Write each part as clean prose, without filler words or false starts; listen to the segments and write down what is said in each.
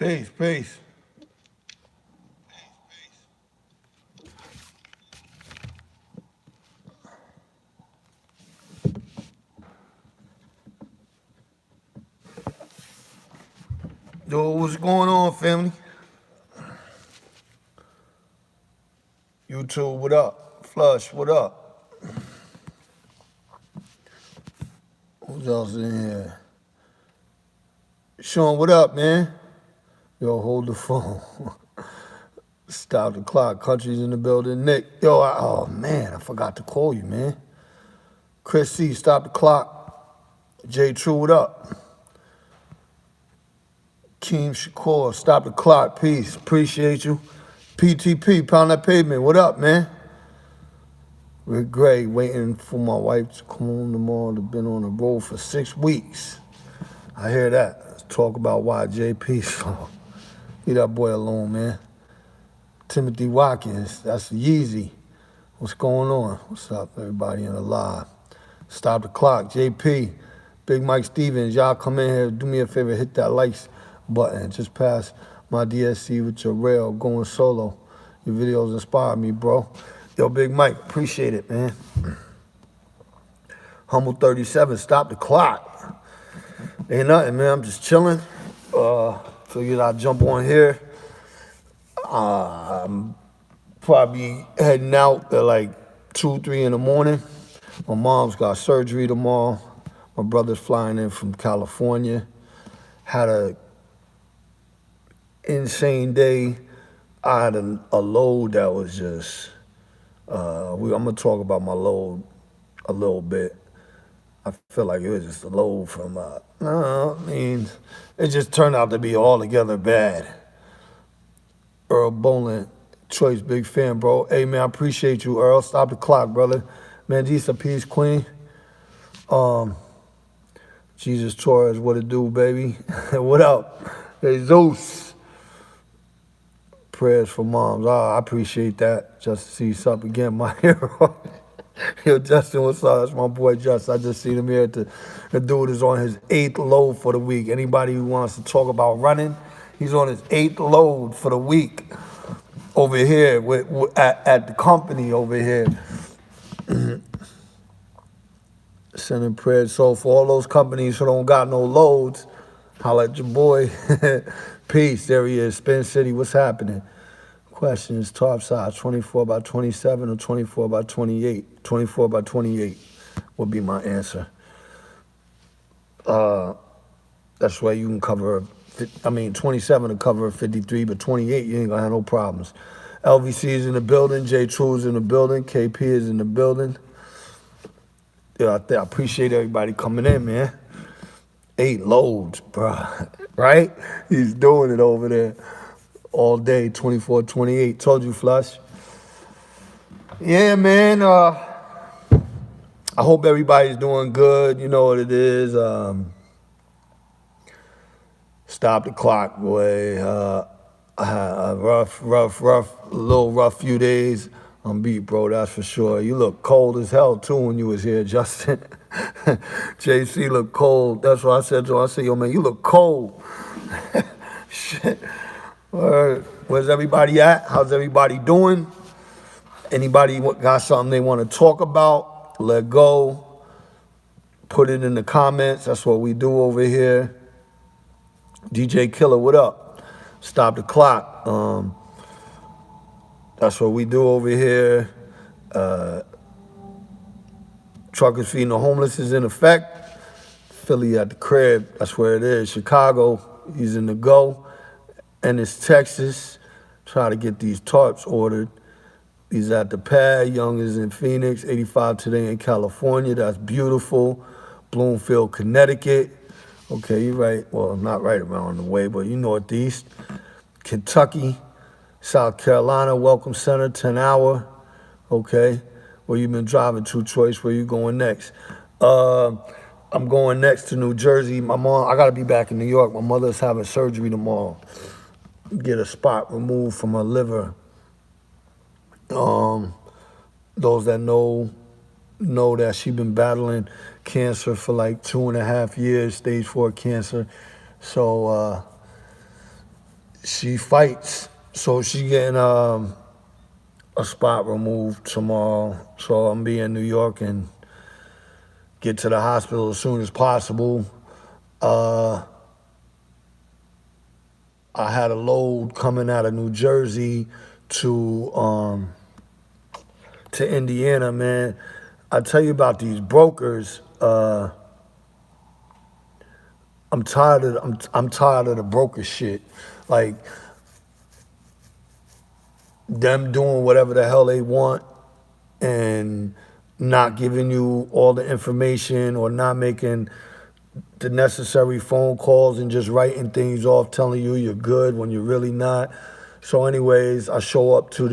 Peace, peace. Yo, what's going on, family? YouTube, what up? Flush, what up? Who's else in here? Sean, what up, man? Yo, hold the phone. Stop the clock. Country's in the building. Nick, yo, oh man, I forgot to call you, man. Chris C, stop the clock. J True, what up? Keem Shakur, stop the clock. Peace. Appreciate you. PTP, pound that pavement. What up, man? We're great. Waiting for my wife to come home tomorrow. I've been on the road for 6 weeks. I hear that. Let's talk about YJP. So leave that boy alone, man. Timothy Watkins, that's Yeezy. What's going on? What's up, everybody in the live? Stop the clock. JP, Big Mike Stevens, y'all come in here. Do me a favor, hit that likes button. Just pass my DSC with your rail going solo. Your videos inspire me, bro. Yo, Big Mike, appreciate it, man. Humble 37, stop the clock. Ain't nothing, man. I'm just chilling. Figured I'd jump on here. I'm probably heading out at like 2, 3 in the morning. My mom's got surgery tomorrow. My brother's flying in from California. Had a insane day. I had a load that was just, I'm gonna talk about my load a little bit. I feel like it was just a load from, it just turned out to be altogether bad. Earl Bolin, Choice, big fan, bro. Hey, man, I appreciate you, Earl. Stop the clock, brother. Mandisa, peace, queen. Jesus Torres, what it do, baby? What up? Hey, Zeus. Prayers for moms. I appreciate that. Just to see you up again, my hero. Yo, Justin, what's up? That's my boy Justin. I just seen him here. The dude is on his 8th load for the week. Anybody who wants to talk about running, he's on his 8th load for the week over here at the company over here. Sending prayers. So for all those companies who don't got no loads, holla at your boy. Peace. There he is. Spin City, what's happening? Question is top size, 24 by 27 or 24 by 28? 24 by 28 would be my answer. That's why you can cover, 27 to cover a 53, but 28, you ain't gonna have no problems. LVC is in the building, J True is in the building, KP is in the building. Yeah, I appreciate everybody coming in, man. 8 loads, bro, right? He's doing it over there all day, 24, 28. Told you, Flush. Yeah, man. I hope everybody's doing good. You know what it is. Stop the clock, boy. I had a little rough few days. I'm beat, bro, that's for sure. You look cold as hell, too, when you was here, Justin. JC looked cold. That's what I said to him. I said, yo, man, you look cold. Shit. Where's everybody at? How's everybody doing? Anybody got something they want to talk about? Let go. Put it in the comments. That's what we do over here. DJ Killer, what up? Stop the clock. That's what we do over here. Truckers feeding the homeless is in effect. Philly at the crib, that's where it is. Chicago, he's in the go. And it's Texas. Try to get these tarps ordered. He's at the pad. Young is in Phoenix. 85 today in California. That's beautiful. Bloomfield, Connecticut. Okay, you're right. Well, not right around the way, but you northeast. Kentucky, South Carolina, Welcome Center, 10 hour. Okay. Where you been driving to, Choice? Where you going next? I'm going next to New Jersey. My mom, I got to be back in New York. My mother's having surgery tomorrow. Get a spot removed from her liver. Those that know that she been battling cancer for like 2.5 years, stage 4 cancer. So she fights. So she getting a spot removed tomorrow. So I'm be in New York and get to the hospital as soon as possible. I had a load coming out of New Jersey to Indiana, man. I tell you about these brokers. I'm tired of the broker shit. Like them doing whatever the hell they want and not giving you all the information or not making the necessary phone calls and just writing things off, telling you you're good when you're really not. So anyways, I show up to a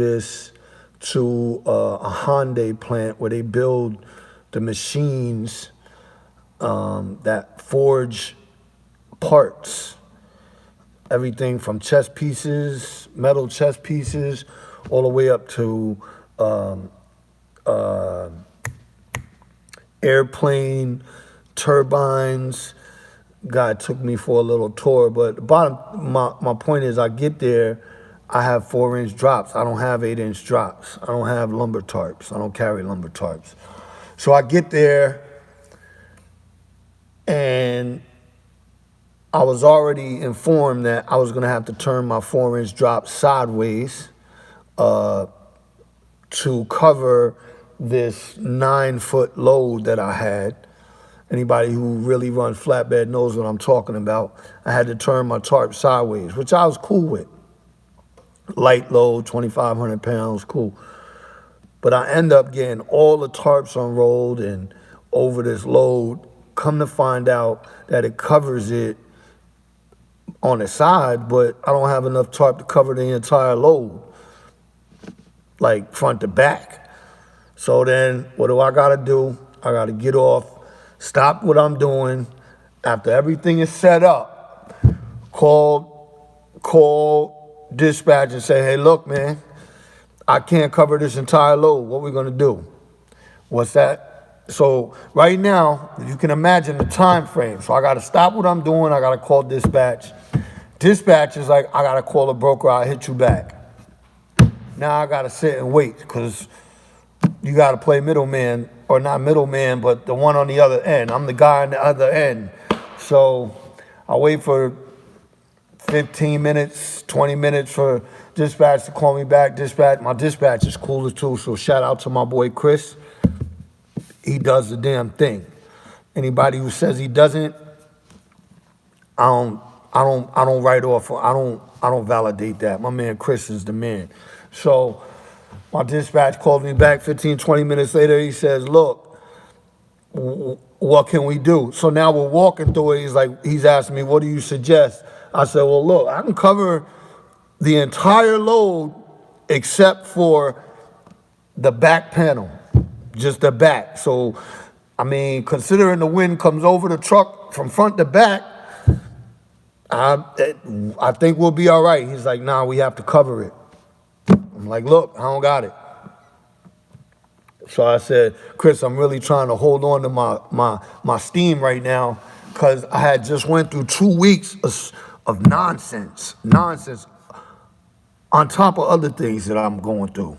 Hyundai plant where they build the machines that forge parts, everything from chess pieces, metal chess pieces, all the way up to airplane turbines. Guy took me for a little tour, but my point is, I get there, I have 4-inch drops. I don't have 8-inch drops. I don't have lumber tarps. I don't carry lumber tarps. So I get there, and I was already informed that I was gonna have to turn my 4-inch drop sideways to cover this 9-foot load that I had. Anybody who really runs flatbed knows what I'm talking about. I had to turn my tarp sideways, which I was cool with. Light load, 2,500 pounds, cool. But I end up getting all the tarps unrolled and over this load. Come to find out that it covers it on the side, but I don't have enough tarp to cover the entire load, like front to back. So then what do I gotta do? I gotta get off, stop what I'm doing. After everything is set up, call dispatch and say, hey, look, man, I can't cover this entire load. What we gonna do? What's that? So right now, you can imagine the time frame. So I gotta stop what I'm doing. I gotta call dispatch. Dispatch is like, I gotta call a broker. I'll hit you back. Now I gotta sit and wait because you gotta play middleman, or not middleman, but the one on the other end. I'm the guy on the other end. So I wait for 15 minutes, 20 minutes for dispatch to call me back. My dispatch is cool too, so shout out to my boy Chris. He does the damn thing. Anybody who says he doesn't, I don't write off. I don't validate that. My man Chris is the man. So my dispatch called me back 15, 20 minutes later. He says, look, what can we do? So now we're walking through it. He's asking me, what do you suggest? I said, well, look, I can cover the entire load except for the back panel, just the back. So, I mean, considering the wind comes over the truck from front to back, I think we'll be all right. He's like, nah, we have to cover it. I'm like, look, I don't got it. So I said, Chris, I'm really trying to hold on to my steam right now because I had just went through 2 weeks of nonsense on top of other things that I'm going through.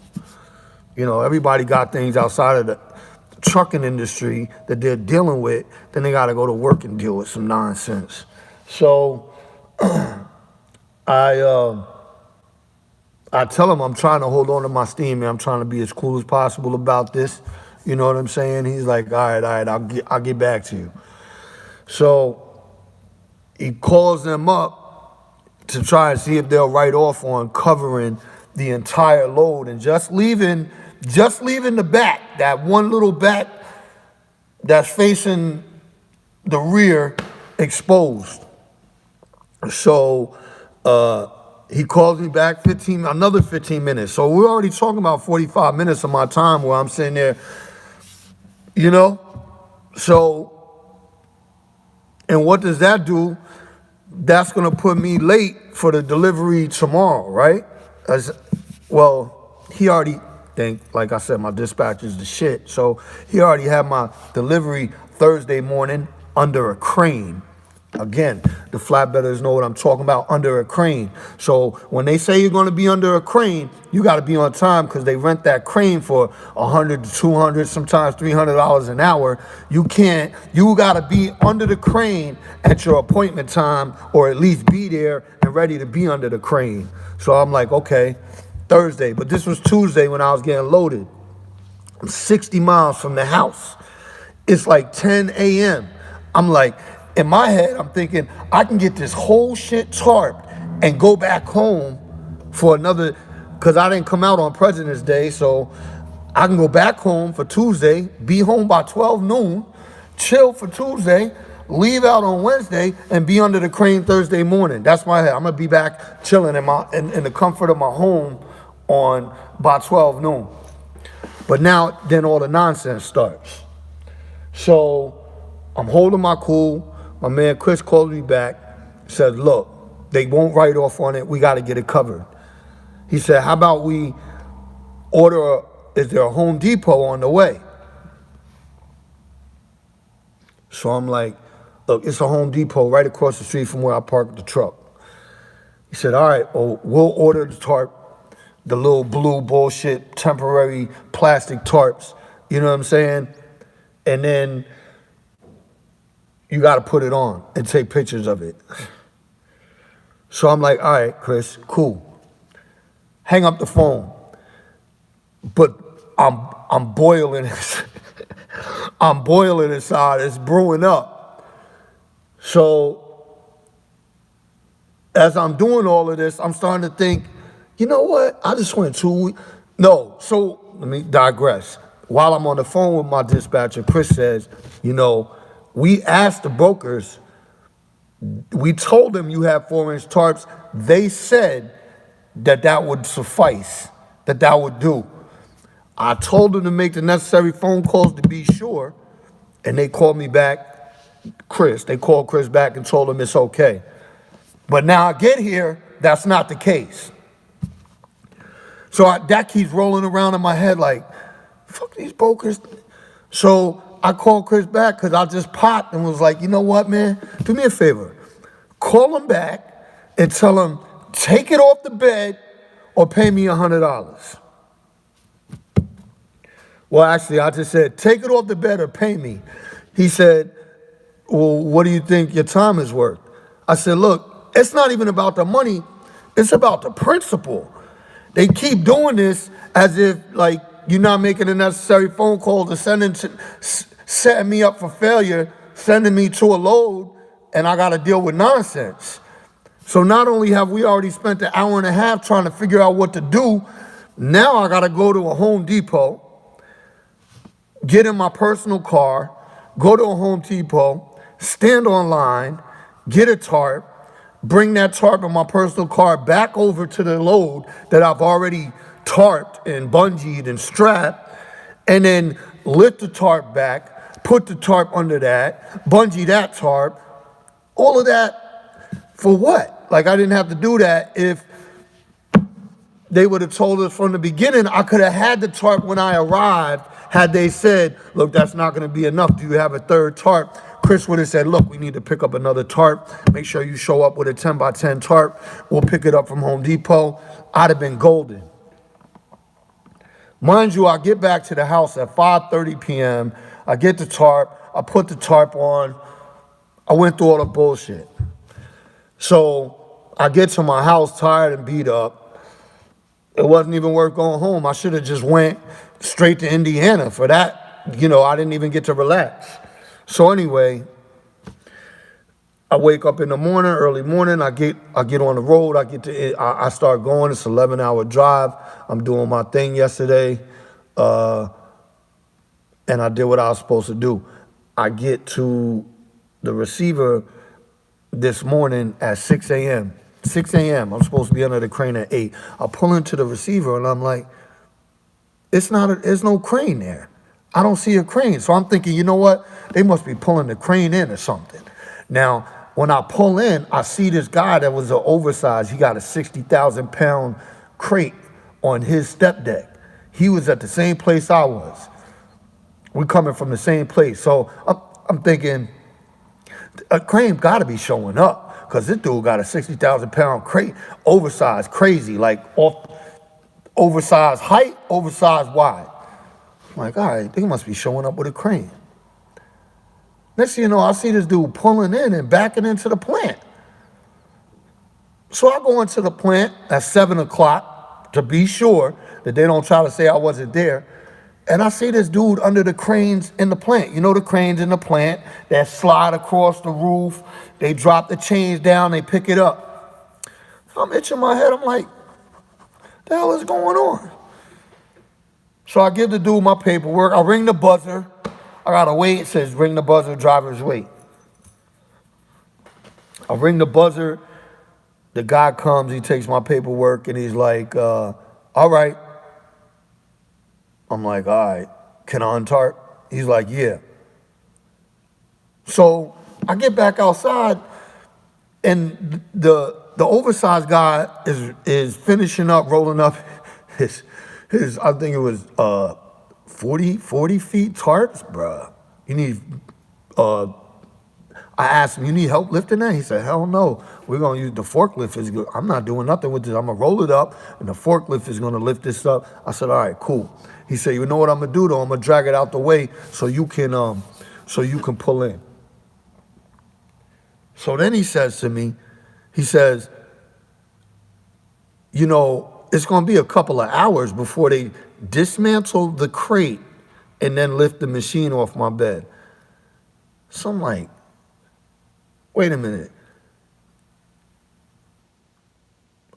You know, everybody got things outside of the trucking industry that they're dealing with, then they got to go to work and deal with some nonsense. So I tell him I'm trying to hold on to my steam, man. I'm trying to be as cool as possible about this. You know what I'm saying? He's like, all right, I'll get back to you. So he calls them up to try and see if they'll write off on covering the entire load and just leaving the back, that one little back that's facing the rear exposed. So he calls me back another 15 minutes. So we're already talking about 45 minutes of my time where I'm sitting there, you know? So, and what does that do? That's gonna put me late for the delivery tomorrow, right? He already like I said, my dispatch is the shit. So he already had my delivery Thursday morning under a crane Again, the flatbedders know what I'm talking about, under a crane. So when they say you're going to be under a crane, you got to be on time because they rent that crane for $100 to $200, sometimes $300 an hour. You got to be under the crane at your appointment time, or at least be there and ready to be under the crane. So I'm like, okay, Thursday. But this was Tuesday when I was getting loaded. I'm 60 miles from the house. It's like 10 a.m. I'm like, in my head, I'm thinking, I can get this whole shit tarped and go back home for another, because I didn't come out on President's Day, so I can go back home for Tuesday, be home by 12 noon, chill for Tuesday, leave out on Wednesday, and be under the crane Thursday morning. That's my head. I'm gonna be back chilling in the comfort of my home by 12 noon. But now, then all the nonsense starts. So I'm holding my cool. My man Chris called me back, said, look, they won't write off on it. We got to get it covered. He said, how about we is there a Home Depot on the way? So I'm like, look, it's a Home Depot right across the street from where I parked the truck. He said, all right, well, we'll order the tarp, the little blue bullshit temporary plastic tarps, you know what I'm saying? And then you got to put it on and take pictures of it. So I'm like, all right, Chris, cool. Hang up the phone. But I'm boiling. I'm boiling inside. It's brewing up. So as I'm doing all of this, I'm starting to think, you know what? I just went 2 weeks. No, so let me digress. While I'm on the phone with my dispatcher, Chris says, we asked the brokers, we told them you have 4-inch tarps. They said that would suffice, that would do. I told them to make the necessary phone calls to be sure, and they called me back, they called Chris back and told him it's okay. But now I get here, that's not the case. So that keeps rolling around in my head like, fuck these brokers. So I called Chris back because I just popped and was like, you know what, man? Do me a favor. Call him back and tell him, take it off the bed or pay me $100. Well, actually, I just said, take it off the bed or pay me. He said, well, what do you think your time is worth? I said, look, it's not even about the money. It's about the principle. They keep doing this as if, like, you're not making the necessary phone calls to setting me up for failure, sending me to a load, and I got to deal with nonsense. So not only have we already spent an hour and a half trying to figure out what to do, now I got to go to a Home Depot, get in my personal car, go to a Home Depot, stand online, get a tarp, bring that tarp in my personal car back over to the load that I've already tarped and bungeed and strapped, and then lift the tarp back, put the tarp under that, bungee that tarp, all of that for what? Like, I didn't have to do that. If they would have told us from the beginning, I could have had the tarp when I arrived. Had they said, look, that's not going to be enough. Do you have a third tarp? Chris would have said, look, we need to pick up another tarp. Make sure you show up with a 10 by 10 tarp. We'll pick it up from Home Depot. I'd have been golden. Mind you, I get back to the house at 5:30 p.m. I get the tarp. I put the tarp on. I went through all the bullshit. So I get to my house tired and beat up. It wasn't even worth going home. I should have just went straight to Indiana for that. I didn't even get to relax. So anyway, I wake up in the morning, early morning. I get on the road. I start going. It's an 11-hour drive. I'm doing my thing yesterday, and I did what I was supposed to do. I get to the receiver this morning at 6 a.m. 6 a.m. I'm supposed to be under the crane at 8. I pull into the receiver and I'm like, there's no crane there. I don't see a crane. So I'm thinking, you know what? They must be pulling the crane in or something. Now, when I pull in, I see this guy that was an oversized. He got a 60,000-pound crate on his step deck. He was at the same place I was. We're coming from the same place. So I'm thinking, A crane got to be showing up because this dude got a 60,000-pound crate, oversized, crazy, like oversized height, oversized wide. I'm like, all right, they must be showing up with a crane. Next thing you know, I see this dude pulling in and backing into the plant. So I go into the plant at 7 o'clock to be sure that they don't try to say I wasn't there. And I see this dude under the cranes in the plant. You know the cranes in the plant that slide across the roof. They drop the chains down, they pick it up. I'm itching my head. I'm like, the hell is going on? So I give the dude my paperwork. I ring the buzzer. I gotta wait. It says ring the buzzer, drivers wait. I ring the buzzer. The guy comes, he takes my paperwork, and he's like, all right. I'm like, all right, can I untarp? He's like, yeah. So I get back outside, and the oversized guy is finishing up, rolling up his I think it was 40 feet tarps, bruh. You need, I asked him, you need help lifting that? He said, hell no. We're going to use the forklift. I'm not doing nothing with this. I'm going to roll it up, and the forklift is going to lift this up. I said, all right, cool. He said, you know what I'm going to do, though? I'm going to drag it out the way so you can pull in. So then he says to me, he says, you know, it's going to be a couple of hours before they dismantle the crate and then lift the machine off my bed. So I'm like, wait a minute.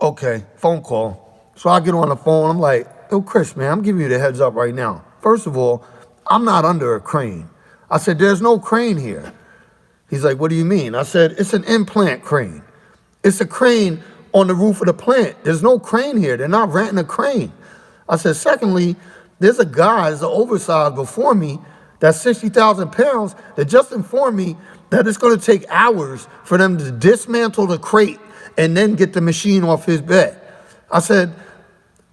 Okay, phone call. So I get on the phone. I'm like, yo, Chris, man, I'm giving you the heads up right now. First of all, I'm not under a crane. I said, there's no crane here. He's like, what do you mean? I said, it's an implant crane. It's a crane on the roof of the plant. There's no crane here. They're not renting a crane. I said, secondly, there's a guy that's oversized before me that's 60,000 pounds that just informed me that it's going to take hours for them to dismantle the crate and then get the machine off his bed. I said,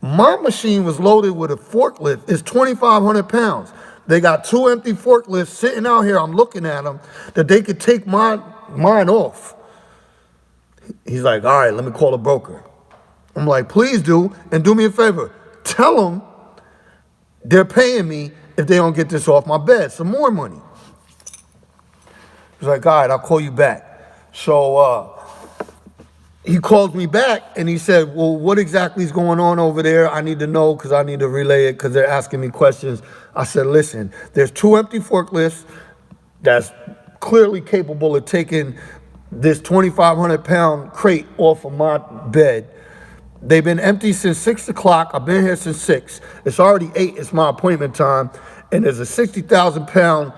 my machine was loaded with a forklift. It's 2,500 pounds. They got 2 empty forklifts sitting out here. I'm looking at them that they could take mine off. He's like, all right, let me call a broker. I'm like, please do, and do me a favor. Tell them they're paying me if they don't get this off my bed, some more money. He's like, all right, I'll call you back. So he calls me back, and he said, well, what exactly is going on over there? I need to know because I need to relay it because they're asking me questions. I said, listen, there's 2 empty forklifts that's clearly capable of taking this 2,500-pound crate off of my bed. They've been empty since 6 o'clock. I've been here since 6. It's already 8. It's my appointment time. And there's a 60,000-pound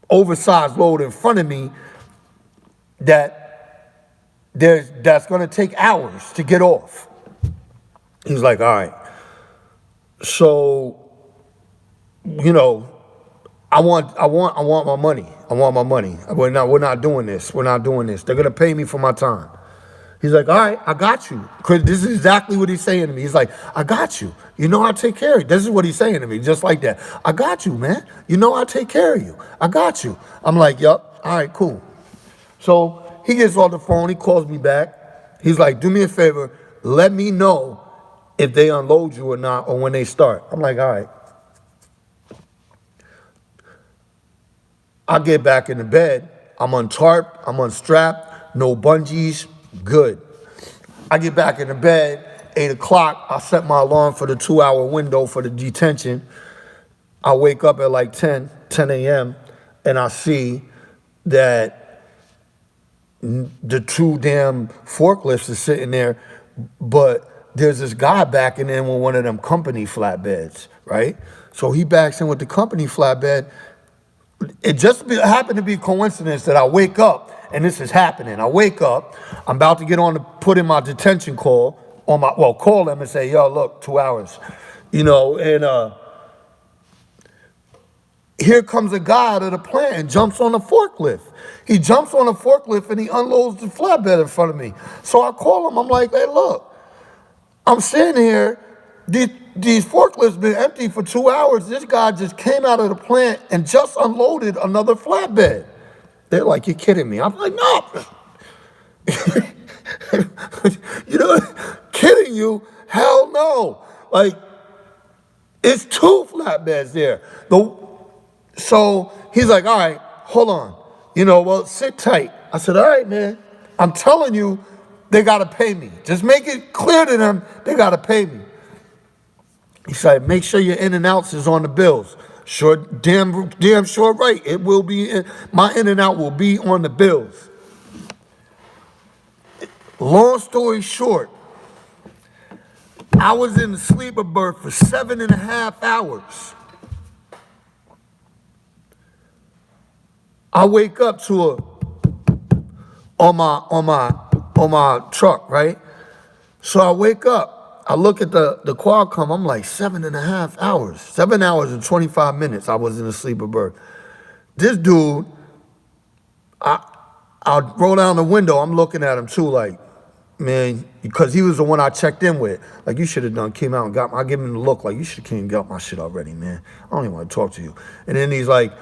oversized load in front of me that's going to take hours to get off. He's like, all right. So, you know, I want my money. I want my money. We're not doing this. We're not doing this. They're going to pay me for my time. He's like, all right, I got you. Because this is exactly what he's saying to me. He's like, I got you. You know I take care of you. This is what he's saying to me, just like that. I got you, man. You know I take care of you. I got you. I'm like, yup. All right, cool. So he gets on the phone. He calls me back. He's like, do me a favor. Let me know if they unload you or not or when they start. I'm like, all right. I get back in the bed. I'm untarped. I'm unstrapped. No bungees. Good. I get back in the bed, 8 o'clock. I set my alarm for the 2-hour window for the detention. I wake up at like 10 a.m. and I see that the 2 damn forklifts are sitting there, but there's this guy backing in with one of them company flatbeds, right? So he backs in with the company flatbed. It just happened to be a coincidence that I wake up and this is happening. I wake up, I'm about to get on to put in my detention call call them and say, yo, look, 2 hours, you know, and here comes a guy out of the plant and jumps on the forklift. He jumps on the forklift and he unloads the flatbed in front of me. So I call him, I'm like, hey, look, I'm sitting here, these forklifts been empty for 2 hours. This guy just came out of the plant and just unloaded another flatbed. They're like, you're kidding me. I'm like, no. You know, kidding you? Hell no. Like, it's 2 flatbeds there. So he's like, all right, hold on. Well, sit tight. I said, all right, man. I'm telling you, they got to pay me. Just make it clear to them they got to pay me. He said, make sure your in and outs is on the bills. Sure, damn sure right. It will be, my in and out will be on the bills. Long story short, I was in the sleeper berth for 7.5 hours. I wake up to on my truck, right? So I wake up, I look at the Qualcomm, I'm like 7.5 hours. 7 hours and 25 minutes I was in the sleeper berth. This dude, I roll down the window, I'm looking at him too, like, man, because he was the one I checked in with. Like, you should have came out and got I give him the look, like, you should have came and got my shit already, man. I don't even want to talk to you. And then he's like,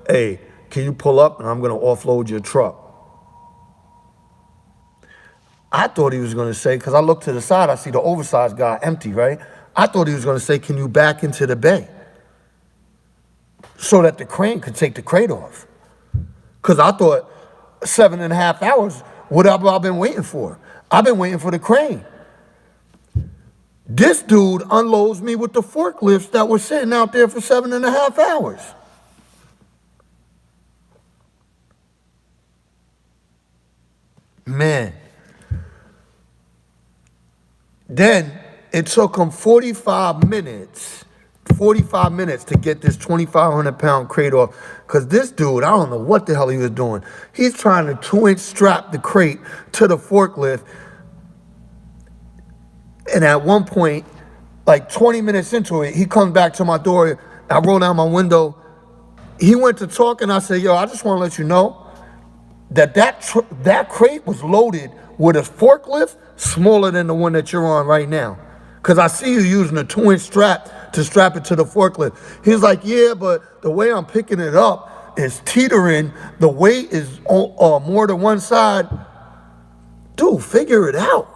hey, can you pull up and I'm going to offload your truck? I thought he was going to say, because I look to the side, I see the oversized guy empty, right? I thought he was going to say, can you back into the bay? So that the crane could take the crate off. Because I thought 7.5 hours, what have I been waiting for? I've been waiting for the crane. This dude unloads me with the forklifts that were sitting out there for 7.5 hours. Man. Then it took him 45 minutes to get this 2,500-pound crate off. Because this dude, I don't know what the hell he was doing. He's trying to 2-inch strap the crate to the forklift. And at one point, like 20 minutes into it, he comes back to my door. I roll down my window. He went to talk, and I said, yo, I just want to let you know that crate was loaded with a forklift smaller than the one that you're on right now. Because I see you using a 2-inch strap to strap it to the forklift. He's like, yeah, but the way I'm picking it up is teetering. The weight is more to one side. Dude, figure it out.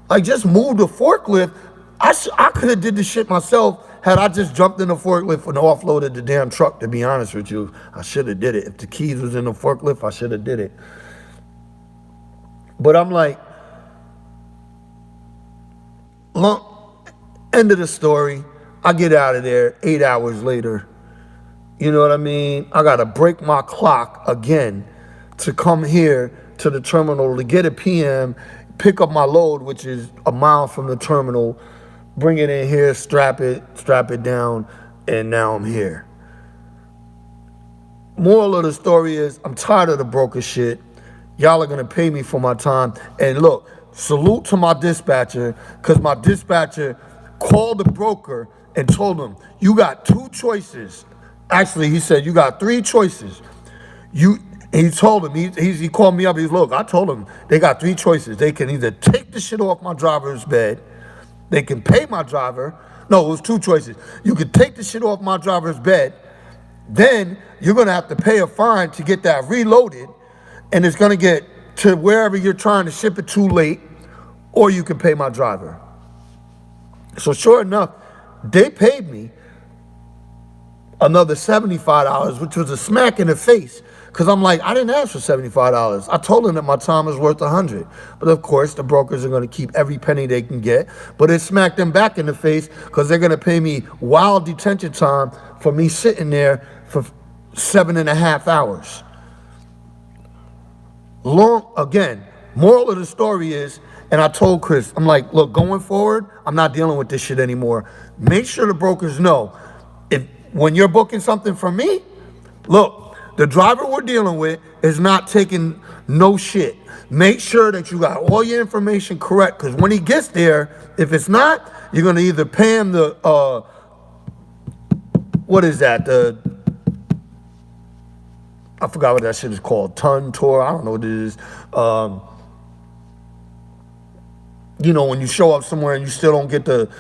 Like, just move the forklift. I could have did this shit myself had I just jumped in the forklift and offloaded the damn truck, to be honest with you. I should have did it. If the keys was in the forklift, I should have did it. But I'm like, end of the story. I get out of there 8 hours later. You know what I mean? I got to break my clock again to come here to the terminal to get a PM, pick up my load, which is a mile from the terminal, bring it in here, strap it down, and now I'm here. Moral of the story is, I'm tired of the broker shit. Y'all are going to pay me for my time. And look, salute to my dispatcher, because my dispatcher called the broker and told him, you got 2 choices. Actually, he said, you got 3 choices. He told him, he called me up, he's, look, I told him, they got 3 choices. They can either take the shit off my driver's bed, they can pay my driver. No, it was 2 choices. You could take the shit off my driver's bed, then you're gonna have to pay a fine to get that reloaded, and it's gonna get to wherever you're trying to ship it to late, or you can pay my driver. So sure enough, they paid me another $75, which was a smack in the face. Because I'm like, I didn't ask for $75. I told them that my time is worth $100. But of course, the brokers are going to keep every penny they can get. But it smacked them back in the face because they're going to pay me wild detention time for me sitting there for 7.5 hours. Moral of the story is, and I told Chris, I'm like, look, going forward, I'm not dealing with this shit anymore. Make sure the brokers know, when you're booking something from me, look, the driver we're dealing with is not taking no shit. Make sure that you got all your information correct, because when he gets there, if it's not, you're going to either pay him the, what is that? I forgot what that shit is called. Ton, tour, I don't know what it is. You know, when you show up somewhere and you still don't get the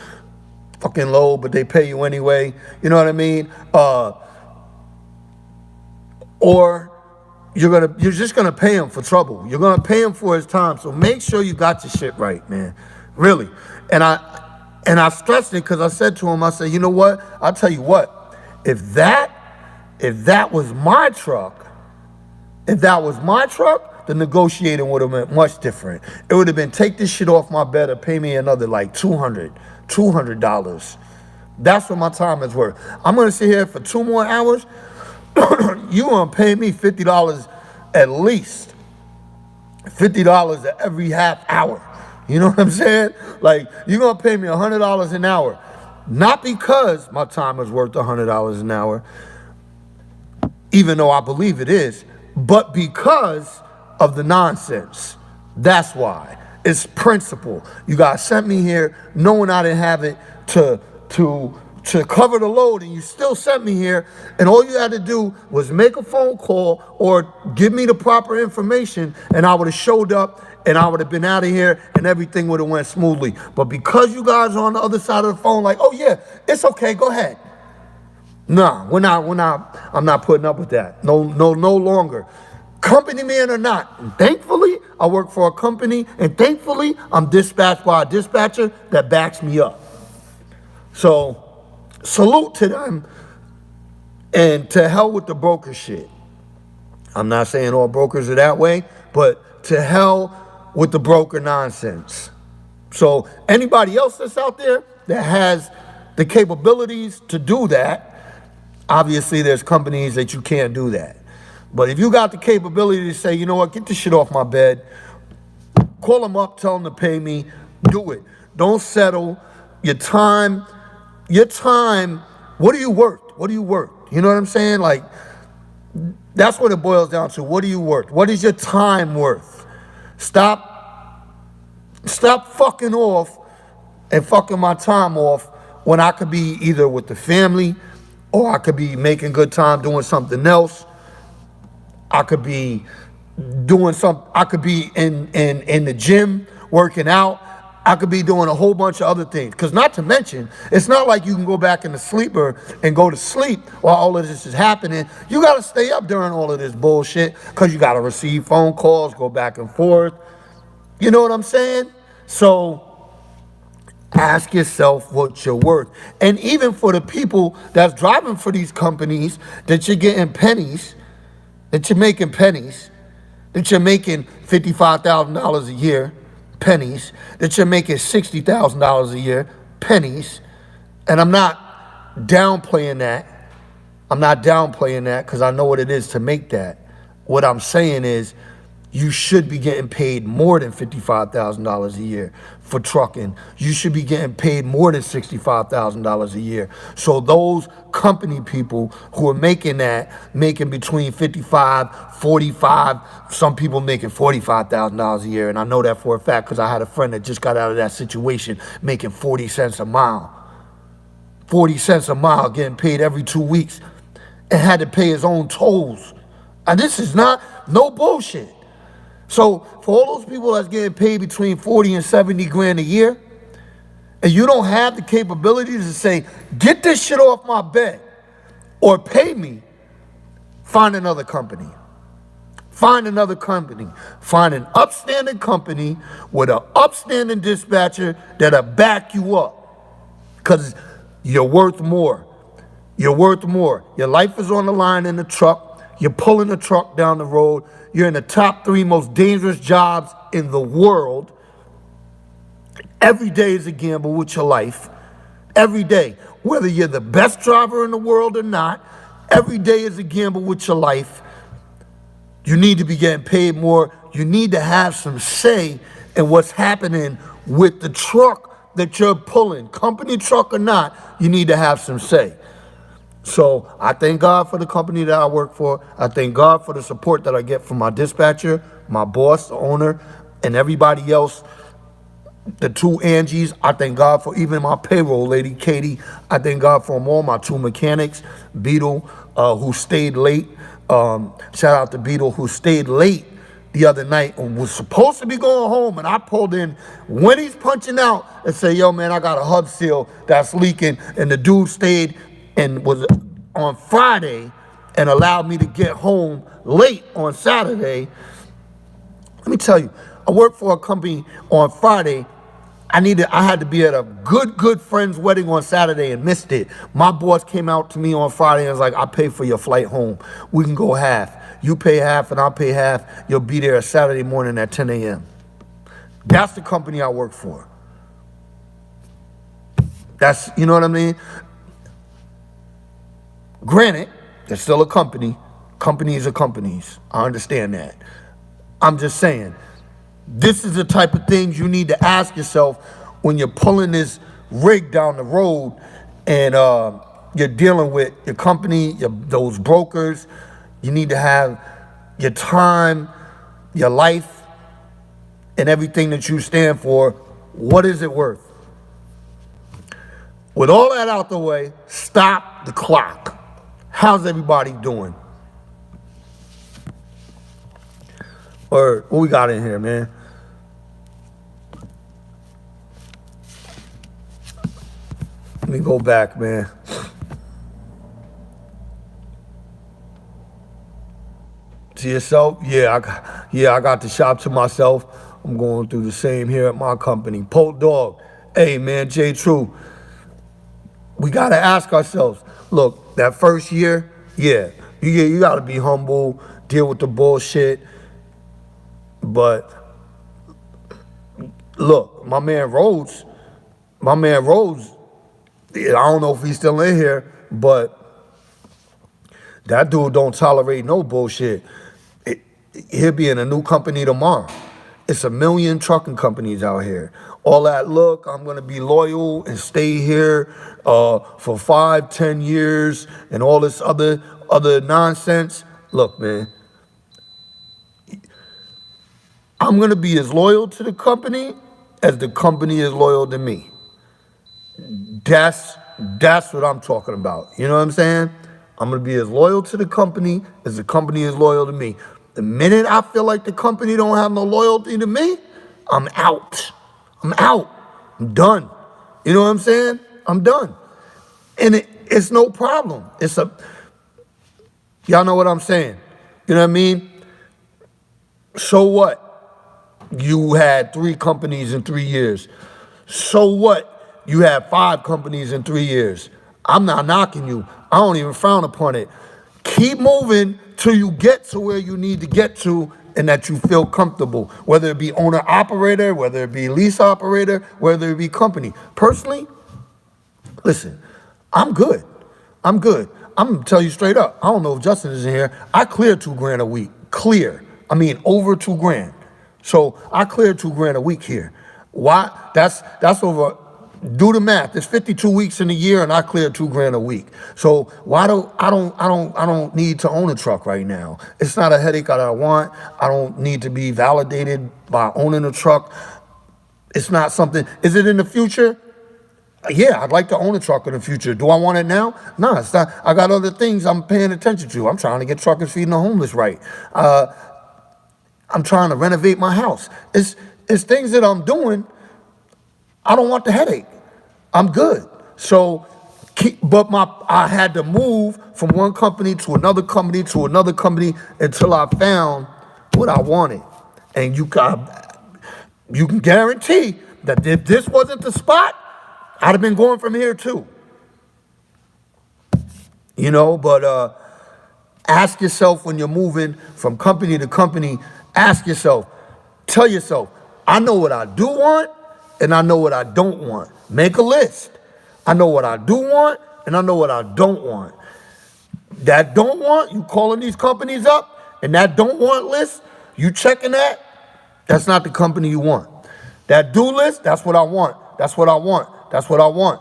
fucking load, but they pay you anyway. You know what I mean? Or you're just gonna pay him for trouble. You're gonna pay him for his time. So make sure you got your shit right, man. Really. And I stressed it because I said to him, I said, you know what? I'll tell you what, if that was my truck, the negotiating would have been much different. It would have been, take this shit off my bed or pay me another like $200. That's what my time is worth. I'm gonna sit here for 2 more hours. You gonna pay me $50 at least. $50 at every half hour. You know what I'm saying? Like, you're gonna pay me $100 an hour. Not because my time is worth $100 an hour, even though I believe it is, but because of the nonsense. That's why. It's principle. You guys sent me here knowing I didn't have it to cover the load, and you still sent me here, and all you had to do was make a phone call or give me the proper information, and I would have showed up, and I would have been out of here, and everything would have went smoothly. But because you guys are on the other side of the phone, like, oh yeah, it's okay, go ahead. No, I'm not putting up with that. No longer. Company man or not. And thankfully, I work for a company, and thankfully, I'm dispatched by a dispatcher that backs me up. So, salute to them, and to hell with the broker shit. I'm not saying all brokers are that way, but to hell with the broker nonsense. So, anybody else that's out there that has the capabilities to do that, obviously, there's companies that you can't do that. But if you got the capability to say, you know what, get this shit off my bed, call them up, tell them to pay me, do it. Don't settle. Your time, what are you worth? What are you worth? You know what I'm saying? Like, that's what it boils down to. What are you worth? What is your time worth? Stop fucking off and fucking my time off when I could be either with the family, or I could be making good time doing something else. I could be doing I could be in the gym working out. I could be doing a whole bunch of other things. Because not to mention, it's not like you can go back in the sleeper and go to sleep while all of this is happening. You got to stay up during all of this bullshit because you got to receive phone calls, go back and forth. You know what I'm saying? So ask yourself what you're worth. And even for the people that's driving for these companies, that you're getting pennies, that you're making pennies, that you're making $55,000 a year, pennies, that you're making $60,000 a year, pennies. And I'm not downplaying that. I'm not downplaying that because I know what it is to make that. What I'm saying is, you should be getting paid more than $55,000 a year for trucking. You should be getting paid more than $65,000 a year. So those company people who are making that, making between 55, 45, some people making $45,000 a year. And I know that for a fact because I had a friend that just got out of that situation making 40 cents a mile. 40 cents a mile, getting paid every 2 weeks, and had to pay his own tolls. And this is no bullshit. So for all those people that's getting paid between 40 and 70 grand a year, and you don't have the capabilities to say, get this shit off my bed or pay me, find another company. Find another company. Find an upstanding company with an upstanding dispatcher that'll back you up. Because you're worth more. You're worth more. Your life is on the line in the truck. You're pulling the truck down the road. You're in the top 3 most dangerous jobs in the world. Every day is a gamble with your life. Every day. Whether you're the best driver in the world or not, every day is a gamble with your life. You need to be getting paid more. You need to have some say in what's happening with the truck that you're pulling. Company truck or not, you need to have some say. So I thank God for the company that I work for. I thank God for the support that I get from my dispatcher, my boss, the owner, and everybody else. The 2 Angies, I thank God for even my payroll lady, Katie. I thank God for them all, my 2 mechanics, Beetle, who stayed late. Shout out to Beetle, who stayed late the other night and was supposed to be going home. And I pulled in when he's punching out and say, yo, man, I got a hub seal that's leaking. And the dude stayed and was on Friday and allowed me to get home late on Saturday. Let me tell you, I worked for a company on Friday. I had to be at a good friend's wedding on Saturday and missed it. My boss came out to me on Friday and was like, I'll pay for your flight home. We can go half. You pay half and I'll pay half. You'll be there Saturday morning at 10 a.m. That's the company I work for. That's, you know what I mean? Granted, they're still a company. Companies are companies. I understand that. I'm just saying, this is the type of things you need to ask yourself when you're pulling this rig down the road and you're dealing with your company, those brokers. You need to have your time, your life, and everything that you stand for. What is it worth? With all that out the way, stop the clock. How's everybody doing? Or what we got in here, man? Let me go back, man. To yourself? Yeah, I got the shop to myself. I'm going through the same here at my company. Polt Dog. Hey, man, J True. We got to ask ourselves, look, that first year, yeah, you got to be humble, deal with the bullshit. But look, my man Rhodes, I don't know if he's still in here, but that dude don't tolerate no bullshit. He'll be in a new company tomorrow. It's a million trucking companies out here. All that, look, I'm going to be loyal and stay here for 5, 10 years and all this other nonsense. Look, man, I'm going to be as loyal to the company as the company is loyal to me. That's what I'm talking about. You know what I'm saying? I'm going to be as loyal to the company as the company is loyal to me. The minute I feel like the company don't have no loyalty to me, I'm out. I'm done. You know what I'm saying? I'm done. And it's no problem. Y'all know what I'm saying. You know what I mean? So what? You had 3 companies in 3 years. So what? You had 5 companies in 3 years. I'm not knocking you. I don't even frown upon it. Keep moving till you get to where you need to get to and that you feel comfortable, whether it be owner-operator, whether it be lease operator, whether it be company. Personally, listen, I'm good. I'm going to tell you straight up. I don't know if Justin is in here. I clear $2,000 a week. Clear. I mean, over $2,000. So I clear $2,000 a week here. Why? That's over. Do the math. There's 52 weeks in a year, and I clear $2,000 a week. So why don't I don't need to own a truck right now? It's not a headache that I want. I don't need to be validated by owning a truck. It's not something. Is it in the future? Yeah, I'd like to own a truck in the future. Do I want it now? No, it's not. I got other things I'm paying attention to. I'm trying to get truckers feeding the homeless right. I'm trying to renovate my house. It's things that I'm doing. I don't want the headache. I'm good. So, I had to move from one company to another company to another company until I found what I wanted. And you can guarantee that if this wasn't the spot, I'd have been going from here too. You know, but ask yourself when you're moving from company to company, ask yourself, tell yourself, I know what I do want and I know what I don't want. Make a list. I know what I do want and I know what I don't want. That don't want, you calling these companies up, and that don't want list, you checking that, that's not the company you want. That do list, that's what I want. That's what I want. That's what I want.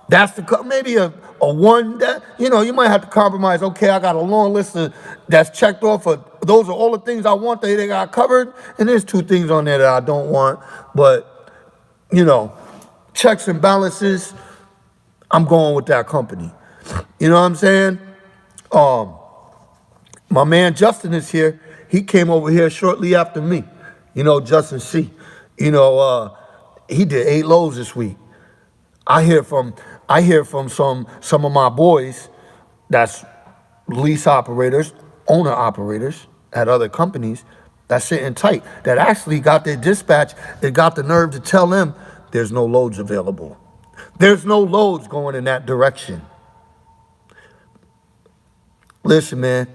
That's maybe a one that, you might have to compromise. Okay, I got a long list that's checked off. Those are all the things I want that they got covered. And there's 2 things on there that I don't want. But, checks and balances, I'm going with that company. You know what I'm saying? My man Justin is here. He came over here shortly after me. Justin C. He did 8 loads this week. I hear from some of my boys that's lease operators, owner operators, at other companies that's sitting tight, that actually got their dispatch, that got the nerve to tell them there's no loads available. There's no loads going in that direction. Listen, man,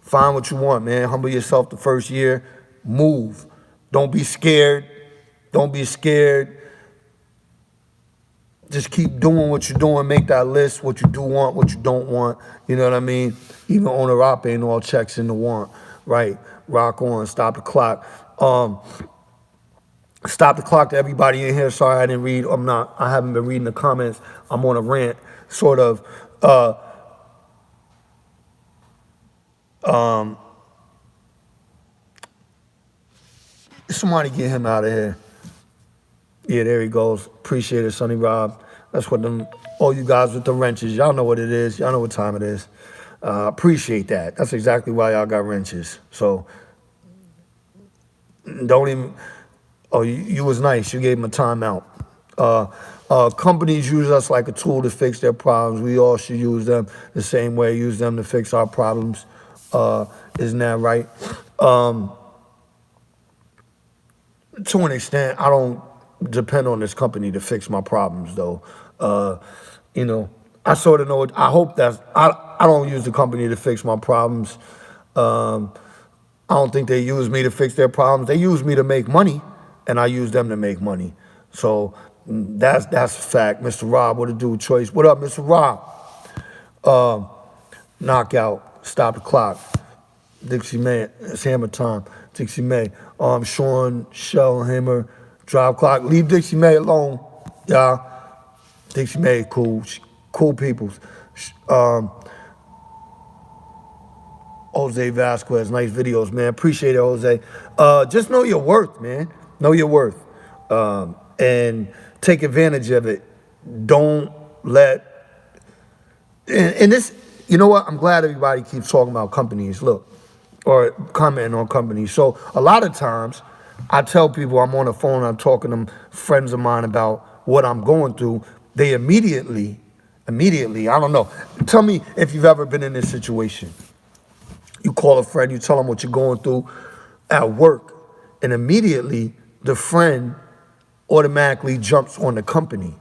find what you want, man. Humble yourself the first year. Move. Don't be scared. Don't be scared. Just keep doing what you're doing. Make that list, what you do want, what you don't want. You know what I mean? Even owner op ain't all checks in the want, right? Rock on, stop the clock. Stop the clock to everybody in here. Sorry I didn't read. I haven't been reading the comments. I'm on a rant, sort of. Somebody get him out of here. Yeah, there he goes. Appreciate it, Sonny Rob. That's what all you guys with the wrenches, y'all know what it is. Y'all know what time it is. Appreciate that. That's exactly why y'all got wrenches. So don't even, you was nice. You gave him a timeout. Companies use us like a tool to fix their problems. We all should use them the same way, use them to fix our problems. Isn't that right? To an extent, I don't depend on this company to fix my problems, though. I sort of know it. I hope I don't use the company to fix my problems. I don't think they use me to fix their problems. They use me to make money, and I use them to make money. So that's a fact. Mr. Rob, what to do? Choice. What up, Mr. Rob? Knockout. Stop the clock. Dixie May. It's hammer time. Dixie May. Sean Shellhammer. Drive clock. Leave Dixie May alone, y'all. Dixie May, cool. Cool peoples. Jose Vasquez, nice videos, man. Appreciate it, Jose. Just know your worth, man. Know your worth. And take advantage of it. Don't let... And this, you know what? I'm glad everybody keeps talking about companies. Look, or commenting on companies. So a lot of times, I tell people I'm on the phone, I'm talking to friends of mine about what I'm going through. They immediately, I don't know. Tell me if you've ever been in this situation. You call a friend, you tell them what you're going through at work, and immediately the friend automatically jumps on the company.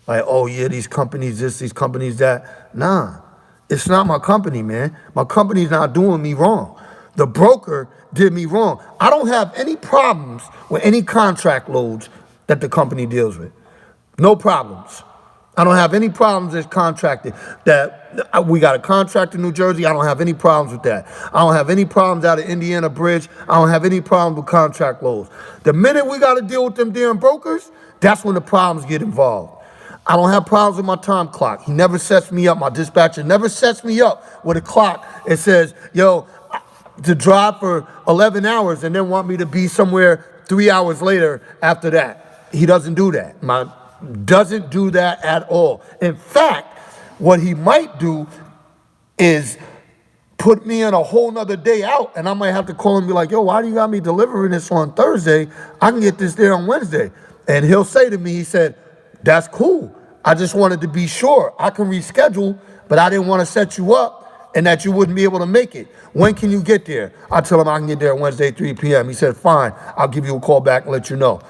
Like, oh yeah, these companies this, these companies that. Nah, it's not my company, man. My company's not doing me wrong. The broker did me wrong. I don't have any problems with any contract loads that the company deals with. No problems. I don't have any problems that's contracted. That we got a contract in New Jersey. I don't have any problems with that. I don't have any problems out of Indiana Bridge. I don't have any problems with contract loads. The minute we got to deal with them damn brokers, that's when the problems get involved. I don't have problems with my time clock. He never sets me up. My dispatcher never sets me up with a clock. It says, yo, to drive for 11 hours and then want me to be somewhere 3 hours later after that. He doesn't do that. Doesn't do that at all. In fact, what he might do is put me in a whole nother day out, and I might have to call him and be like, yo, why do you got me delivering this on Thursday? I can get this there on Wednesday. And he'll say to me, he said, that's cool. I just wanted to be sure. I can reschedule, but I didn't want to set you up and that you wouldn't be able to make it. When can you get there? I tell him I can get there Wednesday, 3 p.m. He said, fine, I'll give you a call back and let you know.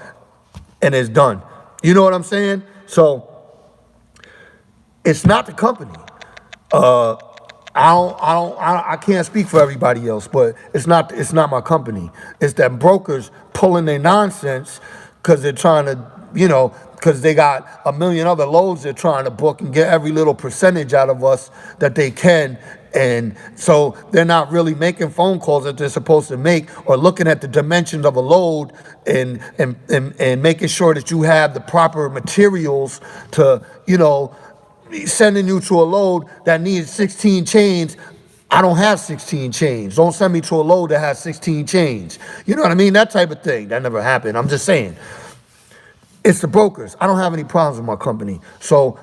And it's done. You know what I'm saying? So it's not the company. I can't speak for everybody else, but it's not my company. It's that brokers pulling their nonsense because they're trying to, because they got a million other loads they're trying to book and get every little percentage out of us that they can. And so they're not really making phone calls that they're supposed to make or looking at the dimensions of a load and making sure that you have the proper materials to, sending you to a load that needs 16 chains. I don't have 16 chains. Don't send me to a load that has 16 chains. You know what I mean? That type of thing. That never happened. I'm just saying. It's the brokers. I don't have any problems with my company. So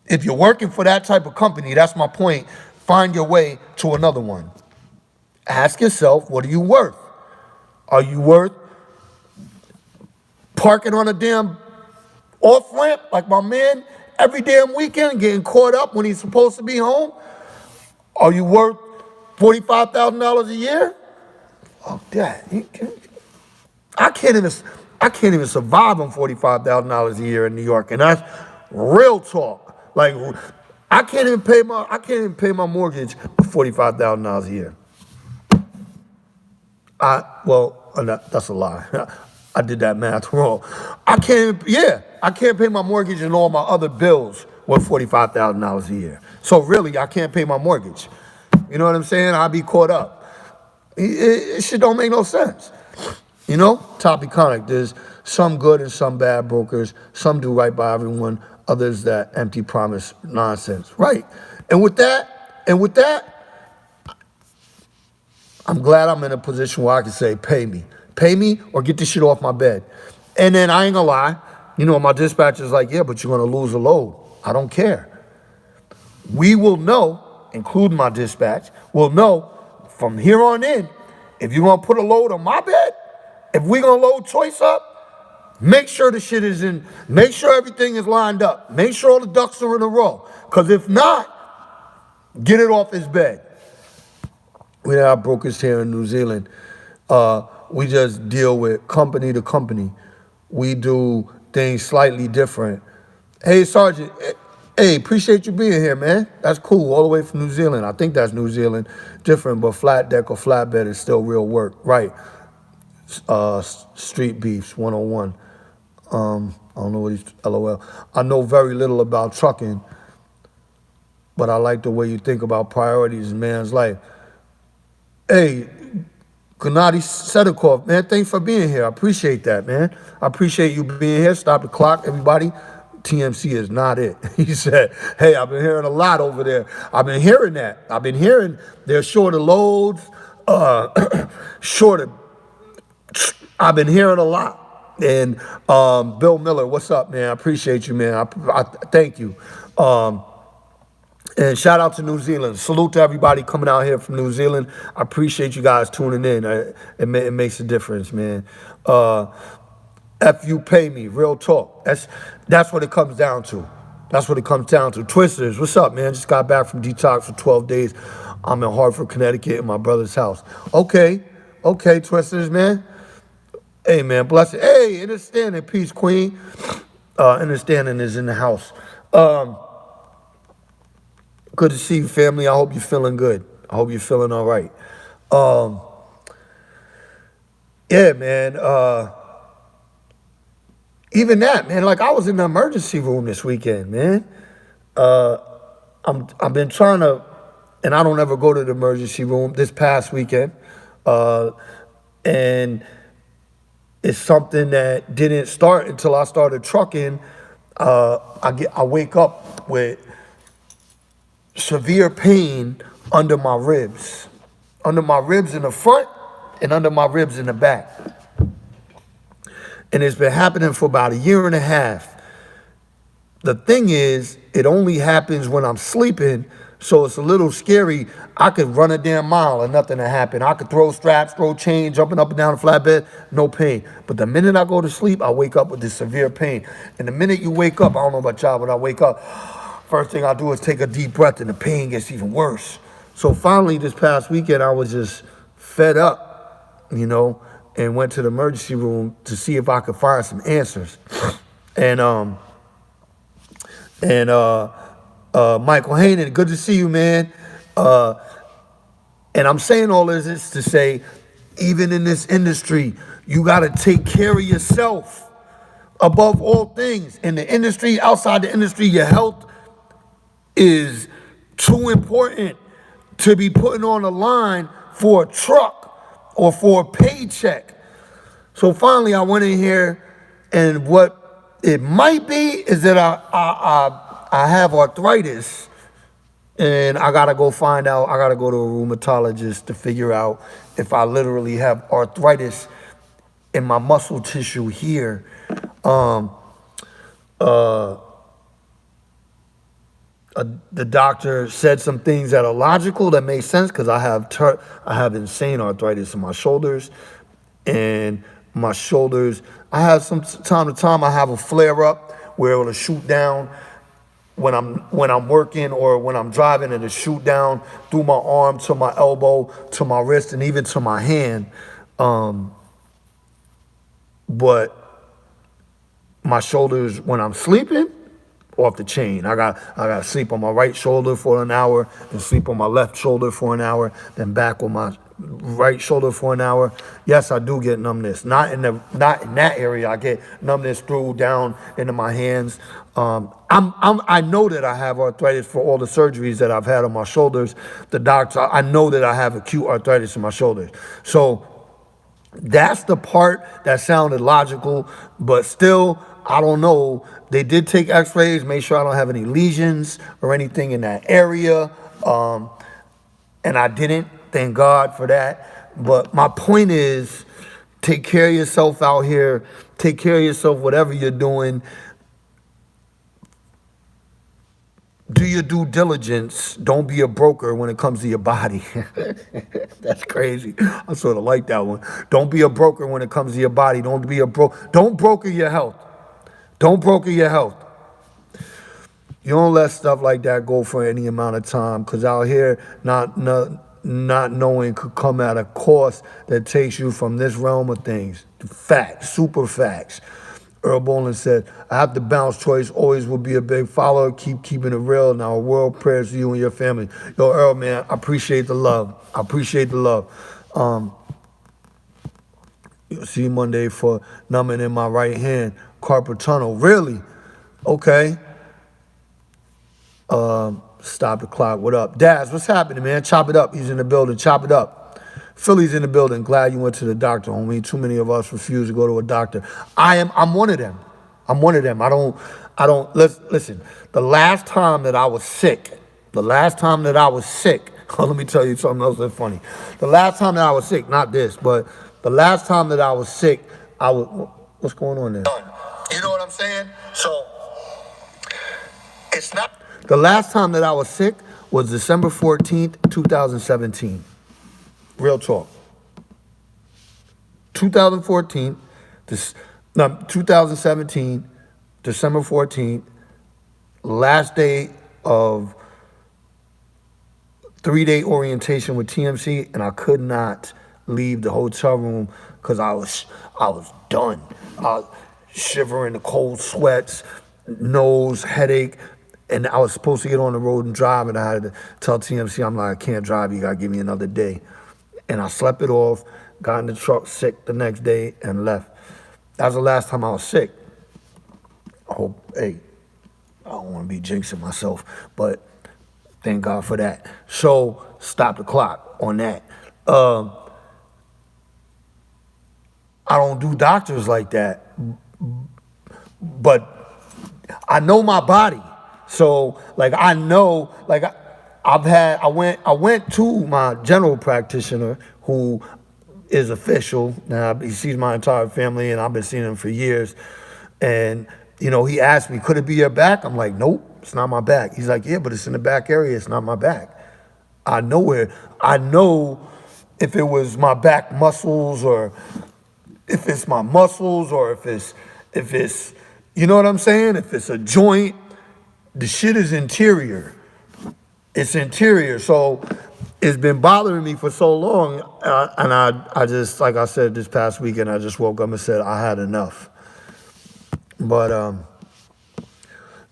if you're working for that type of company, that's my point, find your way to another one. Ask yourself, what are you worth? Are you worth parking on a damn off-ramp like my man every damn weekend, getting caught up when he's supposed to be home? Are you worth $45,000 a year? Oh, Dad, I can't even survive on $45,000 a year in New York, and that's real talk. Like, I can't even pay my mortgage for $45,000 a year. That's a lie. I did that math wrong. I can't pay my mortgage and all my other bills with $45,000 a year. So really, I can't pay my mortgage. You know what I'm saying? I'll be caught up. It shit don't make no sense. You know, Topiconic, there's some good and some bad brokers. Some do right by everyone, others that empty promise nonsense. Right. And with that, I'm glad I'm in a position where I can say, pay me or get this shit off my bed. And then I ain't gonna lie, you know, my dispatcher's like, yeah, but you're gonna lose a load. I don't care. We will know, including my dispatch, will know from here on in, if you're gonna put a load on my bed, if we're gonna load Choice up, make sure the shit is in, make sure everything is lined up, make sure all the ducks are in a row. Because if not, get it off his bed. We have brokers here in New Zealand. We just deal with company to company. We do things slightly different. Hey, Sergeant, hey, appreciate you being here, man. That's cool, all the way from New Zealand. I think that's New Zealand. Different, but flat deck or flatbed is still real work. Right. Street Beefs 101. I don't know what he's, LOL. I know very little about trucking, but I like the way you think about priorities in man's life. Hey, Gennady Sedikov, man, thanks for being here. I appreciate that, man. I appreciate you being here. Stop the clock, everybody. TMC is not it. He said, hey, I've been hearing a lot over there. I've been hearing that. I've been hearing they're shorter loads, shorter. I've been hearing a lot. And Bill Miller, what's up, man? I appreciate you, man. I thank you. And shout out to New Zealand. Salute to everybody coming out here from New Zealand. I appreciate you guys tuning in. It makes a difference, man. F you pay me, real talk. That's what it comes down to. That's what it comes down to. Twisters, what's up, man? Just got back from detox for 12 days. I'm in Hartford, Connecticut, in my brother's house. Okay, Twisters, man. Hey, man, bless it. Hey, understanding, peace, queen. Understanding is in the house. Good to see you, family. I hope you're feeling good. I hope you're feeling all right. Yeah, man. Even that, man. Like, I was in the emergency room this weekend, man. I've been trying to, and I don't ever go to the emergency room this past weekend. And it's something that didn't start until I started trucking. I wake up with severe pain under my ribs in the front and under my ribs in the back. And it's been happening for about 1.5 years. The thing is, it only happens when I'm sleeping, so it's a little scary. I could run a damn mile and nothing to happen. I could throw straps, throw chain, jumping up and down the flatbed, no pain. But the minute I go to sleep, I wake up with this severe pain. And the minute you wake up, I don't know about y'all, when I wake up, first thing I do is take a deep breath and the pain gets even worse. So finally this past weekend, I was just fed up, you know, and went to the emergency room to see if I could find some answers. And Michael Hayden, good to see you, man. And I'm saying all this is to say, even in this industry, you got to take care of yourself above all things. In the industry, outside the industry, your health is too important to be putting on the line for a truck or for a paycheck. So finally, I went in here, and what it might be is that I have arthritis, and I gotta go find out. I gotta go to a rheumatologist to figure out if I literally have arthritis in my muscle tissue here. The doctor said some things that are logical, that make sense, because I have insane arthritis in my shoulders, and my shoulders, I have some time to time, I have a flare up where it'll shoot down when I'm working or when I'm driving and it shoot down through my arm to my elbow to my wrist and even to my hand. But my shoulders when I'm sleeping off the chain. I got to sleep on my right shoulder for an hour, then sleep on my left shoulder for an hour, then back on my right shoulder for an hour. Yes, I do get numbness. Not in that area. I get numbness through down into my hands. I know that I have arthritis for all the surgeries that I've had on my shoulders. The doctor, I know that I have acute arthritis in my shoulders. So that's the part that sounded logical, but still, I don't know. They did take x-rays, make sure I don't have any lesions or anything in that area. And I didn't, thank God for that. But my point is, take care of yourself out here. Take care of yourself, whatever you're doing. Do your due diligence. Don't be a broker when it comes to your body. That's crazy. I sort of like that one. Don't be a broker when it comes to your body. Don't broker your health. Don't broker your health. You don't let stuff like that go for any amount of time, because out here, not knowing could come at a cost that takes you from this realm of things. Facts, super facts. Earl Bolin said, I have to bounce. Choice always will be a big follower. Keep keeping it real. Now, world prayers to you and your family. Yo, Earl, man, I appreciate the love. I appreciate the love. You'll see Monday for numbing in my right hand. Carpal tunnel. Really? Okay. Stop the clock. What up? Daz, what's happening, man? Chop it up. He's in the building. Chop it up. Philly's in the building. Glad you went to the doctor, homie. Too many of us refuse to go to a doctor. I'm one of them. I'm one of them. I don't, listen, the last time that I was sick, let me tell you something else that's funny. The last time that I was sick, not this, but the last time that I was sick, what's going on there? You know what I'm saying? So, it's not. The last time that I was sick was December 14th, 2017. Real talk. 2017, December 14th, last day of 3-day orientation with TMC, and I could not leave the hotel room because I was done. I was shivering, the cold sweats, nose, headache, and I was supposed to get on the road and drive, and I had to tell TMC, I'm like, I can't drive, you gotta give me another day. And I slept it off, got in the truck sick the next day, and left. That was the last time I was sick. I don't want to be jinxing myself, but thank God for that. So, stop the clock on that. I don't do doctors like that, but I know my body. So, like, I know, like, I went to my general practitioner who is official. Now, he sees my entire family, and I've been seeing him for years. And, he asked me, could it be your back? I'm like, nope, it's not my back. He's like, yeah, but it's in the back area. It's not my back. I know if it was my back muscles, or if it's my muscles, or if it's, you know what I'm saying? If it's a joint, the shit is interior. It's interior. So it's been bothering me for so long. And I just, like I said, this past weekend, I just woke up and said I had enough. But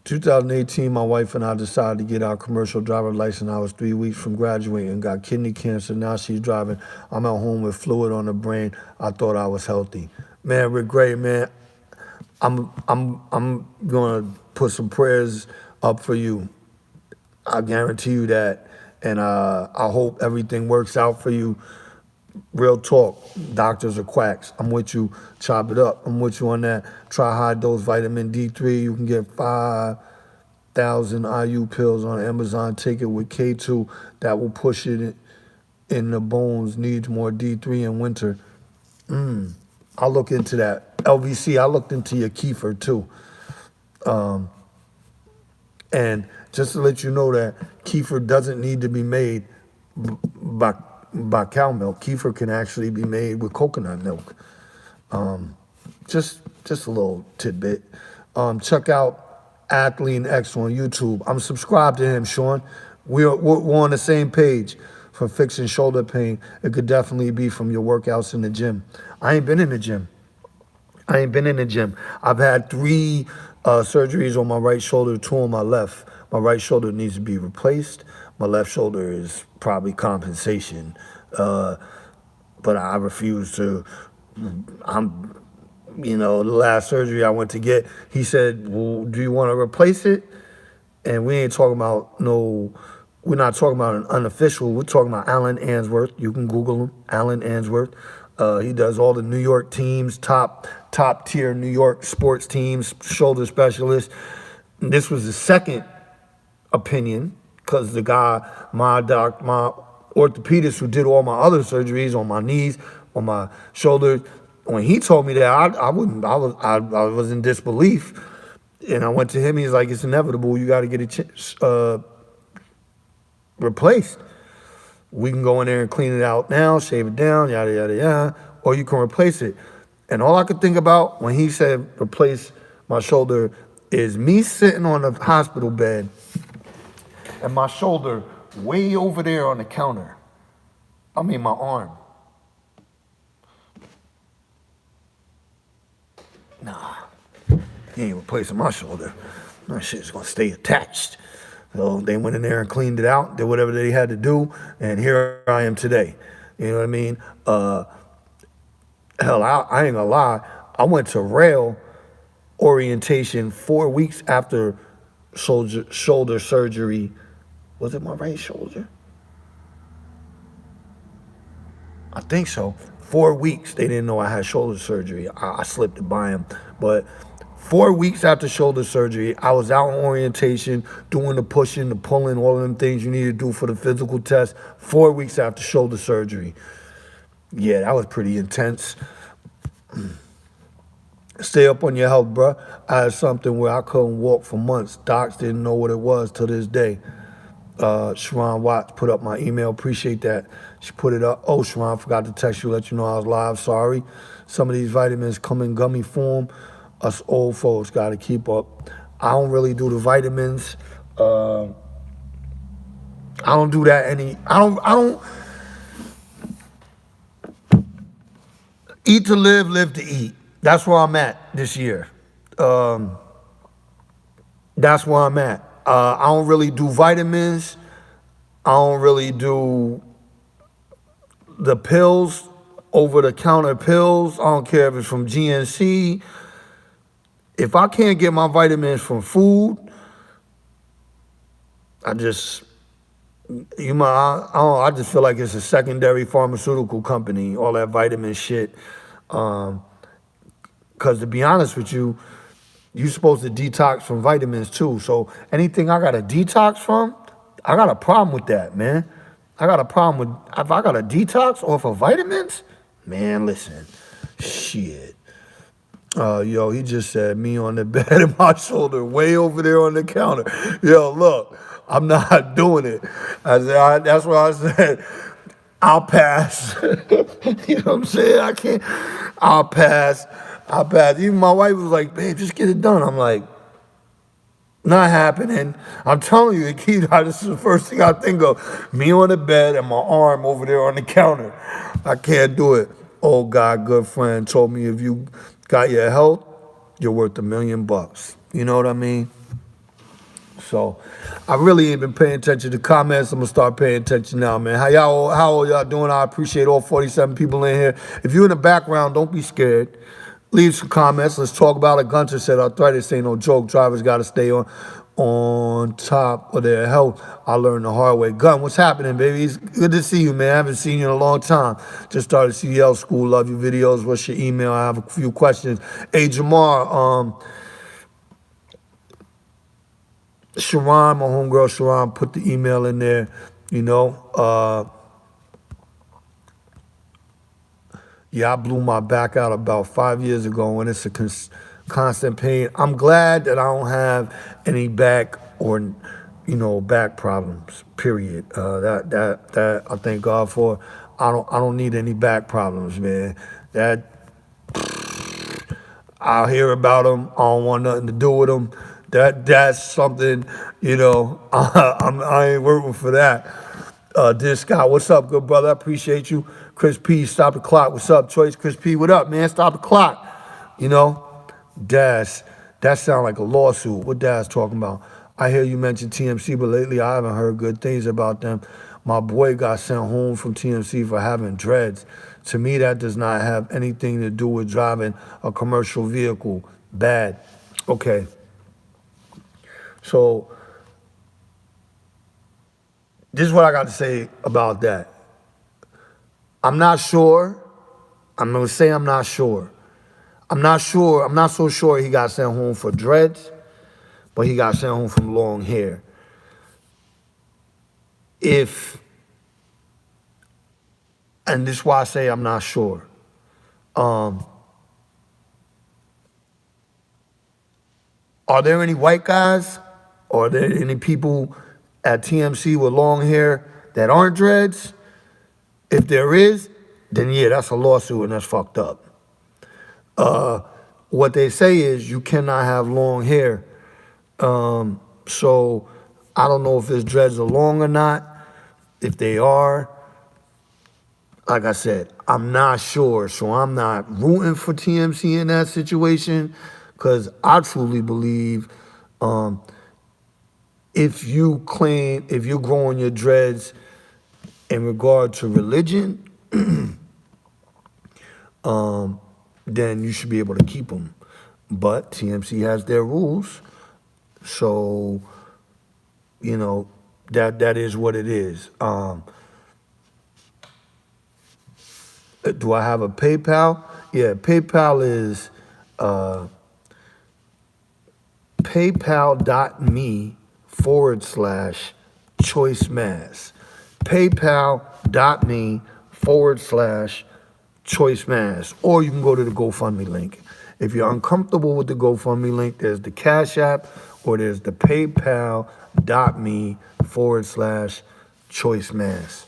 2018, my wife and I decided to get our commercial driver's license. I was 3 weeks from graduating and got kidney cancer. Now she's driving. I'm at home with fluid on the brain. I thought I was healthy. Man, Rick Gray, man, I'm gonna put some prayers up for you. I guarantee you that. And I hope everything works out for you. Real talk. Doctors are quacks. I'm with you. Chop it up. I'm with you on that. Try high dose vitamin D3. You can get 5,000 IU pills on Amazon. Take it with K2. That will push it in the bones. Needs more D3 in winter. I'll look into that. LVC, I looked into your kefir too. And just to let you know that kefir doesn't need to be made by cow milk. Kefir can actually be made with coconut milk. Just a little tidbit. Check out Athlete X on YouTube. I'm subscribed to him, Sean. We're on the same page for fixing shoulder pain. It could definitely be from your workouts in the gym. I ain't been in the gym. I've had 3 surgeries on my right shoulder, 2 on my left. My right shoulder needs to be replaced. My left shoulder is probably compensation. But I refuse to. I'm, the last surgery I went to get, he said, well, do you want to replace it? And we ain't talking about we're not talking about an unofficial. We're talking about Alan Answorth. You can Google him, Alan Answorth. He does all the New York teams, top tier New York sports teams, shoulder specialist. This was the second opinion because the guy, my orthopedist who did all my other surgeries on my knees, on my shoulders, when he told me that, I was in disbelief. And I went to him, he's like, it's inevitable, you got to get it replaced. We can go in there and clean it out now, shave it down, yada, yada, yada, or you can replace it. And all I could think about when he said replace my shoulder is me sitting on the hospital bed and my shoulder way over there on the counter. I mean, my arm. Nah, he ain't replacing my shoulder. My shit's gonna stay attached. So they went in there and cleaned it out, did whatever they had to do, and here I am today. You know what I mean? Hell, I ain't gonna lie. I went to rail orientation 4 weeks after shoulder surgery. Was it my right shoulder? I think so. 4 weeks, they didn't know I had shoulder surgery. I slipped it by them. But 4 weeks after shoulder surgery, I was out on orientation, doing the pushing, the pulling, all of them things you need to do for the physical test. 4 weeks after shoulder surgery. Yeah, that was pretty intense. Stay up on your health, bro. I had something where I couldn't walk for months. Docs didn't know what it was till this day. Sharon Watts put up my email. Appreciate that. She put it up. Oh, Sharon, forgot to text you, let you know I was live. Sorry. Some of these vitamins come in gummy form. Us old folks got to keep up. I don't really do the vitamins. I don't do that I don't eat to live, live to eat. That's where I'm at this year. That's where I'm at. I don't really do vitamins. I don't really do the pills, over-the-counter pills. I don't care if it's from GNC. If I can't get my vitamins from food, I just feel like it's a secondary pharmaceutical company, all that vitamin shit. Because to be honest with you, you're supposed to detox from vitamins too. So anything I got to detox from, I got a problem with that, man. I got a problem with, if I got to detox off of vitamins, man, listen, shit. Yo, he just said me on the bed and my shoulder way over there on the counter. Yo, look, I'm not doing it. That's why I said, I'll pass. You know what I'm saying? I can't, I'll pass. Even my wife was like, babe, just get it done. I'm like, not happening. I'm telling you, this is the first thing I think of. Me on the bed and my arm over there on the counter. I can't do it. Oh, God, good friend told me if you got your health, you're worth $1 million. You know what I mean? So I really ain't been paying attention to comments. I'm gonna start paying attention now, man. How all y'all doing? I appreciate all 47 people in here. If you're in the background, don't be scared. Leave some comments. Let's talk about it. Gunter said arthritis ain't no joke. Drivers got to stay on top of their health. I learned the hard way. Gun, what's happening, baby? It's good to see you, man. I haven't seen you in a long time. Just started CL school. Love your videos. What's your email? I have a few questions. Hey, Jamar, Sharon, my homegirl Sharon, put the email in there, you know. Yeah, I blew my back out about 5 years ago, and it's a constant pain. I'm glad that I don't have any back or, back problems. Period. That I thank God for. I don't need any back problems, man. That I'll hear about them. I don't want nothing to do with them. That's something, I ain't working for that. This guy, what's up, good brother? I appreciate you. Chris P, stop the clock. What's up, Choice? Chris P, what up, man? Stop the clock. You know, Dash, that sound like a lawsuit. What Dash talking about? I hear you mention TMC, but lately I haven't heard good things about them. My boy got sent home from TMC for having dreads. To me, that does not have anything to do with driving a commercial vehicle. Bad. Okay. So this is what I got to say about that. I'm not sure. I'm going to say I'm not sure. I'm not sure. I'm not so sure he got sent home for dreads, but he got sent home from long hair. If, and this is why I say I'm not sure. Um, are there any white guys? Or are there any people at TMC with long hair that aren't dreads? If there is, then yeah, that's a lawsuit and that's fucked up. What they say is you cannot have long hair. So I don't know if his dreads are long or not. If they are, like I said, I'm not sure. So I'm not rooting for TMC in that situation because I truly believe if you're growing your dreads in regard to religion, then you should be able to keep them. But TMC has their rules, so that is what it is. Do I have a PayPal? Yeah, PayPal is paypal.me/Choicemas. PayPal.me/Choicemas. Or you can go to the GoFundMe link. If you're uncomfortable with the GoFundMe link, there's the Cash App or there's the paypal.me/Choicemas.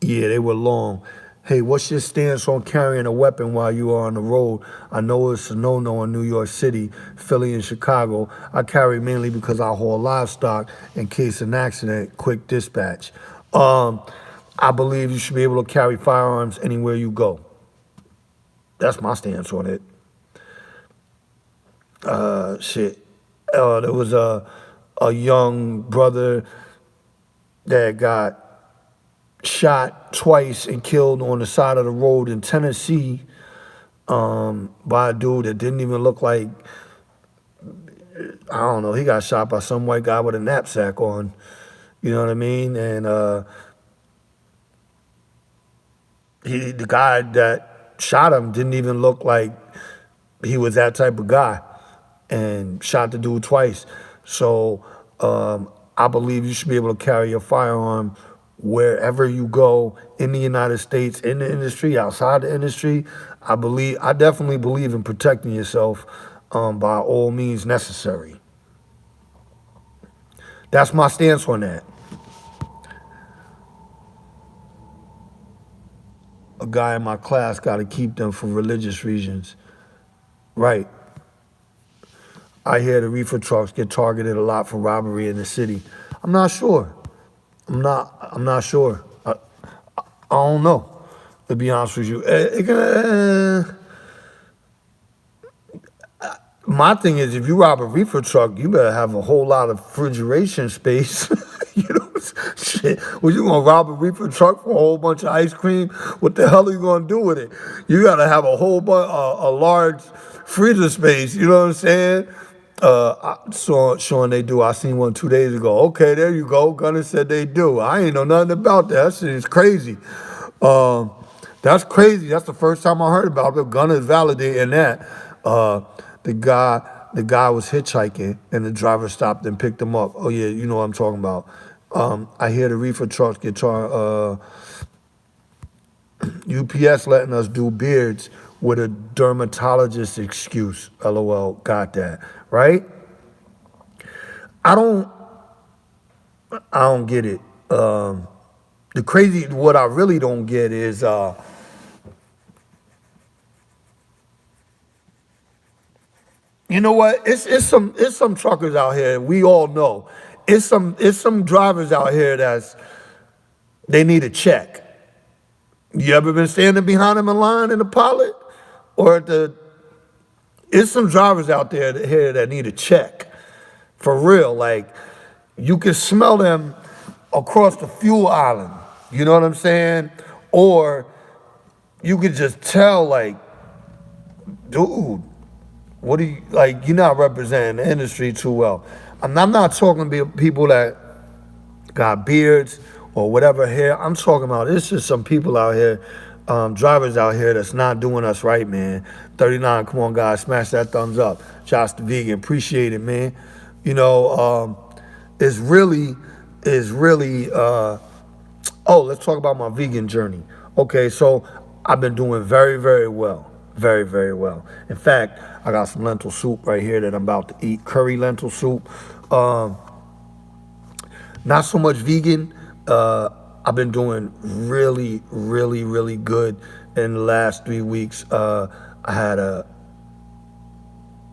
Yeah, they were long. Hey, what's your stance on carrying a weapon while you are on the road? I know it's a no-no in New York City, Philly, and Chicago. I carry mainly because I haul livestock in case of an accident, quick dispatch. I believe you should be able to carry firearms anywhere you go. That's my stance on it. Shit. There was a young brother that got shot twice and killed on the side of the road in Tennessee by a dude that didn't even look like, I don't know, he got shot by some white guy with a knapsack on. You know what I mean? And the guy that shot him didn't even look like he was that type of guy and shot the dude twice. So I believe you should be able to carry a firearm wherever you go in the United States, in the industry, outside the industry. I definitely believe in protecting yourself by all means necessary. That's my stance on that. A guy in my class got to keep them for religious reasons. Right. I hear the reefer trucks get targeted a lot for robbery in the city. I'm not sure. I'm not sure. I don't know, to be honest with you. My thing is, if you rob a reefer truck, you better have a whole lot of refrigeration space. Shit. Well, you gonna rob a reefer truck for a whole bunch of ice cream? What the hell are you gonna do with it? You gotta have a whole bunch, a large freezer space. You know what I'm saying? Showing they do. I seen one 2 days ago. Okay, there you go. Gunner said they do. I ain't know nothing about that. That shit is crazy. That's crazy. That's the first time I heard about it. Gunner's validating that. The guy was hitchhiking and the driver stopped and picked him up. Oh yeah, you know what I'm talking about. I hear the reefer trucks get UPS letting us do beards with a dermatologist excuse. LOL, got that, right? I don't get it. What I really don't get is You know what? It's some truckers out here. We all know. It's some drivers out here they need a check. You ever been standing behind them in line in the pilot, or at the? It's some drivers out there here that need a check, for real. Like you can smell them across the fuel island. You know what I'm saying? Or you could just tell, like, dude, what do you like? You're not representing the industry too well. I'm not talking to people that got beards or whatever hair. I'm talking about it's just some people out here, drivers out here that's not doing us right, man. 39, come on, guys, smash that thumbs up. Josh the Vegan, appreciate it, man. You know, it's really. Oh, let's talk about my vegan journey. Okay, so I've been doing very, very well. Very, very well. In fact, I got some lentil soup right here that I'm about to eat. Curry lentil soup. Um, Not so much vegan. I've been doing really, really, really good in the last 3 weeks. I had a,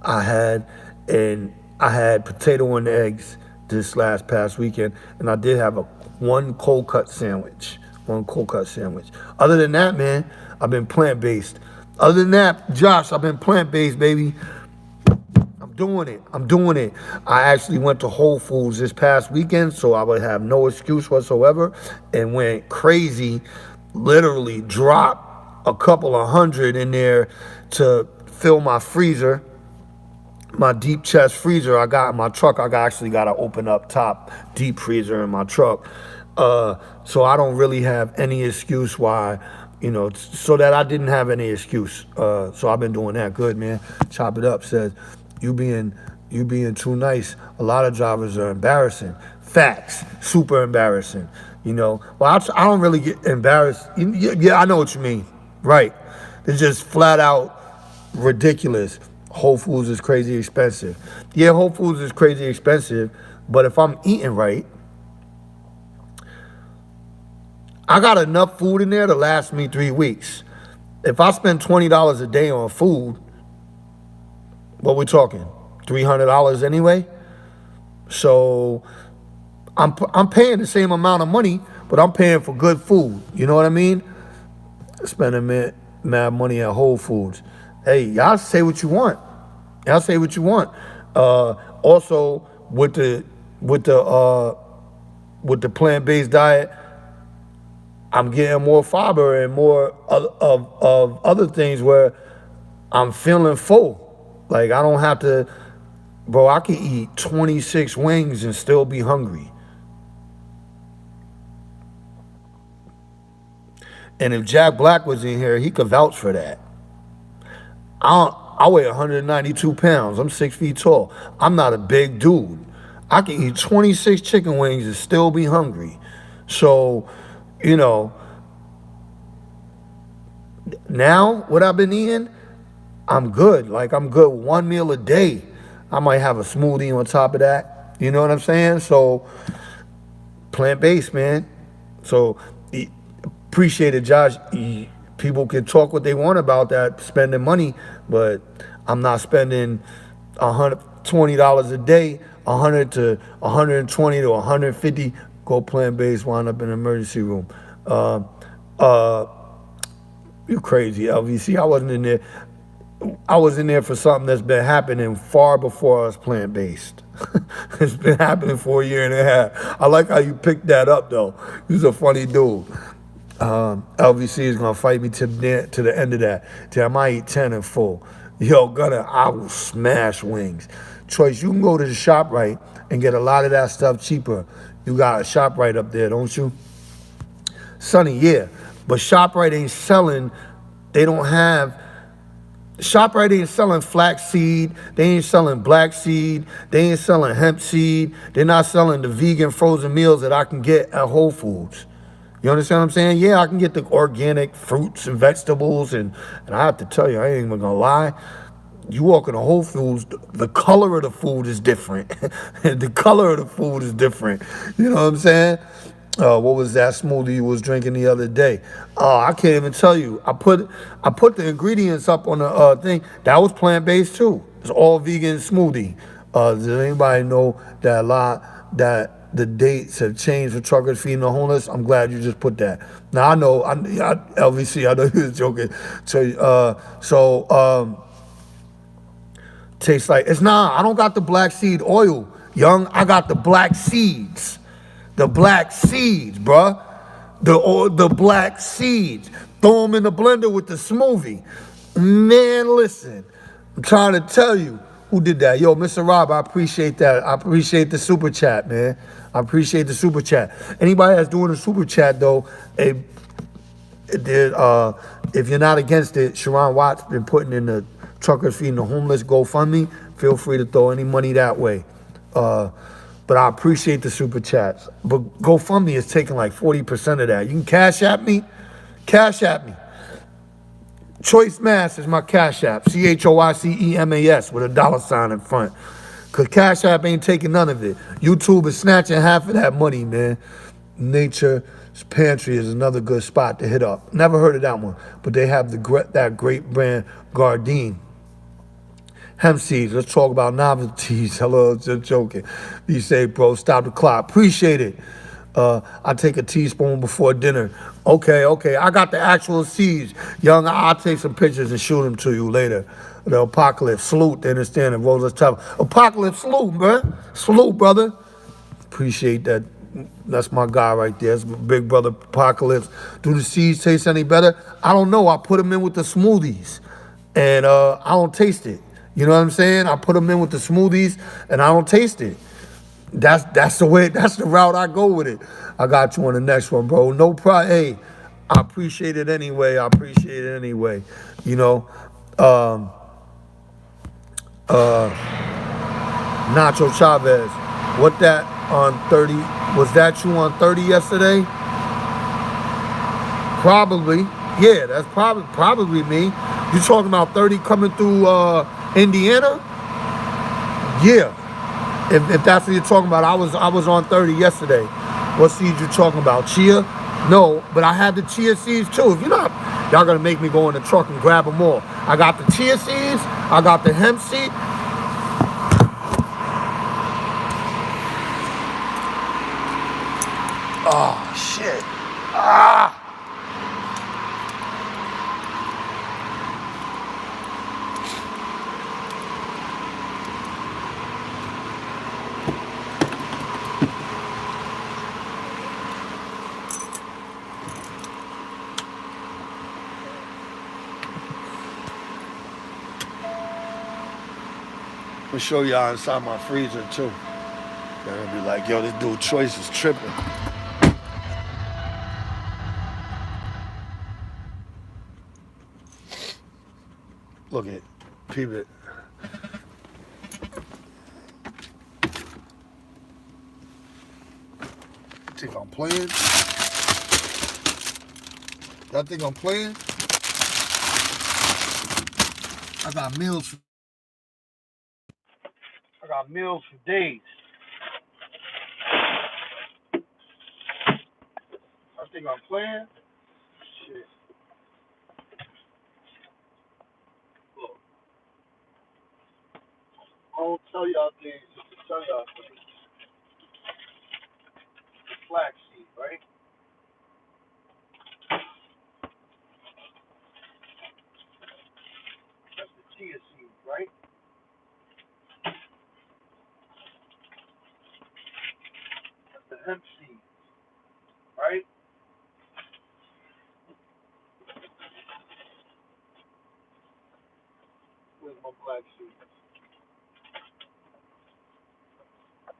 I had, and I had potato and eggs this last past weekend, and I did have one cold cut sandwich. One cold cut sandwich. Other than that, man, I've been plant based. Other than that, Josh, I've been plant based, baby. I'm doing it. I'm doing it. I actually went to Whole Foods this past weekend, so I would have no excuse whatsoever, and went crazy. Literally dropped a couple of hundred in there to fill my freezer, my deep chest freezer I got in my truck. Actually got an open up top deep freezer in my truck. So I don't really have any excuse why, so that I didn't have any excuse. So I've been doing that good, man. Chop it up says, you being too nice. A lot of drivers are embarrassing. Facts, super embarrassing. Well, I don't really get embarrassed. Yeah, I know what you mean. Right. It's just flat out ridiculous. Whole Foods is crazy expensive. Yeah, Whole Foods is crazy expensive, but if I'm eating right, I got enough food in there to last me 3 weeks. If I spend $20 a day on food, what we talking? $300 anyway? So I'm paying the same amount of money, but I'm paying for good food. You know what I mean? Spending mad money at Whole Foods. Hey, y'all say what you want. Y'all say what you want. Also, with the plant-based diet, I'm getting more fiber and more of other things where I'm feeling full. Like I don't have to, bro. I can eat 26 wings and still be hungry. And if Jack Black was in here, he could vouch for that. I weigh 192 pounds. I'm 6 feet tall. I'm not a big dude. I can eat 26 chicken wings and still be hungry. So, now what I've been eating, I'm good. Like I'm good one meal a day. I might have a smoothie on top of that. You know what I'm saying? So plant-based, man. So appreciate it, Josh. People can talk what they want about that, spending money, but I'm not spending $120 a day, 100 to 120 to 150. Go plant-based, wind up in an emergency room. You crazy, LVC. I wasn't in there. I was in there for something that's been happening far before I was plant-based. It's been happening for a year and a half. I like how you picked that up, though. You're a funny dude. LVC is gonna fight me to the end of that. Till I might eat 10 in full. Yo, Gunner, I will smash wings. Choice, you can go to the ShopRite and get a lot of that stuff cheaper. You got a ShopRite up there, don't you? Sonny, yeah. But ShopRite ain't selling, ShopRite ain't selling flaxseed, they ain't selling black seed, they ain't selling hemp seed, they're not selling the vegan frozen meals that I can get at Whole Foods. You understand what I'm saying? Yeah, I can get the organic fruits and vegetables, and I have to tell you, I ain't even gonna lie. You walk into Whole Foods, the color of the food is different. The color of the food is different. You know what I'm saying? What was that smoothie you was drinking the other day? I can't even tell you. I put the ingredients up on the thing. That was plant-based too. It's all vegan smoothie. Does anybody know that the dates have changed for truckers feeding the homeless? I'm glad you just put that. Now I know, LVC, I know you was joking. So tastes like it's I don't got the black seed oil, young. I got the black seeds. The black seeds, bruh. The black seeds. Throw them in the blender with the smoothie. Man, listen. I'm trying to tell you who did that. Yo, Mr. Rob, I appreciate that. I appreciate the super chat, man. I appreciate the super chat. Anybody that's doing a super chat though, if you're not against it, Sharon Watts been putting in the truckers feeding the homeless GoFundMe. Feel free to throw any money that way. But I appreciate the super chats. But GoFundMe is taking like 40% of that. You can cash at me. Cash at me. Choicemas is my cash app. CHOICEMAS with a $ in front. Because Cash App ain't taking none of it. YouTube is snatching half of that money, man. Nature's Pantry is another good spot to hit up. Never heard of that one. But they have that great brand, Gardein. Hemp seeds. Let's talk about novelties. Hello, just joking. You say, bro, stop the clock. Appreciate it. I take a teaspoon before dinner. Okay. I got the actual seeds. Young, I'll take some pictures and shoot them to you later. The Apocalypse. Salute, they understand it. Rollers tough. Apocalypse, salute, man. Salute, brother. Appreciate that. That's my guy right there. That's my big brother Apocalypse. Do the seeds taste any better? I don't know. I put them in with the smoothies, and I don't taste it. You know what I'm saying? I put them in with the smoothies, and I don't taste it. That's the way. That's the route I go with it. I got you on the next one, bro. No problem. Hey, I appreciate it anyway. I appreciate it anyway. You know, um, Nacho Chavez. What that on 30? Was that you on 30 yesterday? Probably. Yeah, that's probably me. You talking about 30 coming through Indiana? Yeah. If that's what you're talking about, I was on 30 yesterday. What seeds you talking about? Chia? No, but I had the chia seeds too. If you're not, y'all gonna make me go in the truck and grab them all. I got the chia seeds. I got the hemp seed. Oh shit. Ah. I'm gonna show y'all inside my freezer too. They're gonna be like, yo, this dude Choice is tripping. Look at, peep it. Think I'm playing? Y'all think I'm playing? I got meals for days. I think I'm playing. Shit. Look, I don't tell y'all things just to tell y'all things. The flaxseed, right? That's the chia seed, right? That's the hemp seed, right? Where's my black seed?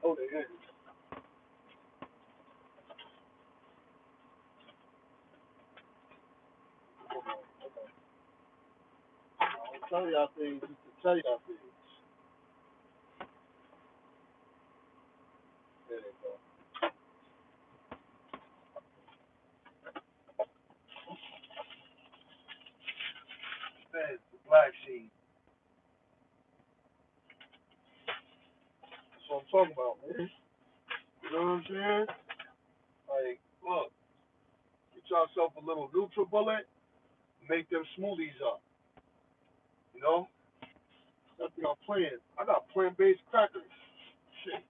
Oh, there it is. Hold on. I don't tell y'all things just to tell y'all things. There they go. That's the black seed. That's what I'm talking about, man. You know what I'm saying? Like, look, get yourself a little NutriBullet, make them smoothies up. You know? I think I'm playing. I got plant-based crackers. Shit.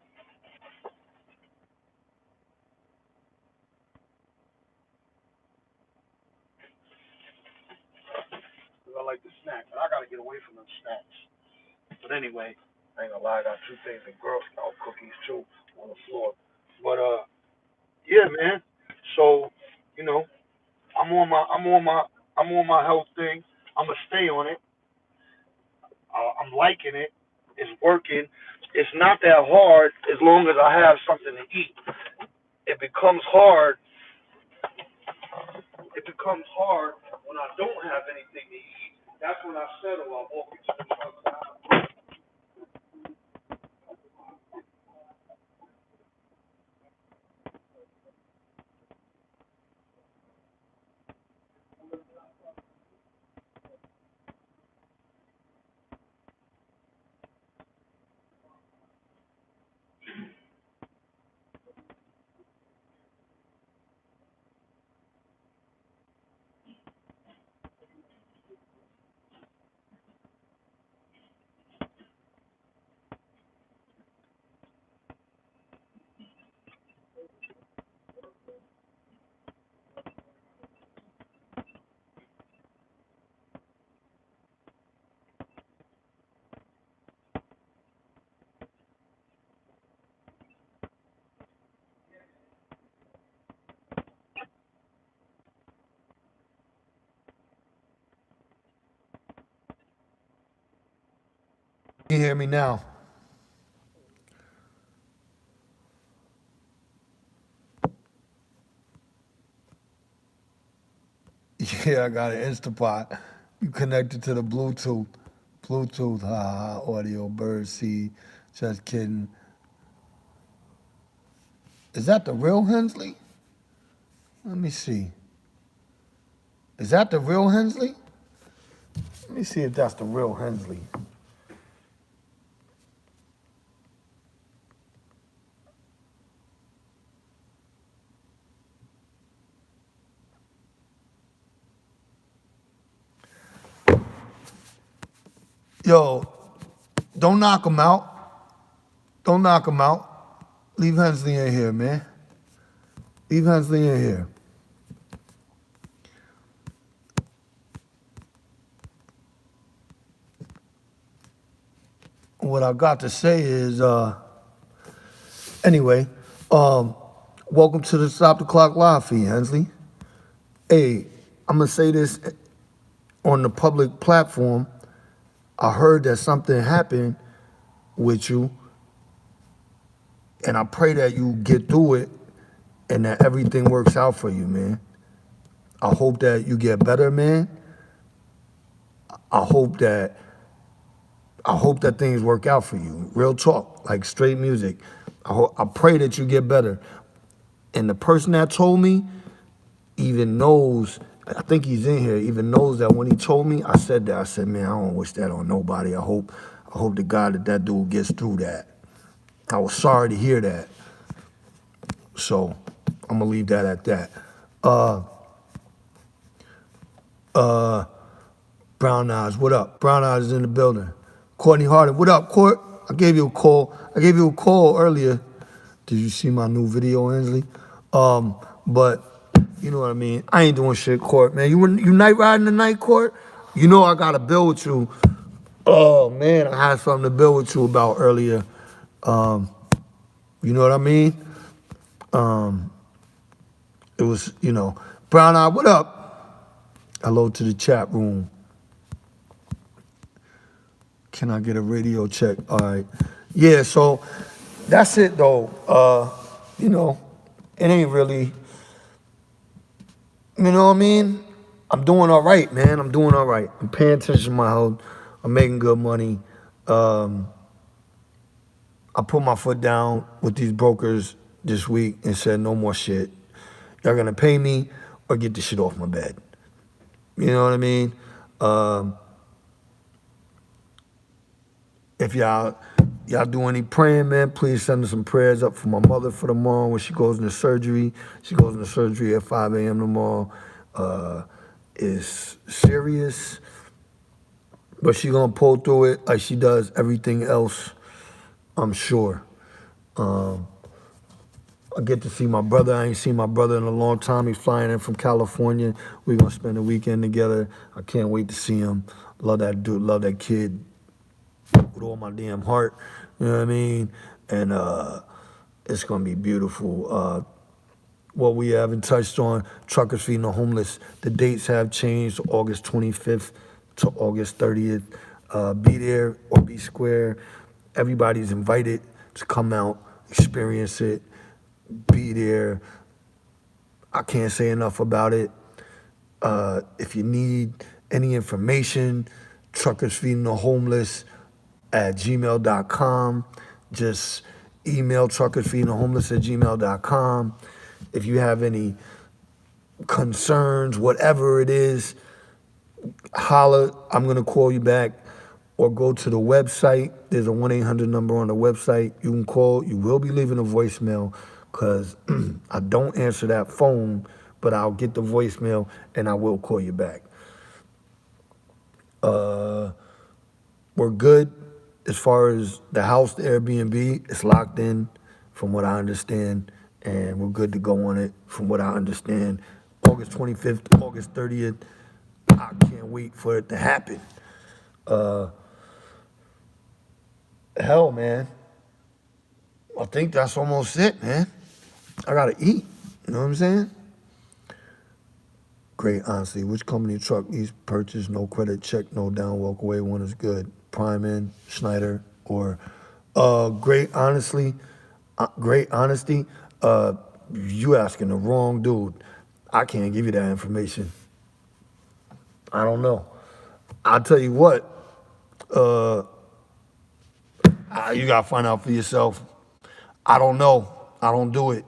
'Cause I like the snack, and I gotta get away from them snacks. But anyway, I ain't gonna lie, I got two things of Girl Scout cookies too on the floor. But yeah, man. So, you know, I'm on my health thing. I'm gonna stay on it. I'm liking it. It's working. It's not that hard as long as I have something to eat. It becomes hard. It becomes hard when I don't have anything to eat. That's when I settle. I walk into the truck. You hear me now? Yeah, I got an Instapot. You connected to the Bluetooth. Bluetooth, audio, bird seed. Just kidding. Is that the real Hensley? Let me see. Is that the real Hensley? Let me see if that's the real Hensley. Yo, don't knock him out. Don't knock him out. Leave Hensley in here, man. Leave Hensley in here. What I got to say is, anyway, welcome to the Stop the Clock Live feed, Hensley. Hey, I'm gonna say this on the public platform. I heard that something happened with you, and I pray that you get through it and that everything works out for you, man. I hope that you get better, man. I hope that I hope that things work out for you. Real talk, like straight music. I pray that you get better. And the person that told me even knows, I think he's in here, even knows that when he told me, I said that. I said, man, I don't wish that on nobody. I hope to God that that dude gets through that. I was sorry to hear that. So I'm gonna leave that at that. Uh, Brown Eyes, what up? Brown Eyes is in the building. Courtney Harden, what up, Court? I gave you a call. I gave you a call earlier. Did you see my new video, Hensley? But you know what I mean. I ain't doing shit, Court, man. You night riding tonight, Court? You know I got a bill with you. Oh man, I had something to build with you about earlier. You know what I mean? It was, Brown Eye, what up? Hello to the chat room. Can I get a radio check? All right. Yeah, so that's it though. You know, it ain't really, you know what I mean? I'm doing all right, man. I'm doing all right. I'm paying attention to my health. I'm making good money. I put my foot down with these brokers this week and said, no more shit. Y'all gonna pay me or get the shit off my bed. You know what I mean? If y'all do any praying, man, please send some prayers up for my mother for tomorrow when she goes into surgery. She goes into surgery at 5 a.m. tomorrow. It's serious. but she gonna pull through it like she does everything else, I'm sure. I get to see my brother. I ain't seen my brother in a long time. He's flying in from California. We're gonna spend the weekend together. I can't wait to see him. Love that dude, love that kid with all my damn heart. You know what I mean? And it's gonna be beautiful. What we haven't touched on, Truckers Feeding the Homeless. The dates have changed, August 25th to August 30th. Be there or be square. Everybody's invited to come out, experience it, be there. I can't say enough about it. If you need any information, Truckers Feeding the Homeless at gmail.com. Just email truckersfeedingthehomeless at gmail.com. If you have any concerns, whatever it is, holler. I'm going to call you back, or go to the website. There's a 1-800 number on the website. You can call. You will be leaving a voicemail because I don't answer that phone, but I'll get the voicemail and I will call you back. We're good as far as the house, the Airbnb. It's locked in from what I understand, and we're good to go on it from what I understand. August 25th, August 30th. I can't wait for it to happen. Hell, man. I think that's almost it, man. I gotta eat. You know what I'm saying? Great honesty. Which company truck each purchase, no credit, check, no down, walk away, one is good? Prime in, Schneider, or great honesty. You asking the wrong dude. I can't give you that information. I don't know. I'll tell you what. You gotta find out for yourself. I don't know. I don't do it.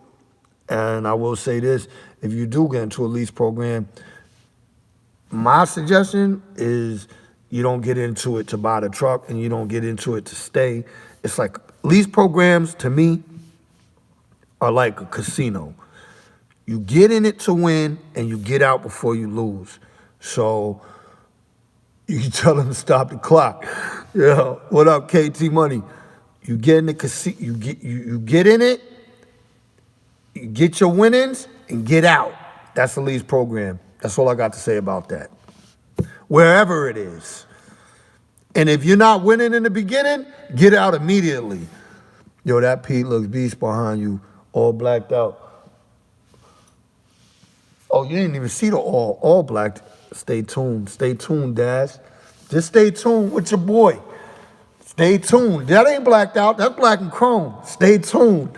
And I will say this, if you do get into a lease program, my suggestion is you don't get into it to buy the truck and you don't get into it to stay. It's like lease programs, to me, are like a casino. You get in it to win and you get out before you lose. So you can tell them to stop the clock. Yeah, what up, KT Money? You get in the casino, you get in it, you get your winnings, and get out. That's the lease program. That's all I got to say about that. Wherever it is. And if you're not winning in the beginning, get out immediately. Yo, that Pete looks beast behind you, all blacked out. Oh, you didn't even see the all black. Stay tuned. Stay tuned, Dash. Just stay tuned with your boy. Stay tuned. That ain't blacked out. That's black and chrome. Stay tuned.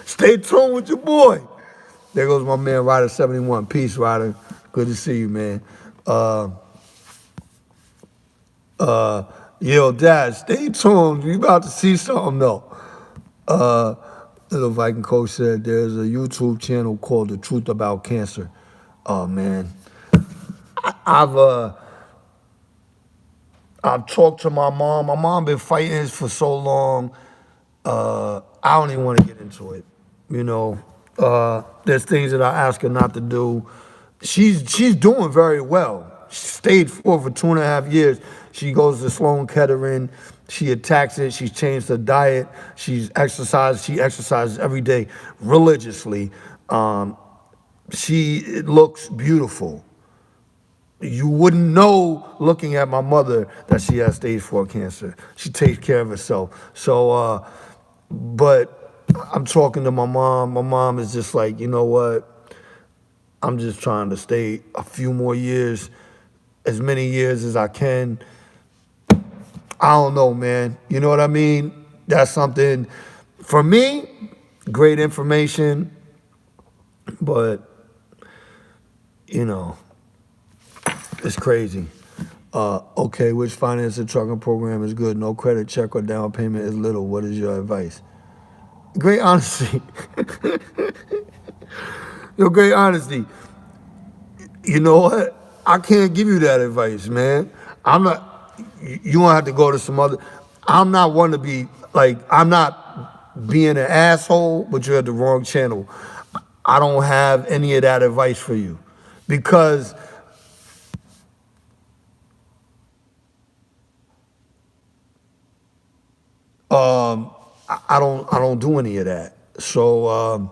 Stay tuned with your boy. There goes my man, Ryder 71. Peace, Ryder. Good to see you, man. Yo, Dad, stay tuned. You about to see something, though. Little Viking coach said there's a YouTube channel called The Truth About Cancer. Oh, man. I've talked to my mom. My mom been fighting this for so long. I don't even want to get into it. You know, there's things that I ask her not to do. She's doing very well. She stayed for 2.5 years. She goes to Sloan Kettering. She attacks it. She's changed her diet. She's exercised. She exercises every day religiously. She looks beautiful. You wouldn't know looking at my mother that she has stage 4 cancer. She takes care of herself. So, but I'm talking to my mom. My mom is just like, you know what? I'm just trying to stay a few more years, as many years as I can. I don't know, man. You know what I mean? That's something, for me, great information, but, you know, it's crazy. Okay, which finance and trucking program is good? No credit, check, or down payment is little. What is your advice? Great honesty. Yo, great honesty. You know what? I can't give you that advice, man. I'm not, you gonna have to go to some other, I'm not one to be, like, I'm not being an asshole, but you're at the wrong channel. I don't have any of that advice for you. Because I don't do any of that. So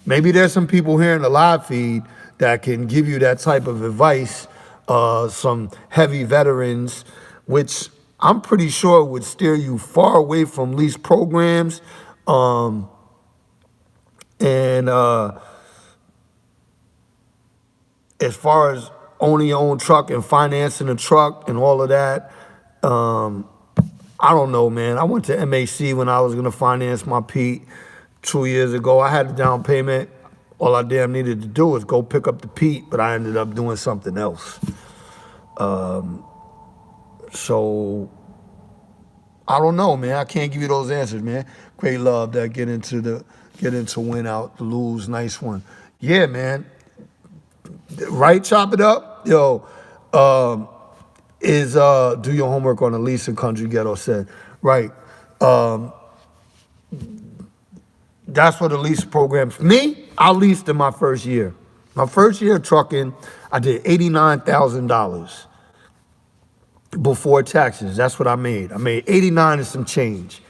maybe there's some people here in the live feed that can give you that type of advice. Some heavy veterans, which I'm pretty sure would steer you far away from lease programs. And as far as owning your own truck and financing a truck and all of that, I don't know, man. I went to M.A.S when I was gonna finance my Pete 2 years ago. I had a down payment. All I damn needed to do was go pick up the Pete, but I ended up doing something else. So I don't know, man. I can't give you those answers, man. Great love that get into win out, the lose, nice one. Yeah, man. Right, chop it up. Yo, is do your homework on the lease in country ghetto said. Right. That's what the lease programs. Me, I leased in my first year. My first year of trucking, I did $89,000 before taxes. That's what I made. I made 89 and some change.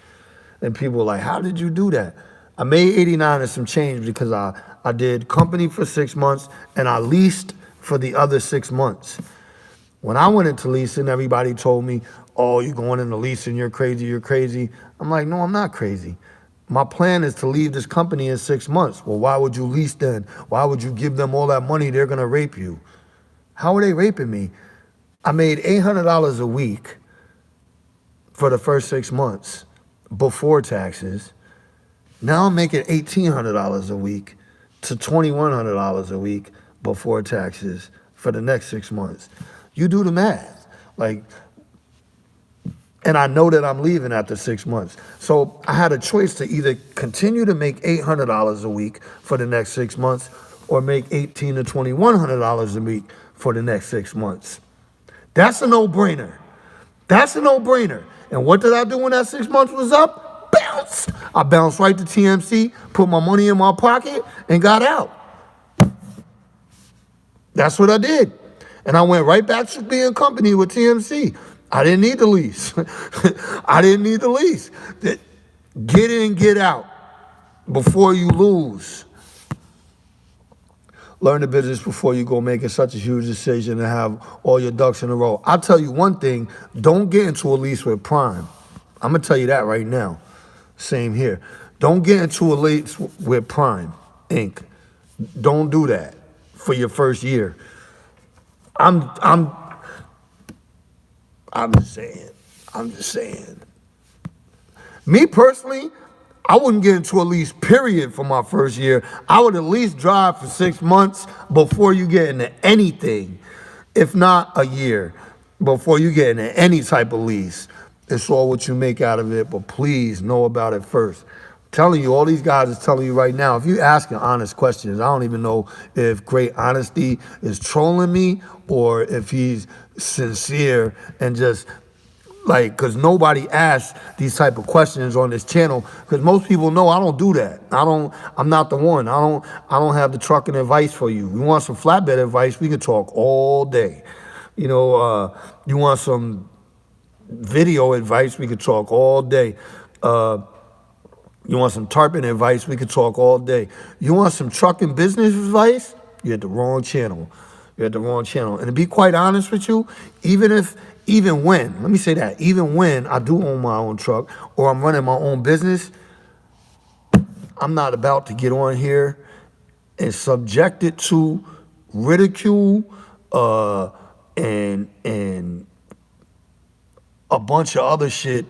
And people were like, how did you do that? I made 89 and some change because I did company for 6 months and I leased for the other 6 months. When I went into leasing, everybody told me, oh, you're going into leasing, you're crazy, you're crazy. I'm like, no, I'm not crazy. My plan is to leave this company in 6 months. Well, why would you lease then? Why would you give them all that money? They're going to rape you. How are they raping me? I made $800 a week for the first 6 months before taxes. Now I'm making $1,800 a week to $2,100 a week before taxes for the next 6 months. You do the math. Like, and I know that I'm leaving after 6 months. So I had a choice to either continue to make $800 a week for the next 6 months or make $1,800 to $2,100 a week for the next 6 months. That's a no-brainer. That's a no-brainer. And what did I do when that 6 months was up? Bounce. I bounced right to TMC, put my money in my pocket, and got out. That's what I did. And I went right back to being company with TMC. I didn't need the lease. I didn't need the lease. Get in, get out before you lose. Learn the business before you go making such a huge decision and have all your ducks in a row. I'll tell you one thing, don't get into a lease with Prime. I'm going to tell you that right now. Same here. Don't get into a lease with Prime, Inc. Don't do that for your first year. I'm just saying. Me personally, I wouldn't get into a lease, period, for my first year. I would at least drive for 6 months before you get into anything, if not a year, before you get into any type of lease. It's all what you make out of it, but please know about it first. I'm telling you, all these guys is telling you right now, if you asking honest questions, I don't even know if Great Honesty is trolling me or if he's sincere and just like, because nobody asks these type of questions on this channel, because most people know I don't do that. I'm not the one. I don't have the trucking advice for you. You want some flatbed advice, we can talk all day. You know, you want some video advice, we could talk all day. You want some tarping advice, we could talk all day. You want some trucking business advice, you're at the wrong channel. You're at the wrong channel. And to be quite honest with you, even when I do own my own truck or I'm running my own business, I'm not about to get on here and subject it to ridicule and a bunch of other shit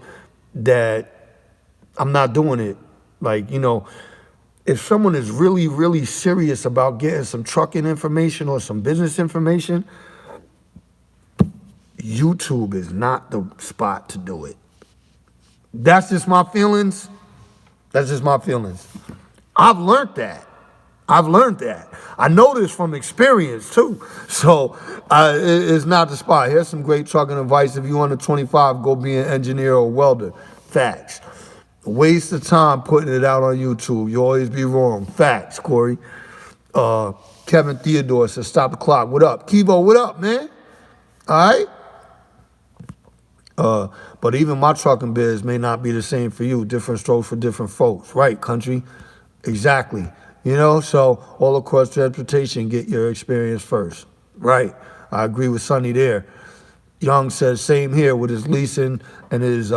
that I'm not doing it. Like, you know, if someone is really, really serious about getting some trucking information or some business information, YouTube is not the spot to do it. That's just my feelings. That's just my feelings. I've learned that. I know this from experience too. So it's not the spot. Here's some great trucking advice. If you're under 25, go be an engineer or welder. Facts. Waste of time putting it out on YouTube. You always be wrong. Facts, Corey. Kevin Theodore says, stop the clock. What up? Kivo, what up, man? All right? Uh, but even my trucking biz may not be the same for you. Different strokes for different folks, right? Country, exactly. You know, so all across transportation, get your experience first, right? I agree with Sonny there. Young says same here with his leasing and his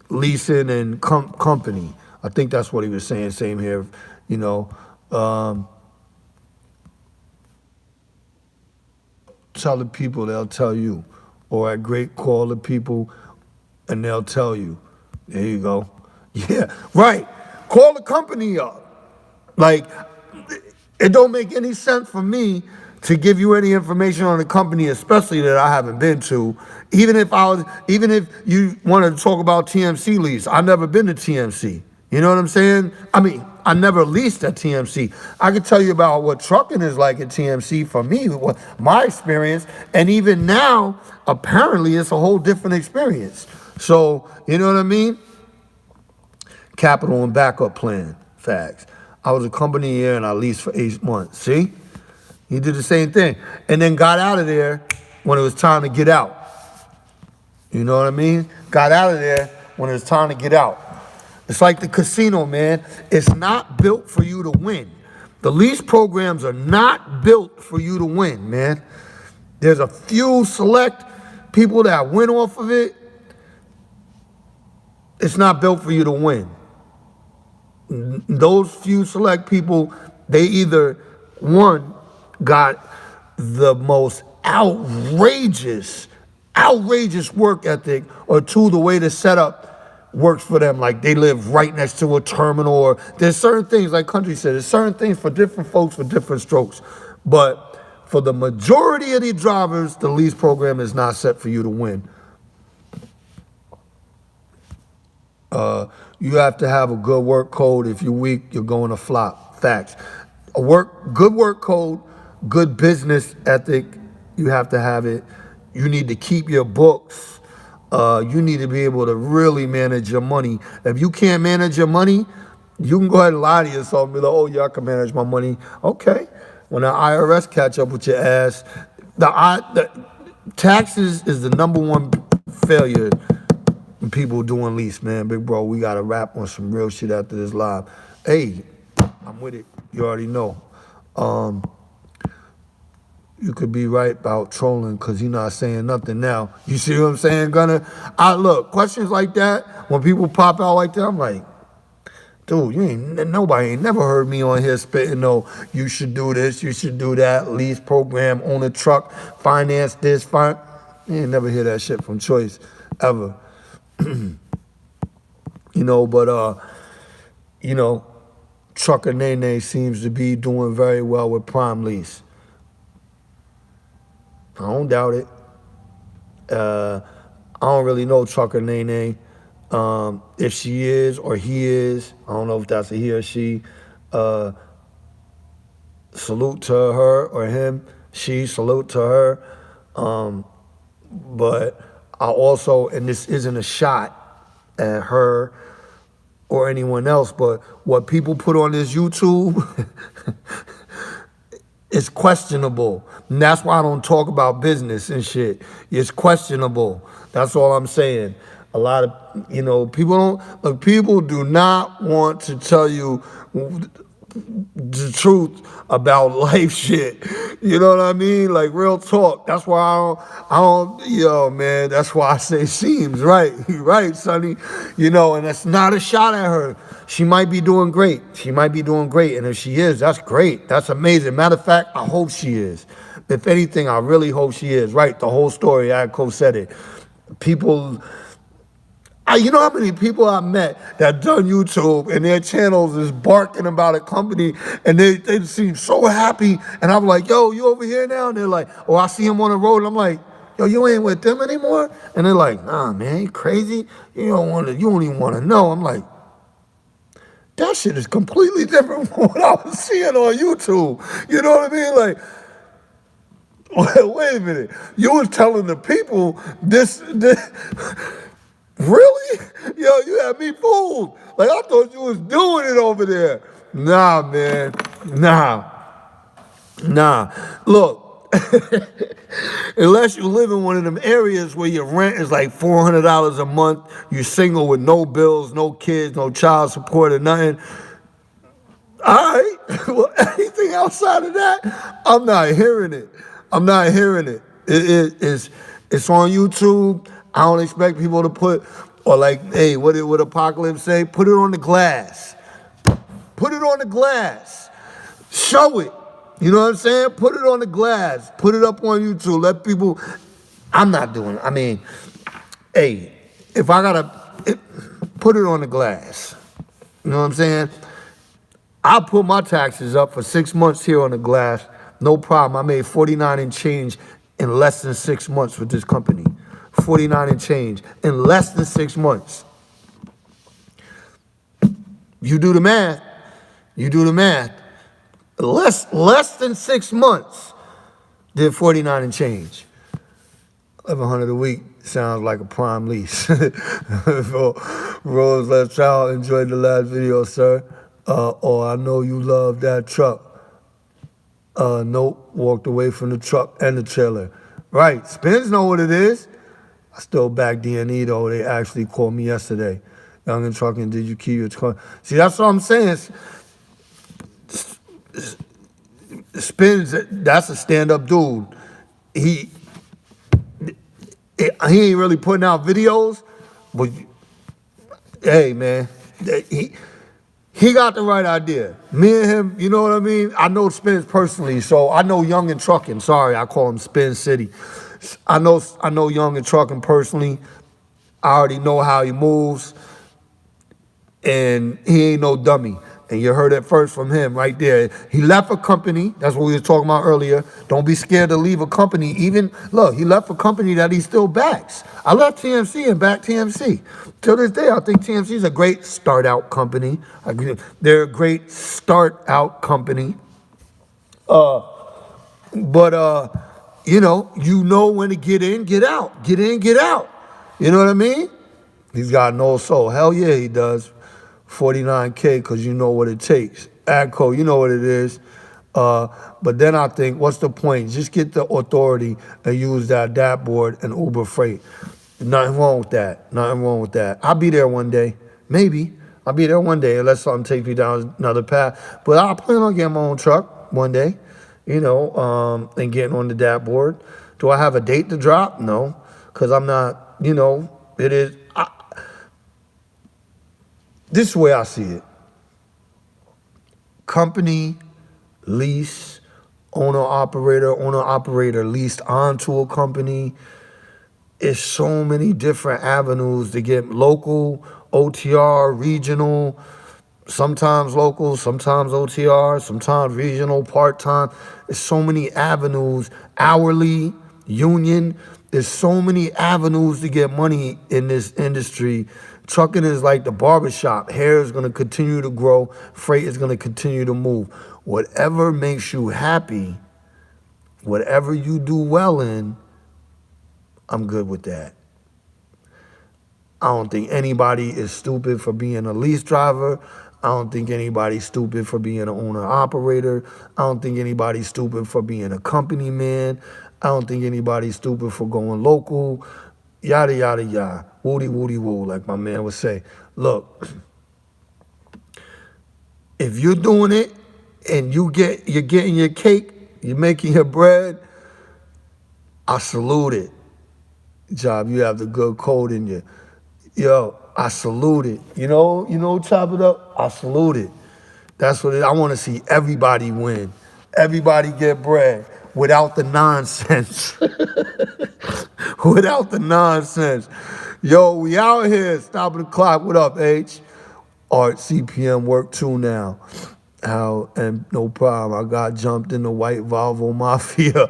leasing and company. I think that's what he was saying. Same here, you know. Um, Tell the people, they'll tell you. Or at Great, call the people and they'll tell you. There you go. Yeah, right. Call the company up. Like, it don't make any sense for me to give you any information on the company, especially that I haven't been to. Even if you wanted to talk about TMC lease, I've never been to TMC. You know what I'm saying? I mean, I never leased at TMC. I can tell you about what trucking is like at TMC for me, what my experience, and even now, apparently, it's a whole different experience. So, you know what I mean? Capital and backup plan, facts. I was a company here and I leased for 8 months. See? He did the same thing. And then got out of there when it was time to get out. You know what I mean? Got out of there when it was time to get out. It's like the casino, man. It's not built for you to win. The lease programs are not built for you to win, man. There's a few select people that win off of it. It's not built for you to win. Those few select people, they either, one, got the most outrageous work ethic, or two, the way the setup works for them. Like they live right next to a terminal, or there's certain things, like Country said, there's certain things for different folks for different strokes. But for the majority of the drivers, the lease program is not set for you to win. You have to have a good work code. If you're weak, you're going to flop. Facts. Good work code, good business ethic. You have to have it. You need to keep your books. You need to be able to really manage your money. If you can't manage your money, you can go ahead and lie to yourself and be like, "Oh yeah, I can manage my money." Okay. When the IRS catch up with your ass, the taxes is the number one failure. People doing lease, man. Big bro, we got to rap on some real shit after this live. Hey, I'm with it. You already know. You could be right about trolling because you're not saying nothing now. You see what I'm saying, Gunner? Look, questions like that, when people pop out like that, I'm like, dude, nobody ain't never heard me on here spitting, no, you should do this, you should do that, lease program, own a truck, finance this, You ain't never hear that shit from Choice, ever. But Trucker Nene seems to be doing very well with Prime Lease. I don't doubt it. I don't really know Trucker Nene. If she is or he is, I don't know if that's a he or she. Salute to her or him. Salute to her. But I also, and this isn't a shot at her or anyone else, but what people put on this YouTube is questionable. And that's why I don't talk about business and shit. It's questionable. That's all I'm saying. A lot of, people do not want to tell you the truth about life shit. You know what I mean? Like real talk. That's why man, that's why I say seems, right? Right, Sonny. And that's not a shot at her. She might be doing great. And if she is, that's great. That's amazing. Matter of fact, I hope she is. If anything, I really hope she is. Right, the whole story, I co-said it. People, you know how many people I met that done YouTube and their channels is barking about a company and they seem so happy. And I'm like, yo, you over here now? And they're like, oh, I see him on the road. And I'm like, yo, you ain't with them anymore? And they're like, nah, man, you crazy? You don't even want to know. I'm like, that shit is completely different from what I was seeing on YouTube. You know what I mean? Like, wait a minute. You was telling the people this really? Yo, you had me fooled. Like, I thought you was doing it over there. Nah, man. Nah. Look, Unless you live in one of them areas where your rent is like $400 a month, you're single with no bills, no kids, no child support or nothing. All right. Well, anything outside of that, I'm not hearing it. I'm not hearing it. It's on YouTube. I don't expect people to put, or like, hey, what did Apocalypse say? Put it on the glass. Put it on the glass. Show it. You know what I'm saying? Put it on the glass. Put it up on YouTube. Let people. I'm not doing it. I mean, hey, if I gotta put it on the glass. You know what I'm saying? I'll put my taxes up for 6 months here on the glass. No problem. I made 49 and change in less than 6 months with this company. 49 and change in less than 6 months. You do the math. You do the math. Less than 6 months did 49 and change. 1,100 a week sounds like a prime lease. Rose left out. Enjoyed the last video, sir. Or I know you love that truck. Nope, walked away from the truck and the trailer. Right, Spins know what it is. I still back D&E though. They actually called me yesterday. Young and Trucking, did you keep your car? See, that's what I'm saying. Spins, that's a stand-up dude. He ain't really putting out videos, but hey, man, he got the right idea. Me and him, you know what I mean? I know Spins personally, so I know Young and Trucking. Sorry, I call him Spin City. I know Young and Trucking personally. I already know how he moves, and he ain't no dummy. And you heard it first from him right there. He left a company. That's what we were talking about earlier. Don't be scared to leave a company. Even, look, he left a company that he still backs. I left TMC and back TMC. Till this day, I think TMC is a great start-out company. They're a great start-out company. You know when to get in, get out. Get in, get out. You know what I mean? He's got no soul. Hell yeah, he does. 49K because you know what it takes. AGCO, you know what it is. But then I think, what's the point? Just get the authority and use that dashboard and Uber Freight. Nothing wrong with that. Nothing wrong with that. I'll be there one day. Maybe. I'll be there one day unless something takes me down another path. But I plan on getting my own truck one day, and getting on the dashboard. Do I have a date to drop? No, because I'm not, it is. This is the way I see it. Company, lease, owner-operator leased onto a company. It's so many different avenues to get local, OTR, regional, sometimes local, sometimes OTR, sometimes regional, part-time. There's so many avenues, hourly, union. There's so many avenues to get money in this industry. Trucking is like the barbershop. Hair is going to continue to grow. Freight is going to continue to move. Whatever makes you happy, whatever you do well in, I'm good with that. I don't think anybody is stupid for being a lease driver. I don't think anybody's stupid for being an owner-operator. I don't think anybody's stupid for being a company man. I don't think anybody's stupid for going local. Yada, yada, yada. Woody, woody, woo, like my man would say. Look, if you're doing it and you're getting your cake, you're making your bread, I salute it. Job, you have the good code in you. Yo, I salute it. Chop it up, I salute it. That's what I want to see everybody win. Everybody get bread without the nonsense. Without the nonsense. Yo, we out here. Stopping the clock. What up, H? Art CPM work too now. And no problem. I got jumped in the white Volvo Mafia.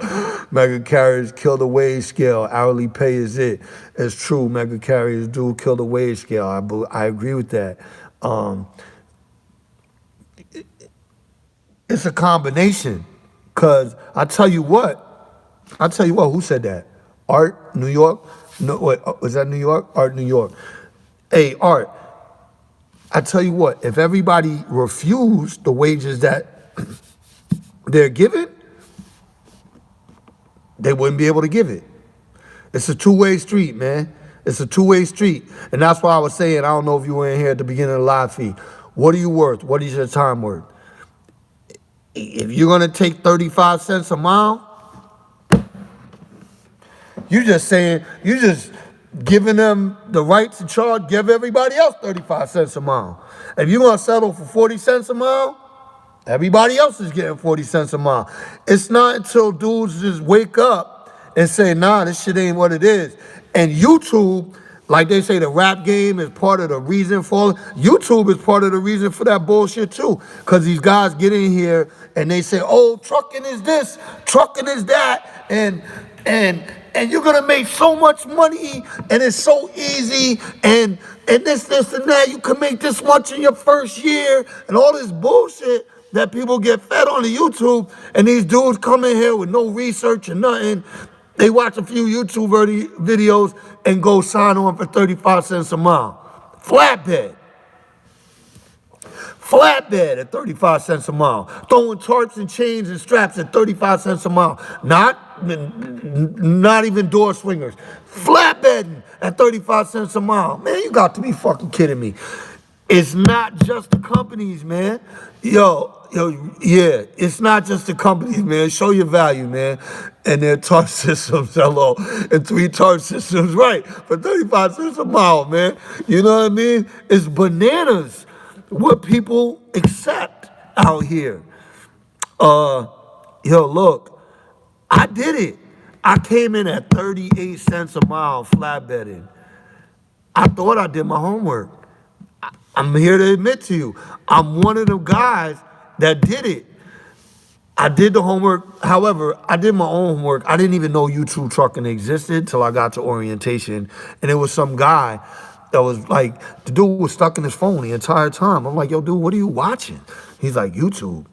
Mega carriers kill the wage scale. Hourly pay is it. It's true. Mega carriers do kill the wage scale. I agree with that. It's a combination. Cause I tell you what, who said that? Art, New York? No, what, was that New York? Art, New York. Hey, Art, I tell you what, if everybody refused the wages that they're given, they wouldn't be able to give it. It's a two-way street, man. It's a two-way street. And that's why I was saying, I don't know if you were in here at the beginning of the live feed. What are you worth? What is your time worth? If you're going to take 35 cents a mile, you're just giving them the right to charge, give everybody else 35 cents a mile. If you're going to settle for 40 cents a mile, everybody else is getting 40 cents a mile. It's not until dudes just wake up and say, nah, this shit ain't what it is. And YouTube, like they say, the rap game is part of the reason for it. YouTube is part of the reason for that bullshit too. Because these guys get in here and they say, oh, trucking is this, trucking is that, and you're gonna make so much money, and it's so easy, and this and that. You can make this much in your first year, and all this bullshit that people get fed on the YouTube, and these dudes come in here with no research and nothing. They watch a few YouTube videos and go sign on for 35 cents a mile. Flatbed at 35 cents a mile. Throwing tarps and chains and straps at 35 cents a mile. Not even door swingers. Flatbedding at 35 cents a mile. Man, you got to be fucking kidding me. It's not just the companies, man. Yo, yeah, it's not just the companies, man. Show your value, man. And their tarp systems, hello, and 3 tarp systems, right, for 35 cents a mile, man. You know what I mean? It's bananas what people accept out here. Look, I did it. I came in at 38 cents a mile flatbedding. I thought I did my homework. I'm here to admit to you, I'm one of the guys that did it. I did the homework. However, I did my own homework. I didn't even know YouTube trucking existed till I got to orientation. And it was some guy that was like, the dude was stuck in his phone the entire time. I'm like, yo, dude, what are you watching? He's like, YouTube.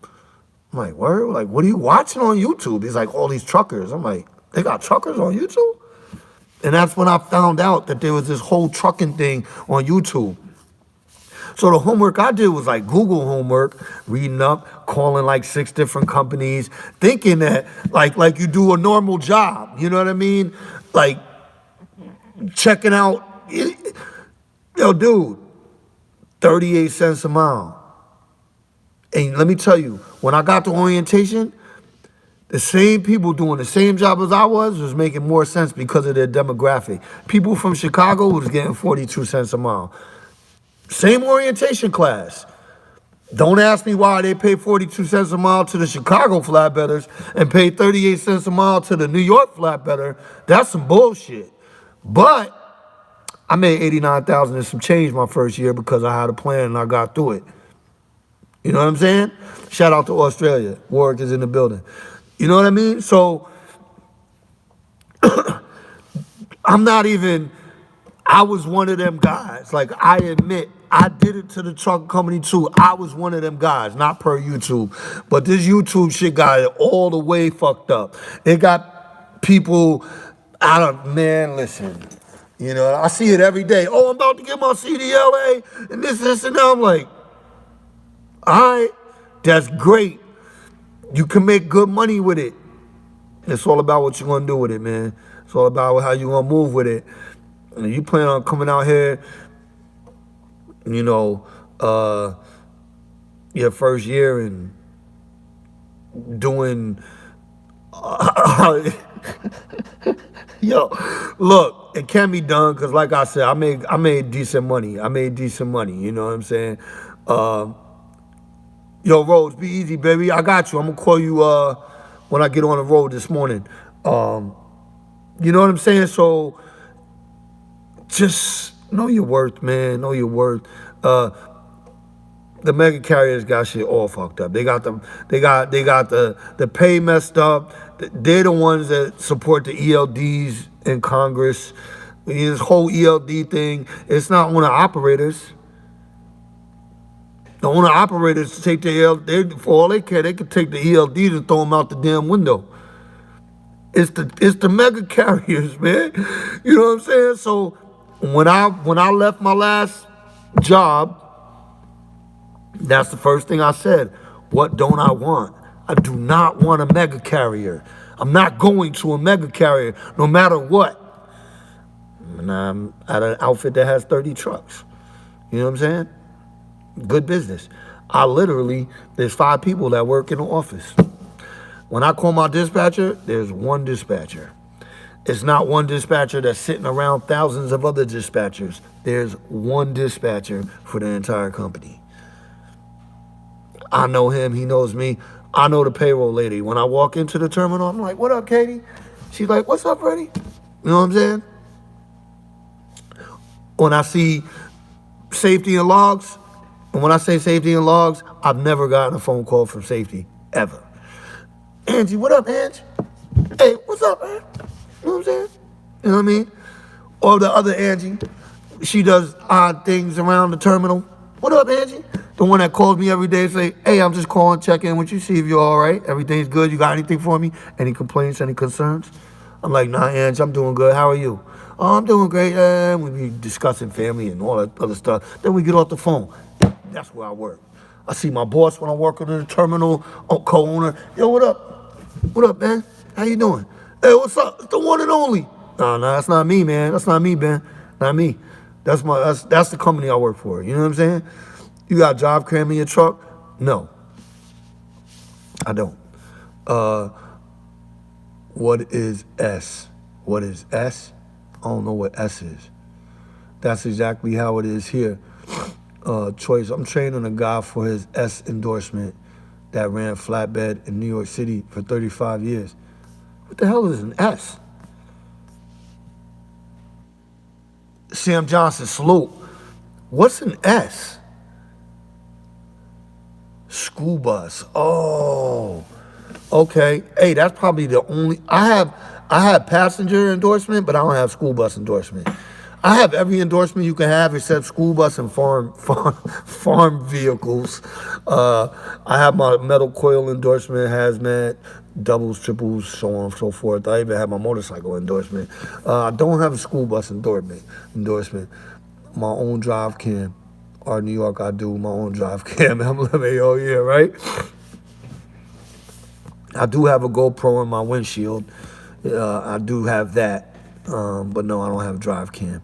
I'm like, word? Like, what are you watching on YouTube? He's like, all these truckers. I'm like, they got truckers on YouTube? And that's when I found out that there was this whole trucking thing on YouTube. So the homework I did was like Google homework, reading up, calling like 6 different companies, thinking that like you do a normal job, you know what I mean? Like checking out, yo, dude, 38 cents a mile. And let me tell you, when I got to orientation, the same people doing the same job as I was making more sense because of their demographic. People from Chicago was getting 42 cents a mile. Same orientation class. Don't ask me why they pay 42 cents a mile to the Chicago flatbedders and pay 38 cents a mile to the New York flatbedder. That's some bullshit. But I made 89,000 and some change my first year because I had a plan and I got through it. You know what I'm saying? Shout out to Australia. Warwick is in the building. You know what I mean? So I was one of them guys. Like, I admit, I did it to the truck company too. I was one of them guys, not per YouTube. But this YouTube shit got it all the way fucked up. It got people man, listen. You know, I see it every day. Oh, I'm about to get my CDLA and this, and that. I'm like, all right, that's great. You can make good money with it. It's all about what you're going to do with it, man. It's all about how you're going to move with it. And you plan on coming out here, you know, your first year and doing, yo, look, it can be done because, like I said, I made decent money. You know what I'm saying? Yo, Rose, be easy, baby. I got you. I'm gonna call you when I get on the road this morning. You know what I'm saying? So just know your worth, man. Know your worth. The mega carriers got shit all fucked up. They got the pay messed up. They're the ones that support the ELDs in Congress. This whole ELD thing, it's not owner operators. The owner operators take the ELD, for all they care, they can take the ELDs and throw them out the damn window. It's the mega carriers, man. You know what I'm saying? So when I left my last job, that's the first thing I said. What don't I want? I do not want a mega carrier. I'm not going to a mega carrier no matter what. And I'm at an outfit that has 30 trucks. You know what I'm saying? Good business. There's 5 people that work in the office. When I call my dispatcher, there's one dispatcher. It's not one dispatcher that's sitting around thousands of other dispatchers. There's one dispatcher for the entire company. I know him, he knows me. I know the payroll lady. When I walk into the terminal, I'm like, what up, Katie? She's like, what's up, Freddie? You know what I'm saying? When I see safety and logs, and when I say safety and logs, I've never gotten a phone call from safety, ever. Angie, what up, Angie? Hey, what's up, man? You know what I'm saying? You know what I mean? Or the other Angie, she does odd things around the terminal. What up, Angie? The one that calls me every day and say, hey, I'm just calling, check in with you, see if you're all right. Everything's good. You got anything for me? Any complaints, any concerns? I'm like, nah, Angie, I'm doing good. How are you? Oh, I'm doing great. We be discussing family and all that other stuff. Then we get off the phone. That's where I work. I see my boss when I work in the terminal, co-owner. Yo, what up? What up, man? How you doing? Hey, what's up? It's the one and only. No, that's not me, man. That's not me, man. Not me. That's the company I work for. You know what I'm saying? You got job cram in your truck? No, I don't. What is S? What is S? I don't know what S is. That's exactly how it is here. Choice. I'm training a guy for his S endorsement that ran Flatbed in New York City for 35 years. What the hell is an S? Sam Johnson, salute. What's an S? School bus. Oh, okay. Hey, that's probably the only. I have passenger endorsement, but I don't have school bus endorsement. I have every endorsement you can have except school bus and farm vehicles. I have my metal coil endorsement, hazmat, doubles, triples, so on and so forth. I even have my motorcycle endorsement. I don't have a school bus endorsement. My own drive cam. Or New York, I do my own drive cam. I'm living, oh yeah, right? I do have a GoPro in my windshield. I do have that. But no, I don't have a drive cam.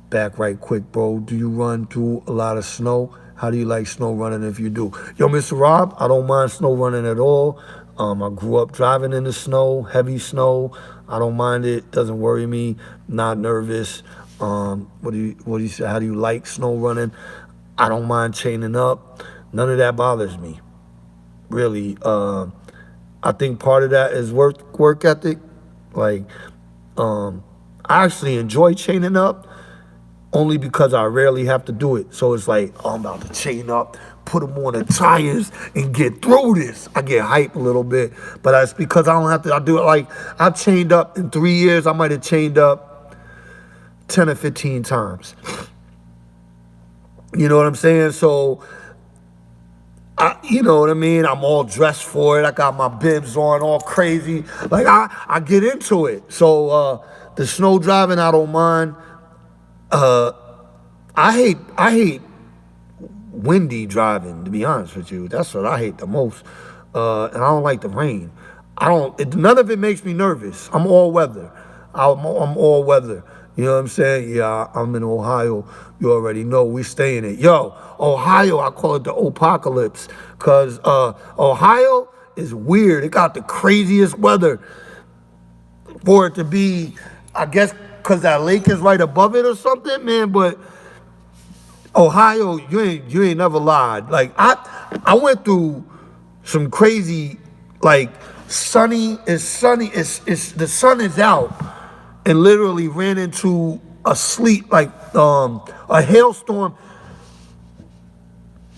Back right quick, bro. Do you run through a lot of snow? How do you like snow running if you do? Yo, Mr. Rob, I don't mind snow running at all. I grew up driving in the snow, heavy snow. I don't mind it. Doesn't worry me. Not nervous. What do you say? How do you like snow running? I don't mind chaining up. None of that bothers me. Really. I think part of that is work ethic. Like, I actually enjoy chaining up only because I rarely have to do it. So it's like, oh, I'm about to chain up, put them on the tires, and get through this. I get hyped a little bit, but that's because I don't have to. I do it like I've chained up in 3 years. I might have chained up 10 or 15 times. You know what I'm saying? So, you know what I mean? I'm all dressed for it. I got my bibs on, all crazy. Like, I get into it. So, the snow driving, I don't mind. I hate windy driving, to be honest with you. That's what I hate the most. And I don't like the rain. None of it makes me nervous. I'm all weather. I'm all weather. You know what I'm saying? Yeah, I'm in Ohio. You already know we stay in it. Yo, Ohio, I call it the apocalypse because Ohio is weird. It got the craziest weather for it to be, I guess, because that lake is right above it or something, man. But Ohio, you ain't never lied. Like I went through some crazy, like it's sunny, it's the sun is out, and literally ran into a sleet, like a hailstorm.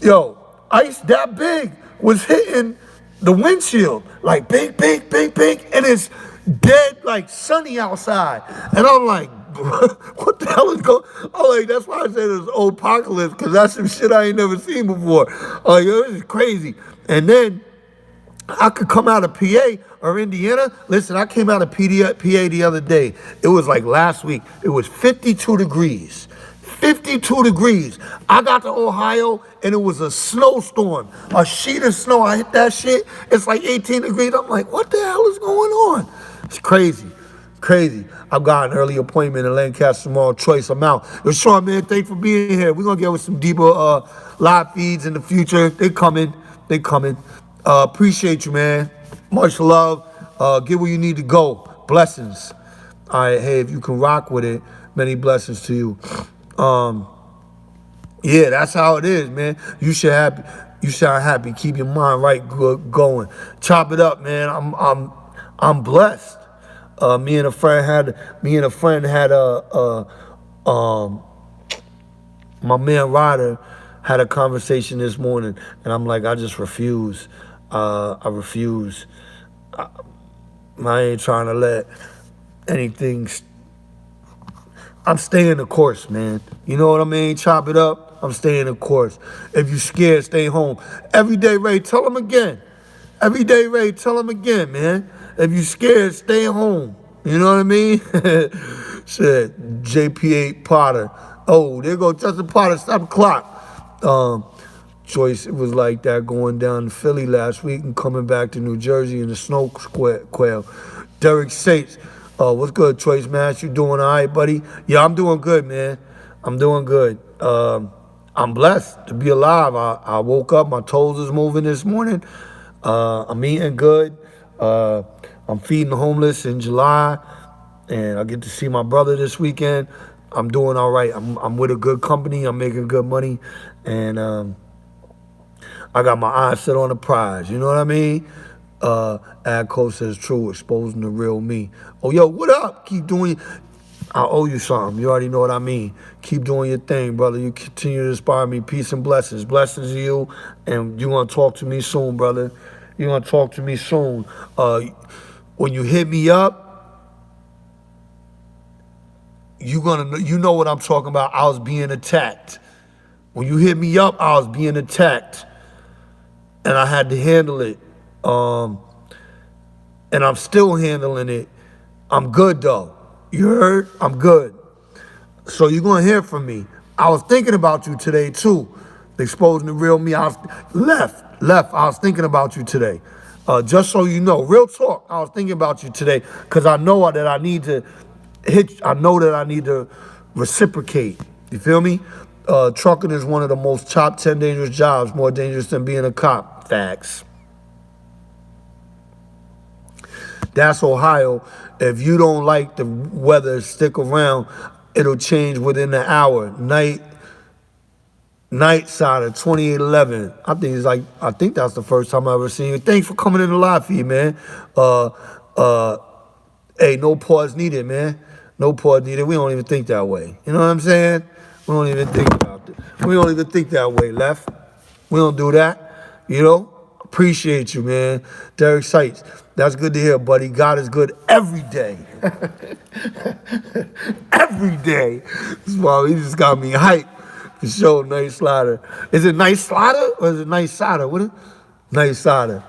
Yo, ice that big was hitting the windshield, like big, big, big, big, and it's dead, like sunny outside. And I'm like, what the hell is going on? I'm like, that's why I said it's apocalypse, because that's some shit I ain't never seen before. Like, yo, this is crazy. And then I could come out of PA or Indiana. Listen, I came out of PA the other day. It was like last week. It was 52 degrees. 52 degrees. I got to Ohio and it was a snowstorm, a sheet of snow. I hit that shit. It's like 18 degrees. I'm like, what the hell is going on? It's crazy. Crazy. I've got an early appointment in Lancaster tomorrow. Choice, I'm out. Yo, Sean, man, thanks for being here. We're going to get with some deeper live feeds in the future. They coming. They coming. Appreciate you, man. Much love. Get where you need to go. Blessings. All right, hey, if you can rock with it, many blessings to you. Yeah, that's how it is, man. You sound happy. Keep your mind right, good going. Chop it up, man. I'm blessed. Me and a friend had my man Ryder had a conversation this morning, and I'm like, I just refuse. I refuse. I ain't trying to let anything. I'm staying the course, man. You know what I mean? Chop it up. I'm staying the course. If you scared, stay home. Everyday Ray, tell them again. Everyday Ray, tell them again, man. If you scared, stay home. You know what I mean? Said JP8 Potter. Oh, there go Justin Potter. Stop the clock. Choice, it was like that going down to Philly last week and coming back to New Jersey in the snow quail. Derek Sates. What's good, Choicemas? You doing all right, buddy? Yeah, I'm doing good, man. I'm doing good. I'm blessed to be alive. I woke up, my toes is moving this morning. I'm eating good. I'm feeding the homeless in July, and I get to see my brother this weekend. I'm doing all right. I'm with a good company. I'm making good money, and I got my eyes set on the prize. You know what I mean? Adco says true, exposing the real me. Oh, yo, what up? Keep doing. I owe you something. You already know what I mean. Keep doing your thing, brother. You continue to inspire me. Peace and blessings. Blessings to you. And you're going to talk to me soon, brother. You're going to talk to me soon. When you hit me up, you know what I'm talking about. I was being attacked. When you hit me up, I was being attacked. And I had to handle it. And I'm still handling it. I'm good, though. You heard? I'm good. So you're going to hear from me. I was thinking about you today, too. Exposing the real me. I was left. I was thinking about you today. Just so you know. Real talk. I was thinking about you today because I know that I need to reciprocate. You feel me? Trucking is one of the most top 10 dangerous jobs, more dangerous than being a cop. Facts. That's Ohio. If you don't like the weather, stick around. It'll change within an hour. Night side of 2811. I think that's the first time I ever seen you. Thanks for coming in the live feed, man. Hey, no pause needed, man. No pause needed. We don't even think that way. You know what I'm saying? We don't even think about it. We don't even think that way, left. We don't do that. You know? Appreciate you, man. Derek Sites. That's good to hear, buddy. God is good every day. Every day. Wow, he just got me hyped. For sure, Nice Slider. Is it Nice Slider or is it Nice Slider? What is Nice Slider?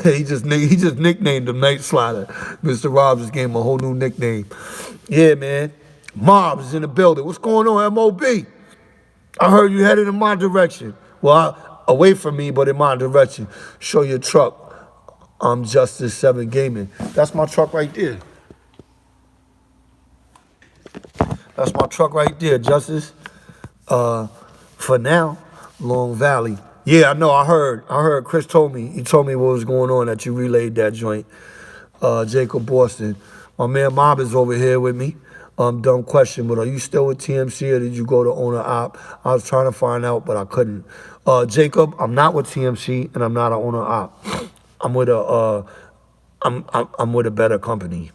he just nicknamed him Night Slider. Mr. Rob just gave him a whole new nickname. Yeah, man. Mob is in the building. What's going on, MOB? I heard you headed in my direction. Well, away from me, but in my direction. Show your truck. I'm Justice 7 Gaming. That's my truck right there. That's my truck right there, Justice. For now, Long Valley. Yeah, I know. I heard. Chris told me. He told me what was going on, that you relayed that joint. Jacob Boston. My man Mob is over here with me. Dumb question, but are you still with TMC or did you go to owner op? I was trying to find out, but I couldn't. Jacob, I'm not with TMC and I'm not an owner op. I'm with a better company.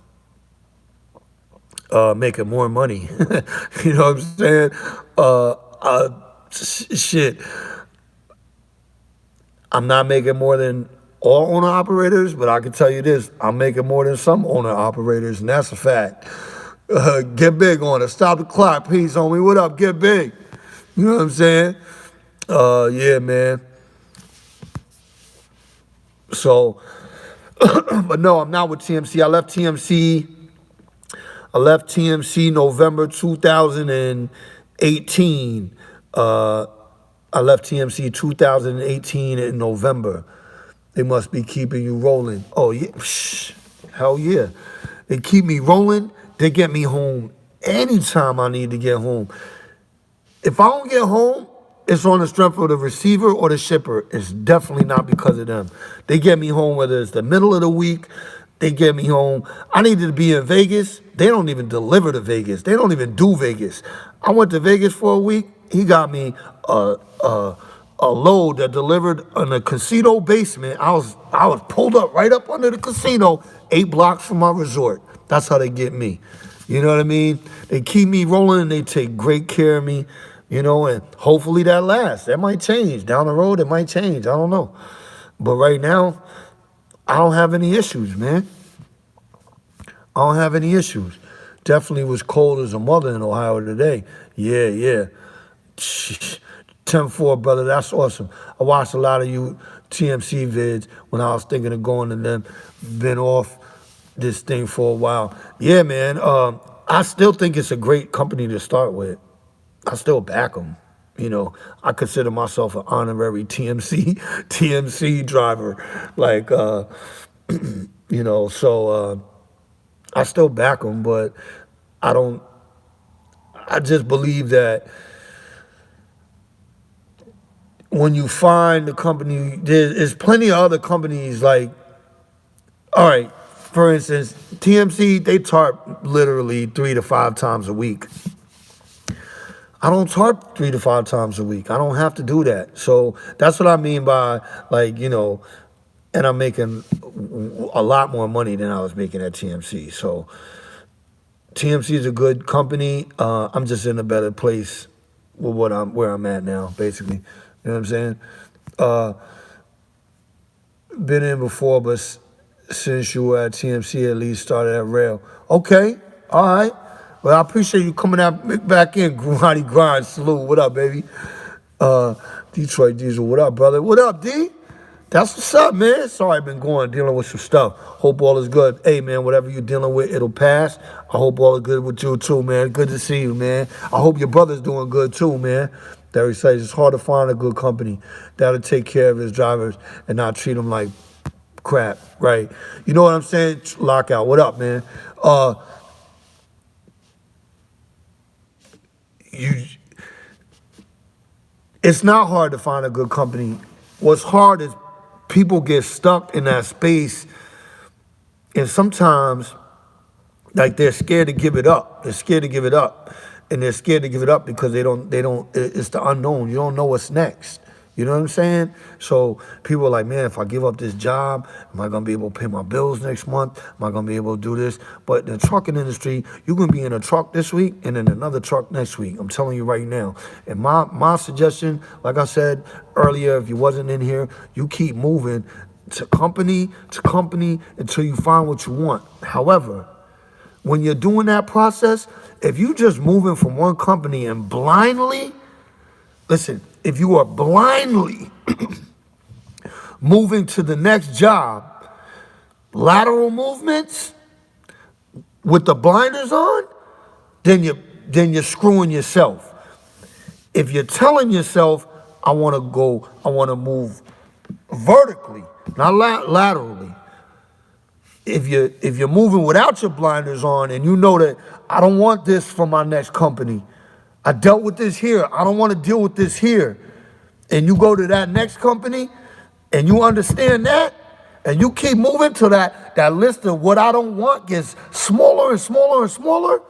Making more money. You know what I'm saying? Shit. I'm not making more than all owner operators, but I can tell you this, I'm making more than some owner operators, and that's a fact. Get big on it. Stop the clock. Peace, homie. What up? Get big. You know what I'm saying? Yeah, man. So, but no, I'm not with TMC. I left TMC November 2018. 18. I left TMC 2018 in November. They must be keeping you rolling. Oh yeah, hell yeah. They keep me rolling. They get me home anytime I need to get home. If I don't get home, it's on the strength of the receiver or the shipper. It's definitely not because of them. They get me home whether it's the middle of the week. They get me home. I needed to be in Vegas. They don't even deliver to Vegas. They don't even do Vegas. I went to Vegas for a week. He got me a load that delivered in a casino basement. I was pulled up right up under the casino, 8 blocks from my resort. That's how they get me. You know what I mean? They keep me rolling and they take great care of me, and hopefully that lasts. That might change. Down the road, it might change. I don't know. But right now, I don't have any issues, man. I don't have any issues. Definitely was cold as a mother in Ohio today. Yeah. 10-4, brother. That's awesome. I watched a lot of you TMC vids when I was thinking of going to them. Been off this thing for a while. Yeah, man. I still think it's a great company to start with. I still back them. I consider myself an honorary TMC driver. Like, so I still back them, but I don't. I just believe that when you find the company, there's plenty of other companies like, all right, for instance, TMC, they tarp literally 3 to 5 times a week. I don't tarp 3 to 5 times a week. I don't have to do that. So that's what I mean by and I'm making a lot more money than I was making at TMC. So TMC is a good company. I'm just in a better place with where I'm at now, basically. You know what I'm saying? Been in before, but since you were at TMC, at least started at rail. Okay, all right. Well, I appreciate you coming back in. Grunty Grind, salute. What up, baby? Detroit Diesel, what up, brother? What up, D? That's what's up, man. Sorry, I've been dealing with some stuff. Hope all is good. Hey, man, whatever you're dealing with, it'll pass. I hope all is good with you, too, man. Good to see you, man. I hope your brother's doing good, too, man. Derek says it's hard to find a good company that'll take care of his drivers and not treat them like crap, right? You know what I'm saying? Lockout, what up, man? It's not hard to find a good company. What's hard is people get stuck in that space, and sometimes, they're scared to give it up. They're scared to give it up, and they're scared to give it up because they don't. It's the unknown. You don't know what's next. You know what I'm saying? So people are like, man, if I give up this job, am I going to be able to pay my bills next month? Am I going to be able to do this? But in the trucking industry, you're going to be in a truck this week and in another truck next week. I'm telling you right now. And my suggestion, like I said earlier, if you wasn't in here, you keep moving to company until you find what you want. However, when you're doing that process, if you just moving from one company and blindly, listen, if you are blindly moving to the next job, lateral movements with the blinders on, then you're screwing yourself. If you're telling yourself, I want to move vertically, not laterally. If you're moving without your blinders on and you know that I don't want this for my next company, I dealt with this here, I don't want to deal with this here, and you go to that next company and you understand that and you keep moving to that list of what I don't want gets smaller and smaller and smaller,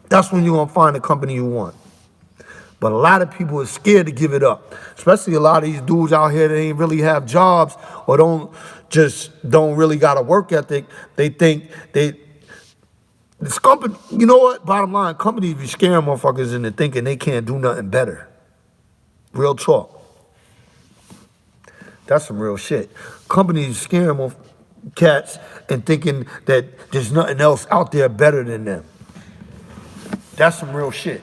that's when you're going to find the company you want. But a lot of people are scared to give it up, especially a lot of these dudes out here that ain't really have jobs or don't really got a work ethic. They think this company, you know what? Bottom line, companies be scaring motherfuckers into thinking they can't do nothing better. Real talk. That's some real shit. Companies scaring cats and thinking that there's nothing else out there better than them. That's some real shit.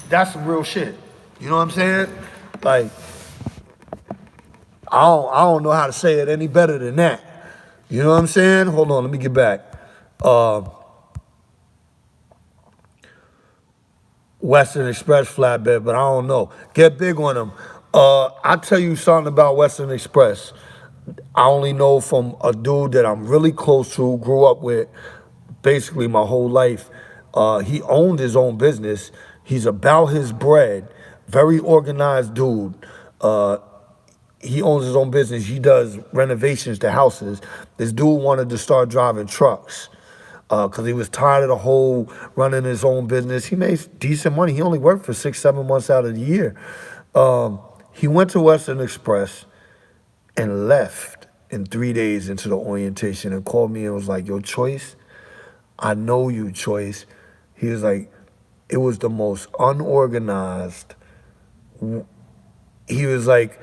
That's some real shit. You know what I'm saying? Like, I don't know how to say it any better than that. You know what I'm saying? Hold on, let me get back. Uh, Western Express flatbed, but I don't know. Get big on them. I'll tell you something about Western Express. I only know from a dude that I'm really close to, grew up with basically my whole life. He owned his own business. He's about his bread. Very organized dude. Uh, he owns his own business. He does renovations to houses. This dude wanted to start driving trucks because he was tired of the whole running his own business. He made decent money. He only worked for 6, 7 months out of the year. He went to Western Express and left in 3 days into the orientation and called me and was like, yo, Choice, I know you, Choice. He was like, it was the most unorganized. He was like,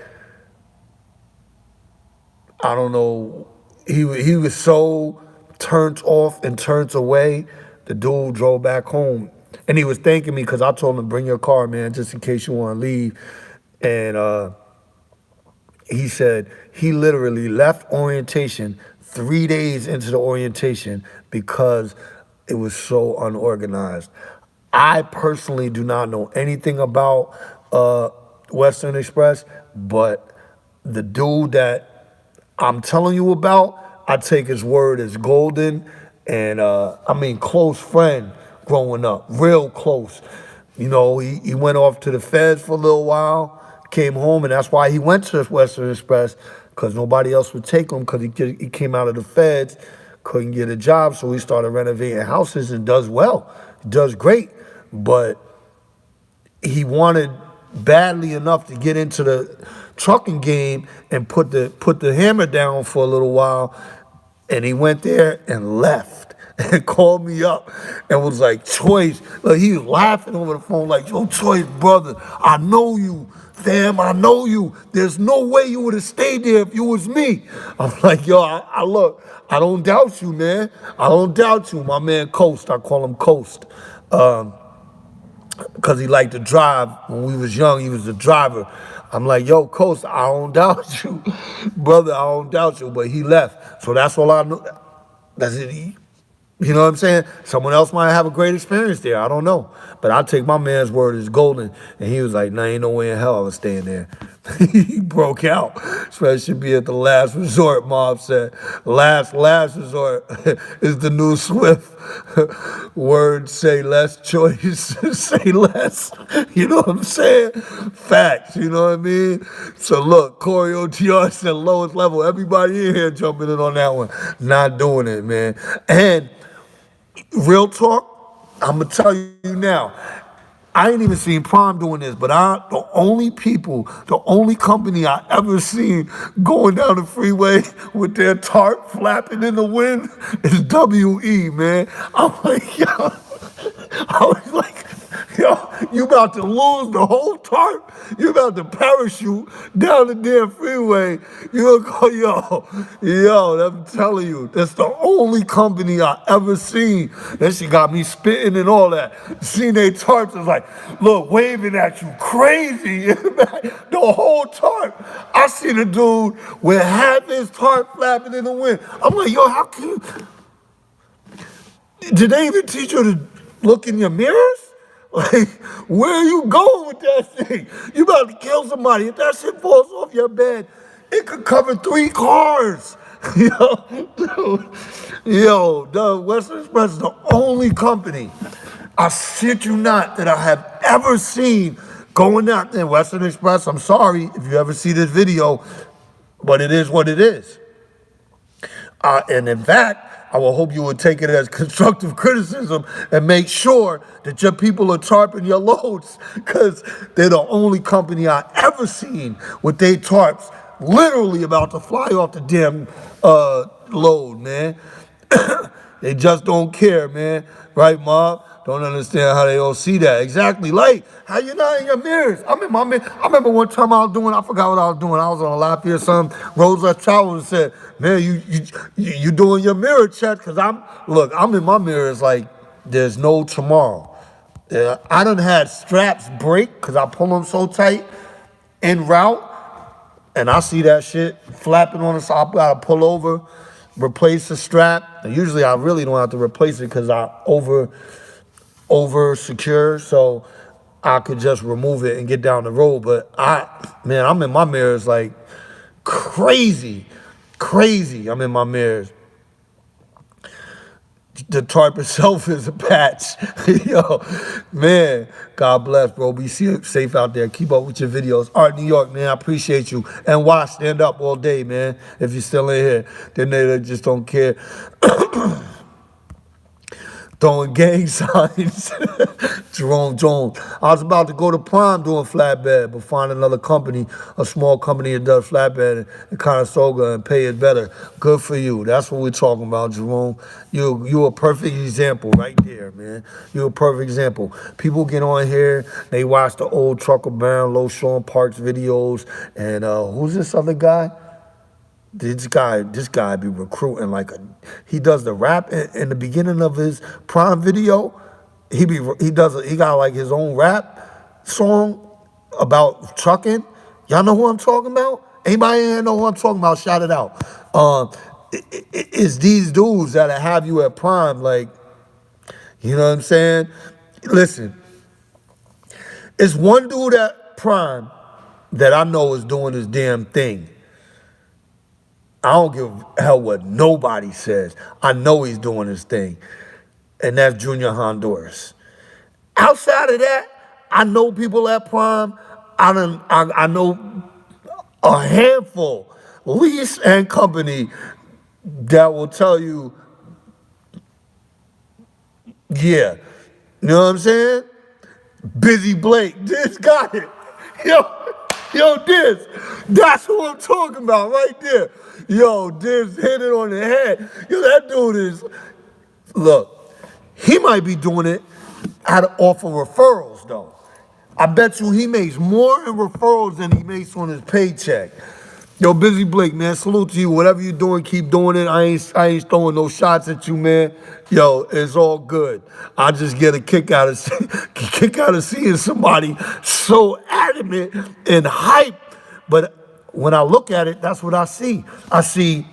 I don't know. He was so turned off and turned away. The dude drove back home, and he was thanking me because I told him, "Bring your car, man, just in case you want to leave." And he said he literally left orientation 3 days into the orientation because it was so unorganized. I personally do not know anything about Western Express, but the dude that I'm telling you about, I take his word as golden. And I mean, close friend growing up, real close. You know, he went off to the feds for a little while, came home, and that's why he went to Western Express, because nobody else would take him because he came out of the feds, couldn't get a job, so he started renovating houses and does well. He does great, but he wanted badly enough to get into the trucking game and put the hammer down for a little while, and he went there and left and called me up and was like, Choice, like, he was laughing over the phone like, yo, Choice, brother, I know you, fam, I know you. There's no way you would have stayed there if you was me. I'm like, yo, I look, I don't doubt you, man. I don't doubt you. My man Coast, I call him Coast. Because he liked to drive. When we was young, he was the driver. I'm like, yo, Coast, I don't doubt you. Brother, I don't doubt you. But he left. So that's all I know. That's it. You know what I'm saying? Someone else might have a great experience there. I don't know. But I take my man's word as golden. And he was like, nah, ain't no way in hell I was staying there. He broke out. Especially be at the last resort, Mob said. Last resort is the new Swift. Word say less, choice say less. You know what I'm saying? Facts, you know what I mean? So look, Corey OTR said lowest level. Everybody in here jumping in on that one. Not doing it, man. And real talk, I'm gonna tell you now. I ain't even seen Prime doing this, but the only company I ever seen going down the freeway with their tarp flapping in the wind is WE, man. I'm like, yo, I was like, yo, you about to lose the whole tarp. You about to parachute down the damn freeway. You gonna go, yo, I'm telling you, that's the only company I ever seen. That shit got me spitting and all that. Seen they tarps is like, look, waving at you crazy. The whole tarp. I seen a dude with half his tarp flapping in the wind. I'm like, yo, how can you? Did they even teach you to look in your mirrors? Like, where are you going with that thing? You about to kill somebody. If that shit falls off your bed, it could cover 3 cars. The Western Express is the only company, I shit you not, that I have ever seen going out there. Western Express, I'm sorry if you ever see this video, but it is what it is. And in fact, I will hope you would take it as constructive criticism and make sure that your people are tarping your loads, because they're the only company I ever seen with their tarps literally about to fly off the damn load, man. They just don't care, man. Right, Mob? Don't understand how they don't see that. Exactly. Like, how you not in your mirrors? I remember one time I forgot what I was doing. I was on a lap here, son. Rose Left Travel and said, man, you doing your mirror check? Because I'm in my mirrors like there's no tomorrow. I done had straps break because I pull them so tight en route. and I see that shit flapping on the side. I gotta pull over, replace the strap. And usually I really don't have to replace it because I over secure, so I could just remove it and get down the road. But I'm in my mirrors like crazy. I'm in my mirrors. The tarp itself is a patch. Yo, man, God bless, bro. Be safe out there. Keep up with your videos. All right, New York, man, I appreciate you. And watch, stand up all day, man, if you're still in here. Then they just don't care. Throwing gang signs. Jerome Jones. I was about to go to Prime doing flatbed, but find another company, a small company that does flatbed in Conestoga and pay it better. Good for you. That's what we're talking about, Jerome. You a perfect example right there, man. You're a perfect example. People get on here, they watch the old Trucker Brown, Low Sean Parks videos, and who's this other guy? This guy be recruiting he does the rap in the beginning of his Prime video. He got like his own rap song about trucking. Y'all know who I'm talking about? Anybody in here know who I'm talking about? Shout it out. It's these dudes that have you at Prime, like, you know what I'm saying? Listen, it's one dude at Prime that I know is doing his damn thing. I don't give a hell what nobody says. I know he's doing his thing. And that's Junior Honduras. Outside of that, I know people at Prime. I know a handful, Lease and Company, that will tell you, yeah. You know what I'm saying? Busy Blake. This got it. Yo, this. That's who I'm talking about right there. Yo, this hit it on the head. Yo, that dude is, look, he might be doing it off of referrals, though. I bet you he makes more in referrals than he makes on his paycheck. Yo, Busy Blake, man, salute to you. Whatever you're doing, keep doing it. I ain't throwing no shots at you, man. Yo, it's all good. I just get a kick out of seeing somebody so adamant and hype. But when I look at it, that's what I see. I see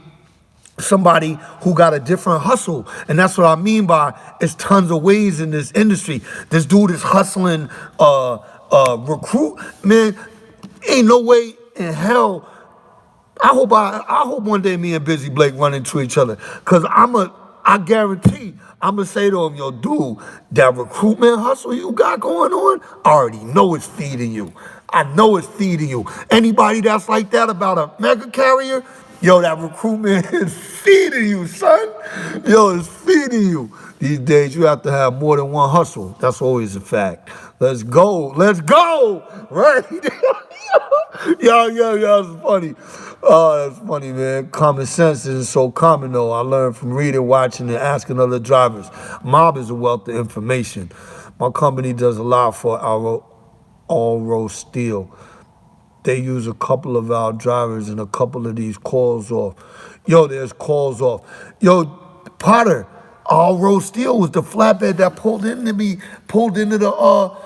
somebody who got a different hustle. And that's what I mean by it's tons of ways in this industry. This dude is hustling recruit. Man, ain't no way in hell. I hope one day me and Busy Blake run into each other. Cause I guarantee I'm gonna say to him, yo, dude, that recruitment hustle you got going on, I already know it's feeding you. I know it's feeding you. Anybody that's like that about a mega carrier, yo, that recruitment is feeding you, son. Yo, it's feeding you. These days, you have to have more than one hustle. That's always a fact. Let's go. Right? Yo, it's funny. Oh, that's funny, man. Common sense isn't so common, though. I learned from reading, watching, and asking other drivers. Mob is a wealth of information. My company does a lot for our all-road steel. They use a couple of our drivers and a couple of these calls off. Yo, there's calls off. Yo, Potter, all-road steel was the flatbed that pulled into the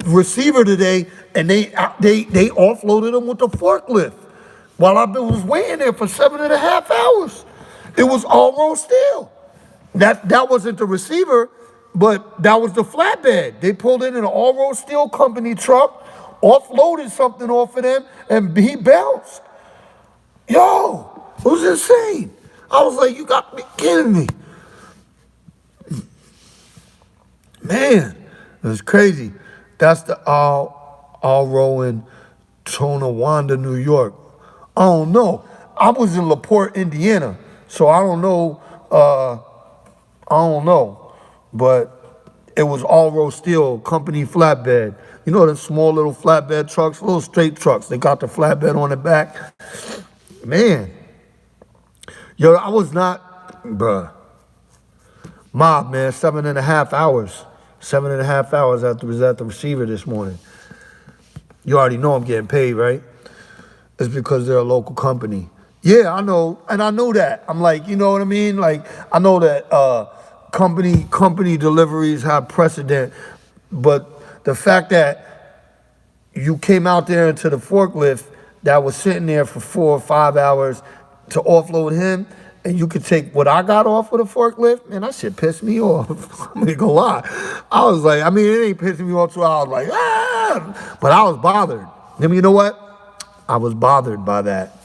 receiver today, and they offloaded him with the forklift while I was waiting there for 7.5 hours. It was all-road steel. That wasn't the receiver, but that was the flatbed. They pulled in an all-road steel company truck, offloaded something off of them, and he bounced. Yo, it was insane. I was like, you got me kidding me. Man, it was crazy. That's the all-row in Tonawanda, New York. I don't know. I was in LaPorte, Indiana, so I don't know. But it was all-road steel, company flatbed. You know the small little flatbed trucks, little straight trucks. They got the flatbed on the back. Man, yo, I was not, bruh. Mob, man, 7.5 hours. 7.5 hours after I was at the receiver this morning. You already know I'm getting paid, right? It's because they're a local company. Yeah, I know, and I know that. I'm like, you know what I mean? Like, I know that company deliveries have precedent, but the fact that you came out there into the forklift that was sitting there for 4 or 5 hours to offload him, and you could take what I got off with a forklift, man, that shit pissed me off. I'm gonna go lie. I was like, I mean, it ain't pissing me off till I was like, ah, but I was bothered. I mean, you know what? I was bothered by that.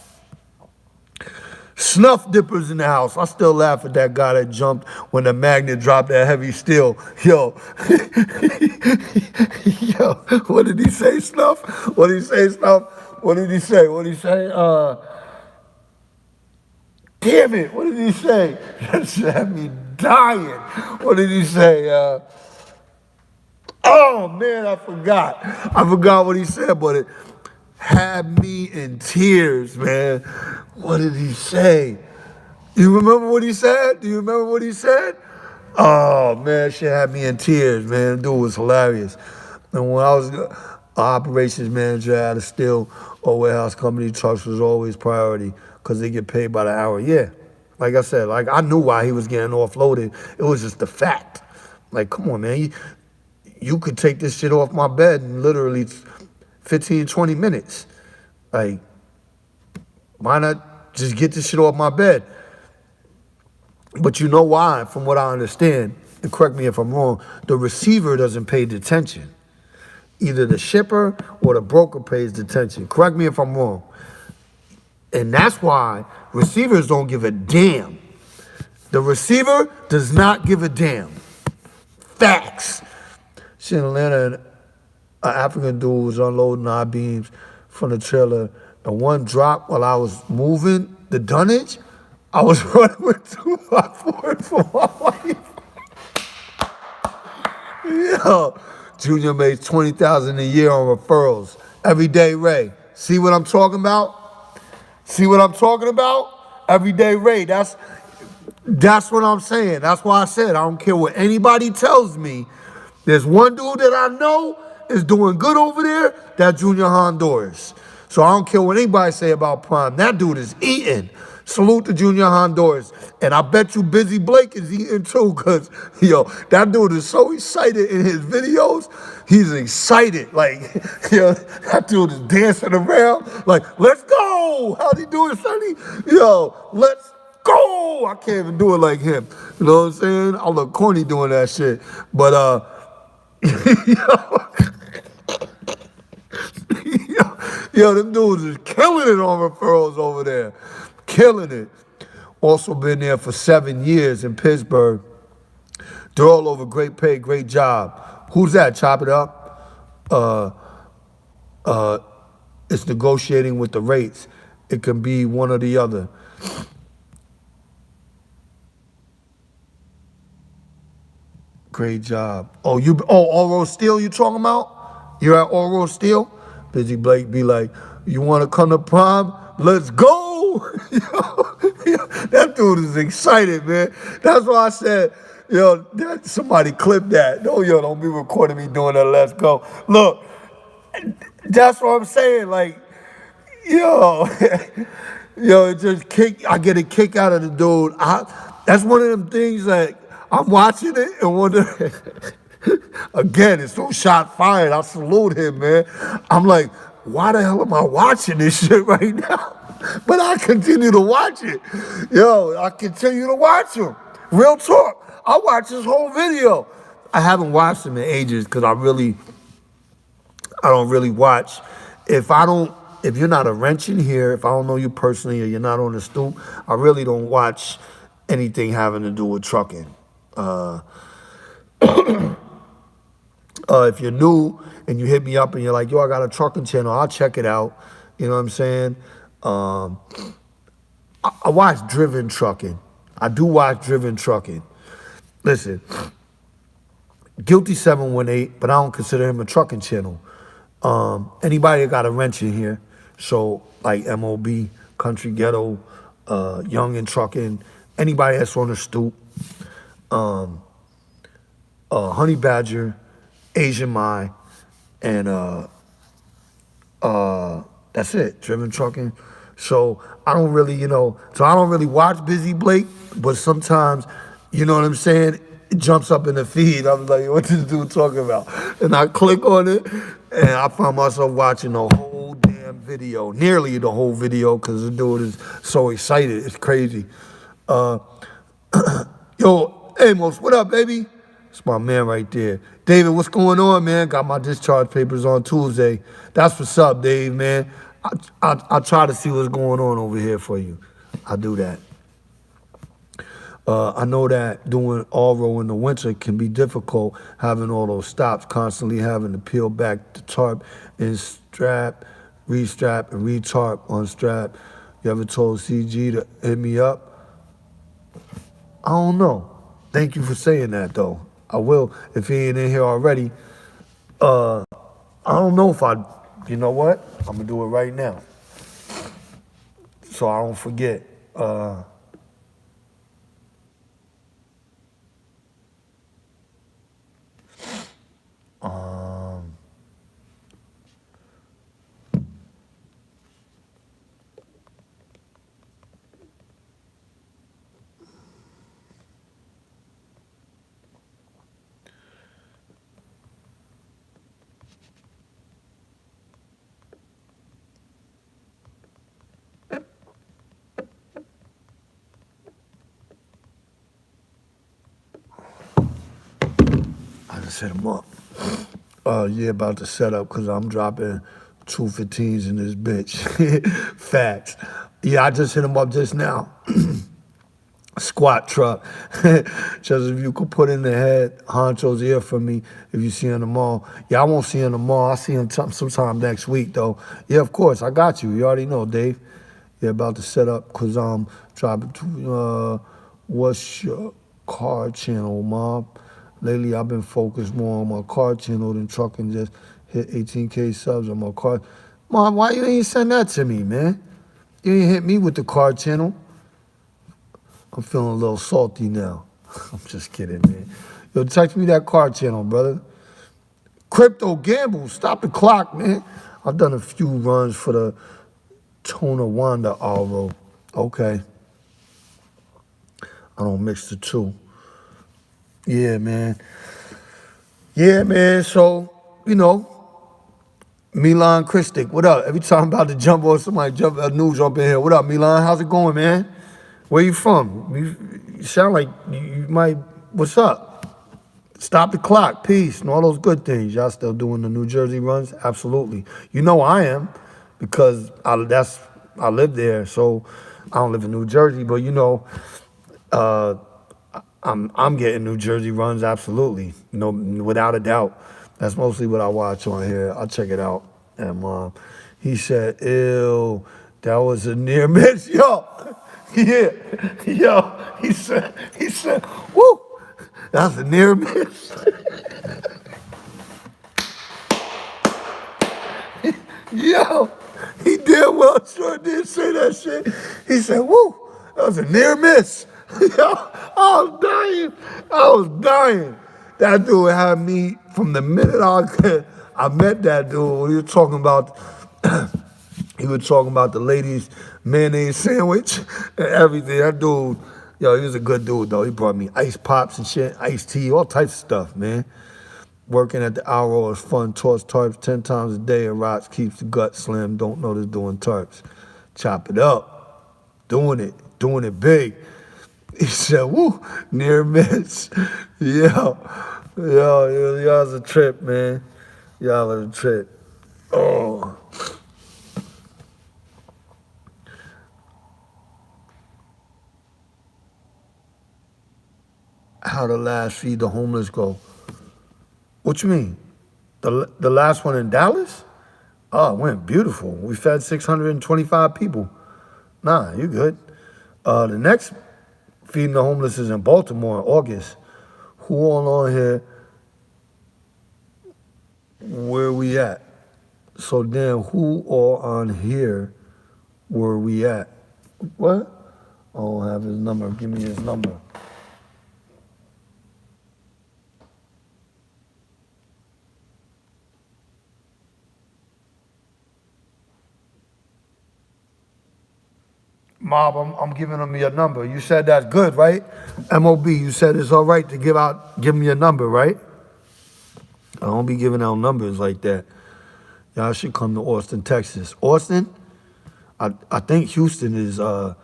Snuff dippers in the house. I still laugh at that guy that jumped when the magnet dropped that heavy steel. Yo, yo, what did he say, Snuff? What did he say, Snuff? What did he say? What did he say? Damn it, what did he say? That shit had me dying. What did he say? Oh, man, I forgot. I forgot what he said, but it had me in tears, man. What did he say? You remember what he said? Do you remember what he said? Oh, man, shit had me in tears, man. Dude was hilarious. And when I was an operations manager at a steel or warehouse company, trucks was always priority because they get paid by the hour. Yeah, like I said, like I knew why he was getting offloaded. It was just the fact. Like, come on, man. You could take this shit off my bed in literally 15, 20 minutes. Like, why not just get this shit off my bed? But you know why, from what I understand, and correct me if I'm wrong, the receiver doesn't pay detention. Either the shipper or the broker pays detention. Correct me if I'm wrong. And that's why receivers don't give a damn. The receiver does not give a damn. Facts. Shit in Atlanta, an African dude was unloading I-beams from the trailer, and one dropped while I was moving the dunnage. I was running with 2x4 for my wife. Yo, Junior makes $20,000 a year on referrals. Everyday Ray. See what I'm talking about? See what I'm talking about? Everyday Ray. That's what I'm saying. That's why I said I don't care what anybody tells me. There's one dude that I know is doing good over there, that Junior Honduras. So I don't care what anybody say about Prime. That dude is eating. Salute to Junior Honduras. And I bet you Busy Blake is eating too, because, yo, that dude is so excited in his videos. He's excited. Like, yo, that dude is dancing around. Like, let's go. How'd he do it, Sonny? Yo, let's go. I can't even do it like him. You know what I'm saying? I look corny doing that shit. But, yo, them dudes is killing it on referrals over there. Killing it. Also been there for 7 years in Pittsburgh. They're all over. Great pay, great job. Who's that? Chop it up. It's negotiating with the rates. It can be one or the other. Great job. Oro Steel you talking about? You're at Oro Steel? Busy Blake be like, you want to come to Prime? Let's go. That dude is excited, man. That's why I said, yo, somebody clip that. No, yo, don't be recording me doing that. Let's go. Look, that's what I'm saying. Like, yo, yo, I get a kick out of the dude. That's one of them things that I'm watching it and wondering. Again, it's no shot fired. I salute him, man. I'm like, why the hell am I watching this shit right now? But I continue to watch it. Yo, I continue to watch him. Real talk. I watch his whole video. I haven't watched him in ages because I don't really watch. If you're not a wrench in here, if I don't know you personally or you're not on the stoop, I really don't watch anything having to do with trucking. If you're new and you hit me up and you're like, yo, I got a trucking channel, I'll check it out. You know what I'm saying? I watch driven trucking. I do watch driven trucking. Listen, Guilty 718, but I don't consider him a trucking channel. Anybody that got a wrench in here, so like MOB, Country Ghetto, Young and Trucking, anybody that's on the stoop, Honey Badger, Asian Mai, and that's it, driven trucking. So I don't really, watch Busy Blake, but sometimes, you know what I'm saying, it jumps up in the feed. I'm like, what this dude talking about? And I click on it, and I find myself watching the whole damn video, nearly the whole video, because the dude is so excited. It's crazy. Uh, Yo, Amos, what up, baby? It's my man right there. David, what's going on, man? Got my discharge papers on Tuesday. That's what's up, Dave, man. I try to see what's going on over here for you. I do that. I know that doing oral in the winter can be difficult, having all those stops, constantly having to peel back the tarp and strap, restrap, and retarp on strap. You ever told CG to hit me up? I don't know. Thank you for saying that, though. I will if he ain't in here already. I don't know if you know what? I'm going to do it right now so I don't forget. I just hit him up. Yeah, about to set up because I'm dropping 215s in this bitch. Facts. Yeah, I just hit him up just now. Squat truck. Just if you could put in the head honcho's ear for me if you see him tomorrow. Yeah, I won't see him tomorrow. I'll see him sometime next week, though. Yeah, of course. I got you. You already know, Dave. Yeah, about to set up because I'm dropping what's your car channel, Mom? Lately, I've been focused more on my car channel than trucking. Just hit 18K subs on my car. Mom, why you ain't send that to me, man? You ain't hit me with the car channel. I'm feeling a little salty now. I'm just kidding, man. Yo, text me that car channel, brother. Crypto Gamble, stop the clock, man. I've done a few runs for the Tonawanda Aro. Okay. I don't mix the two. Yeah, man. Yeah, man. So, you know, Milan Kristic, what up? Every time I'm about to jump on somebody, news jump in here. What up, Milan? How's it going, man? Where you from? You sound like you might, what's up? Stop the clock, peace, and all those good things. Y'all still doing the New Jersey runs? Absolutely. You know I am, because I live there, so I don't live in New Jersey, but you know, I'm getting New Jersey runs, absolutely. You know, without a doubt. That's mostly what I watch on here. I'll check it out. And he said, ew, that was a near miss. Yo, yeah, yo, he said, woo, that's a near miss. Yo, he damn well sure did say that shit. He said, woo, that was a near miss. Yo, I was dying. That dude had me from the minute I met that dude. He was talking about the ladies' mayonnaise sandwich and everything. That dude, yo, he was a good dude though. He brought me ice pops and shit, iced tea, all types of stuff, man. Working at the Arrow is fun. Toss tarps 10 times a day and rocks keeps the gut slim. Don't notice doing tarps. Chop it up. Doing it big. He said, woo, near miss. Y'all's a trip, man. Y'all are a trip. Oh. How the last Feed the Homeless go? What you mean? The last one in Dallas? Oh, it went beautiful. We fed 625 people. Nah, you good. The next Feeding the Homeless is in Baltimore in August. Who all on here? Where we at? So then who all on here where we at? What? I don't have his number. Give me his number. Mob, I'm giving him your number. You said that's good, right? MOB, you said it's all right to give him your number, right? I don't be giving out numbers like that. Y'all should come to Austin, Texas. Austin, I think Houston is the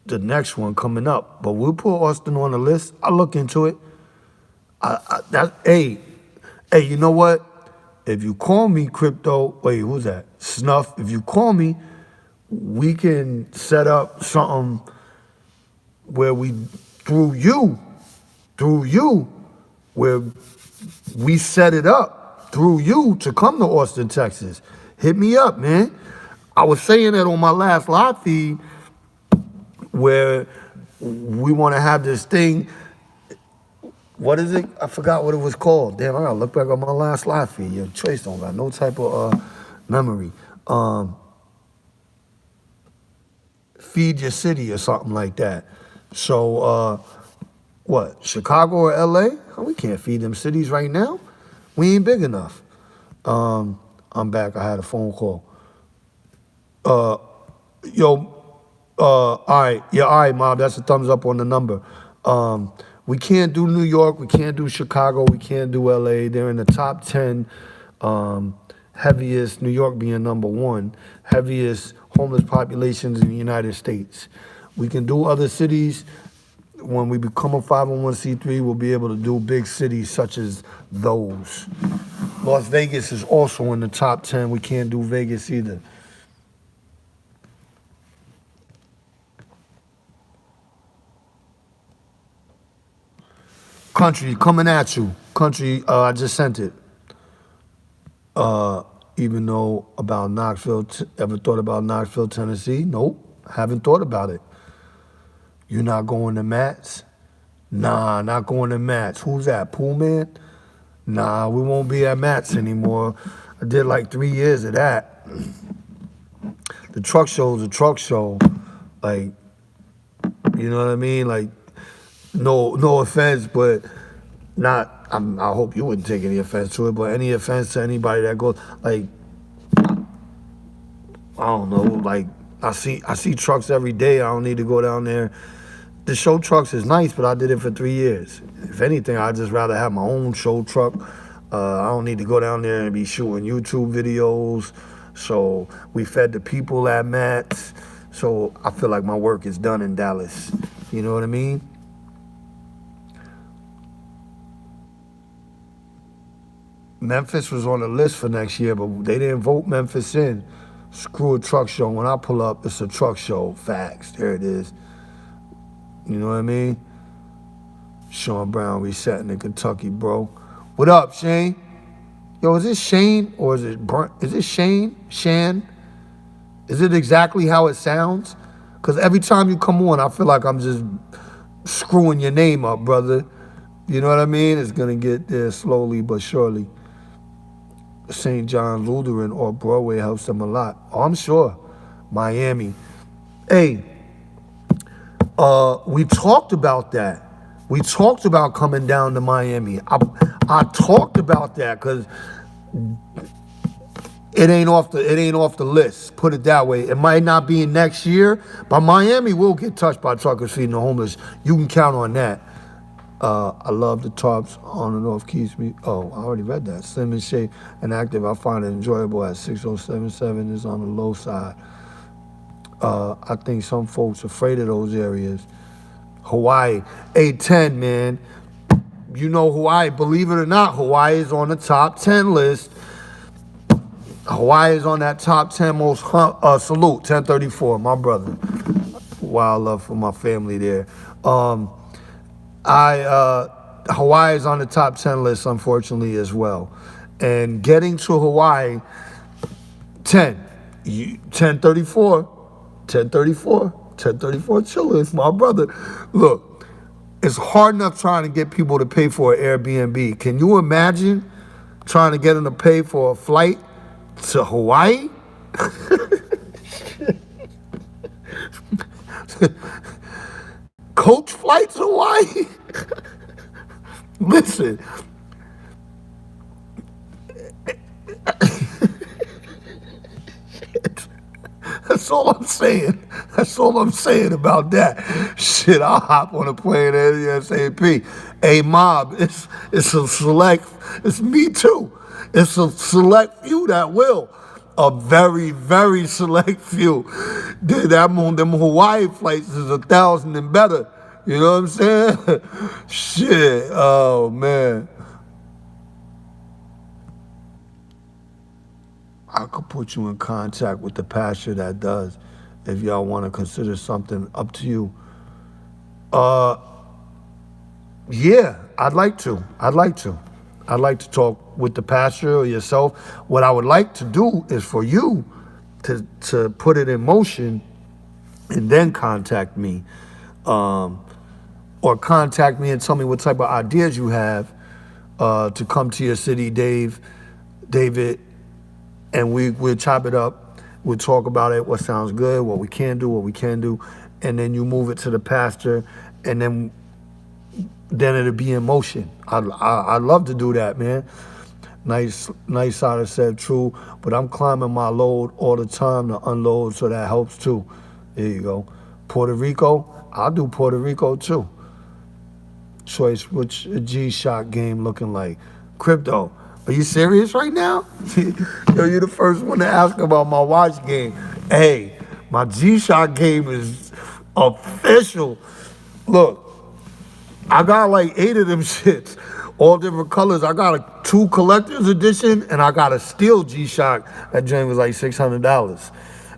next one coming up, but we'll put Austin on the list. I'll look into it. Hey, you know what? If you call me crypto, wait, who's that? Snuff. If you call me, we can set up something where we through you, where we set it up through you to come to Austin, Texas. Hit me up, man. I was saying that on my last live feed where we want to have this thing. What is it? I forgot what it was called. Damn, I gotta look back on my last live feed. Yo, Trace don't got no type of memory. Feed your city or something like that. So, what? Chicago or LA? Oh, we can't feed them cities right now. We ain't big enough. I'm back. I had a phone call. All right. Yeah, all right, Mob. That's a thumbs up on the number. We can't do New York. We can't do Chicago. We can't do LA. They're in the top 10 heaviest, New York being number 1, heaviest homeless populations in the United States. We can do other cities. When we become a 501c3, we'll be able to do big cities such as those. Las Vegas is also in the top 10. We can't do Vegas either. Country, coming at you. Country, I just sent it. Even though about Knoxville, ever thought about Knoxville, Tennessee? Nope, haven't thought about it. You're not going to M.A.S? Nah, not going to M.A.S. Who's that, Pool Man? Nah, we won't be at M.A.S anymore. I did like 3 years of that. The truck show's a truck show. Like, you know what I mean? Like, no offense, but not. I hope you wouldn't take any offense to it, but any offense to anybody that goes like, I don't know, like I see trucks every day. I don't need to go down there. The show trucks is nice, but I did it for 3 years. If anything, I'd just rather have my own show truck. I don't need to go down there and be shooting YouTube videos. So we fed the people at M.A.S. So I feel like my work is done in Dallas. You know what I mean? Memphis was on the list for next year, but they didn't vote Memphis in. Screw a truck show. When I pull up, it's a truck show. Facts. There it is. You know what I mean? Sean Brown resetting in Kentucky, bro. What up, Shane? Yo, is this Shane or is it is it Shane? Shan? Is it exactly how it sounds? Because every time you come on, I feel like I'm just screwing your name up, brother. You know what I mean? It's going to get there slowly but surely. St. John's Lutheran or Broadway helps them a lot. Oh, I'm sure. Miami. Hey, we talked about that. We talked about coming down to Miami. I talked about that because it ain't off the list. Put it that way. It might not be next year, but Miami will get touched by truckers feeding the homeless. You can count on that. I love the tarps on and off keeps me. Oh, I already read that. Slim and shape and active. I find it enjoyable at 6077 is on the low side. I think some folks are afraid of those areas. Hawaii, 810, man. You know Hawaii, believe it or not, Hawaii is on the top 10 list. Hawaii is on that top 10 most, salute, 1034, my brother. Wild love for my family there. Hawaii is on the top 10 list, unfortunately, as well. And getting to Hawaii, 1034, chillers, my brother. Look, it's hard enough trying to get people to pay for an Airbnb. Can you imagine trying to get them to pay for a flight to Hawaii? Coach flights to Hawaii? Listen. That's all I'm saying. That's all I'm saying about that. Shit, I'll hop on a plane ASAP. A mob, it's a select, it's me too. It's a select few that will. A very, very select few. Them Hawaii flights is 1,000 and better. You know what I'm saying? Shit, oh man. I could put you in contact with the pastor that does. If y'all want to consider something, up to you. Uh, yeah, I'd like to. I'd like to. I'd like to talk with the pastor or yourself. What I would like to do is for you to put it in motion and then contact me, um, or contact me and tell me what type of ideas you have to come to your city, David, and we'll chop it up. We'll talk about it, what sounds good, what we can do, what we can do, and then you move it to the pastor, and then it'll be in motion. I'd love to do that, man. Nice side of said true, but I'm climbing my load all the time to unload, so that helps too. There you go. Puerto Rico, I'll do Puerto Rico too. Choice, what's a G-Shock game looking like? Crypto, are you serious right now? Yo, you're the first one to ask about my watch game. Hey, my G-Shock game is official. Look, I got like 8 of them shits, all different colors. I got a 2 collector's edition, and I got a steel G-Shock. That joint was like $600.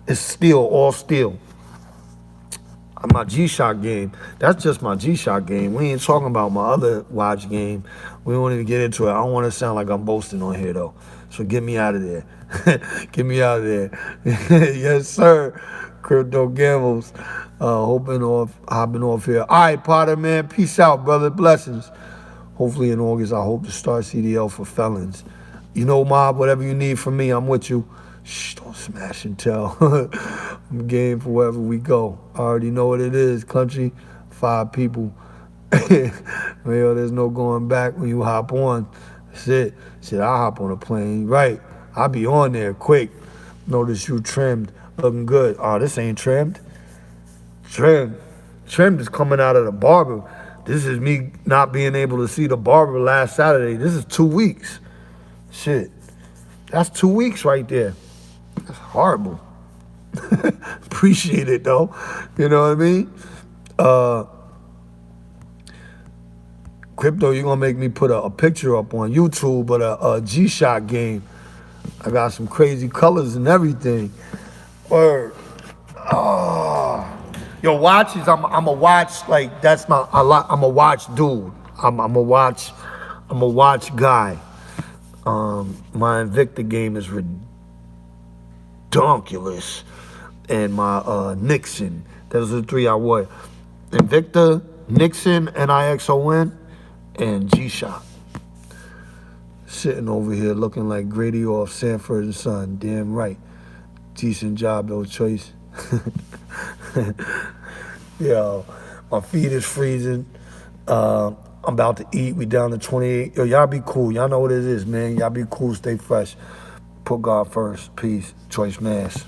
It's steel, all steel. My G-Shock game, that's just my G-Shock game. We ain't talking about my other watch game. We won't even get into it. I don't want to sound like I'm boasting on here, though. So get me out of there. Get me out of there. Yes, sir. Crypto Gambles. Hopping off here. All right, Potter, man. Peace out, brother. Blessings. Hopefully in August, I hope to start CDL for felons. You know, Mob, whatever you need from me, I'm with you. Shh, don't smash and tell. I'm game for wherever we go. I already know what it is, country. 5 people. Well, there's no going back when you hop on. That's it. Shit, I hop on a plane. Right. I'll be on there quick. Notice you trimmed. Looking good. Oh, this ain't trimmed. Trimmed is coming out of the barber. This is me not being able to see the barber last Saturday. This is 2 weeks. Shit. That's 2 weeks right there. That's horrible. Appreciate it though. You know what I mean? Crypto, you're gonna make me put a picture up on YouTube, but a G-Shock game. I got some crazy colors and everything. Or yo, watches. I'm a watch, like that's my I'm a watch dude. I'm a watch guy. My Invicta game is redonkulous, and my Nixon. Those are the 3 I wear. Invicta, Nixon, NIXON, and G-Shock. Sitting over here looking like Grady off Sanford and Son. Damn right. Decent job though, Choice. Yo, my feet is freezing. I'm about to eat. We down to 28. Yo, y'all be cool. Y'all know what it is, man. Y'all be cool. Stay fresh. Put God first. Peace. Choice M.A.S.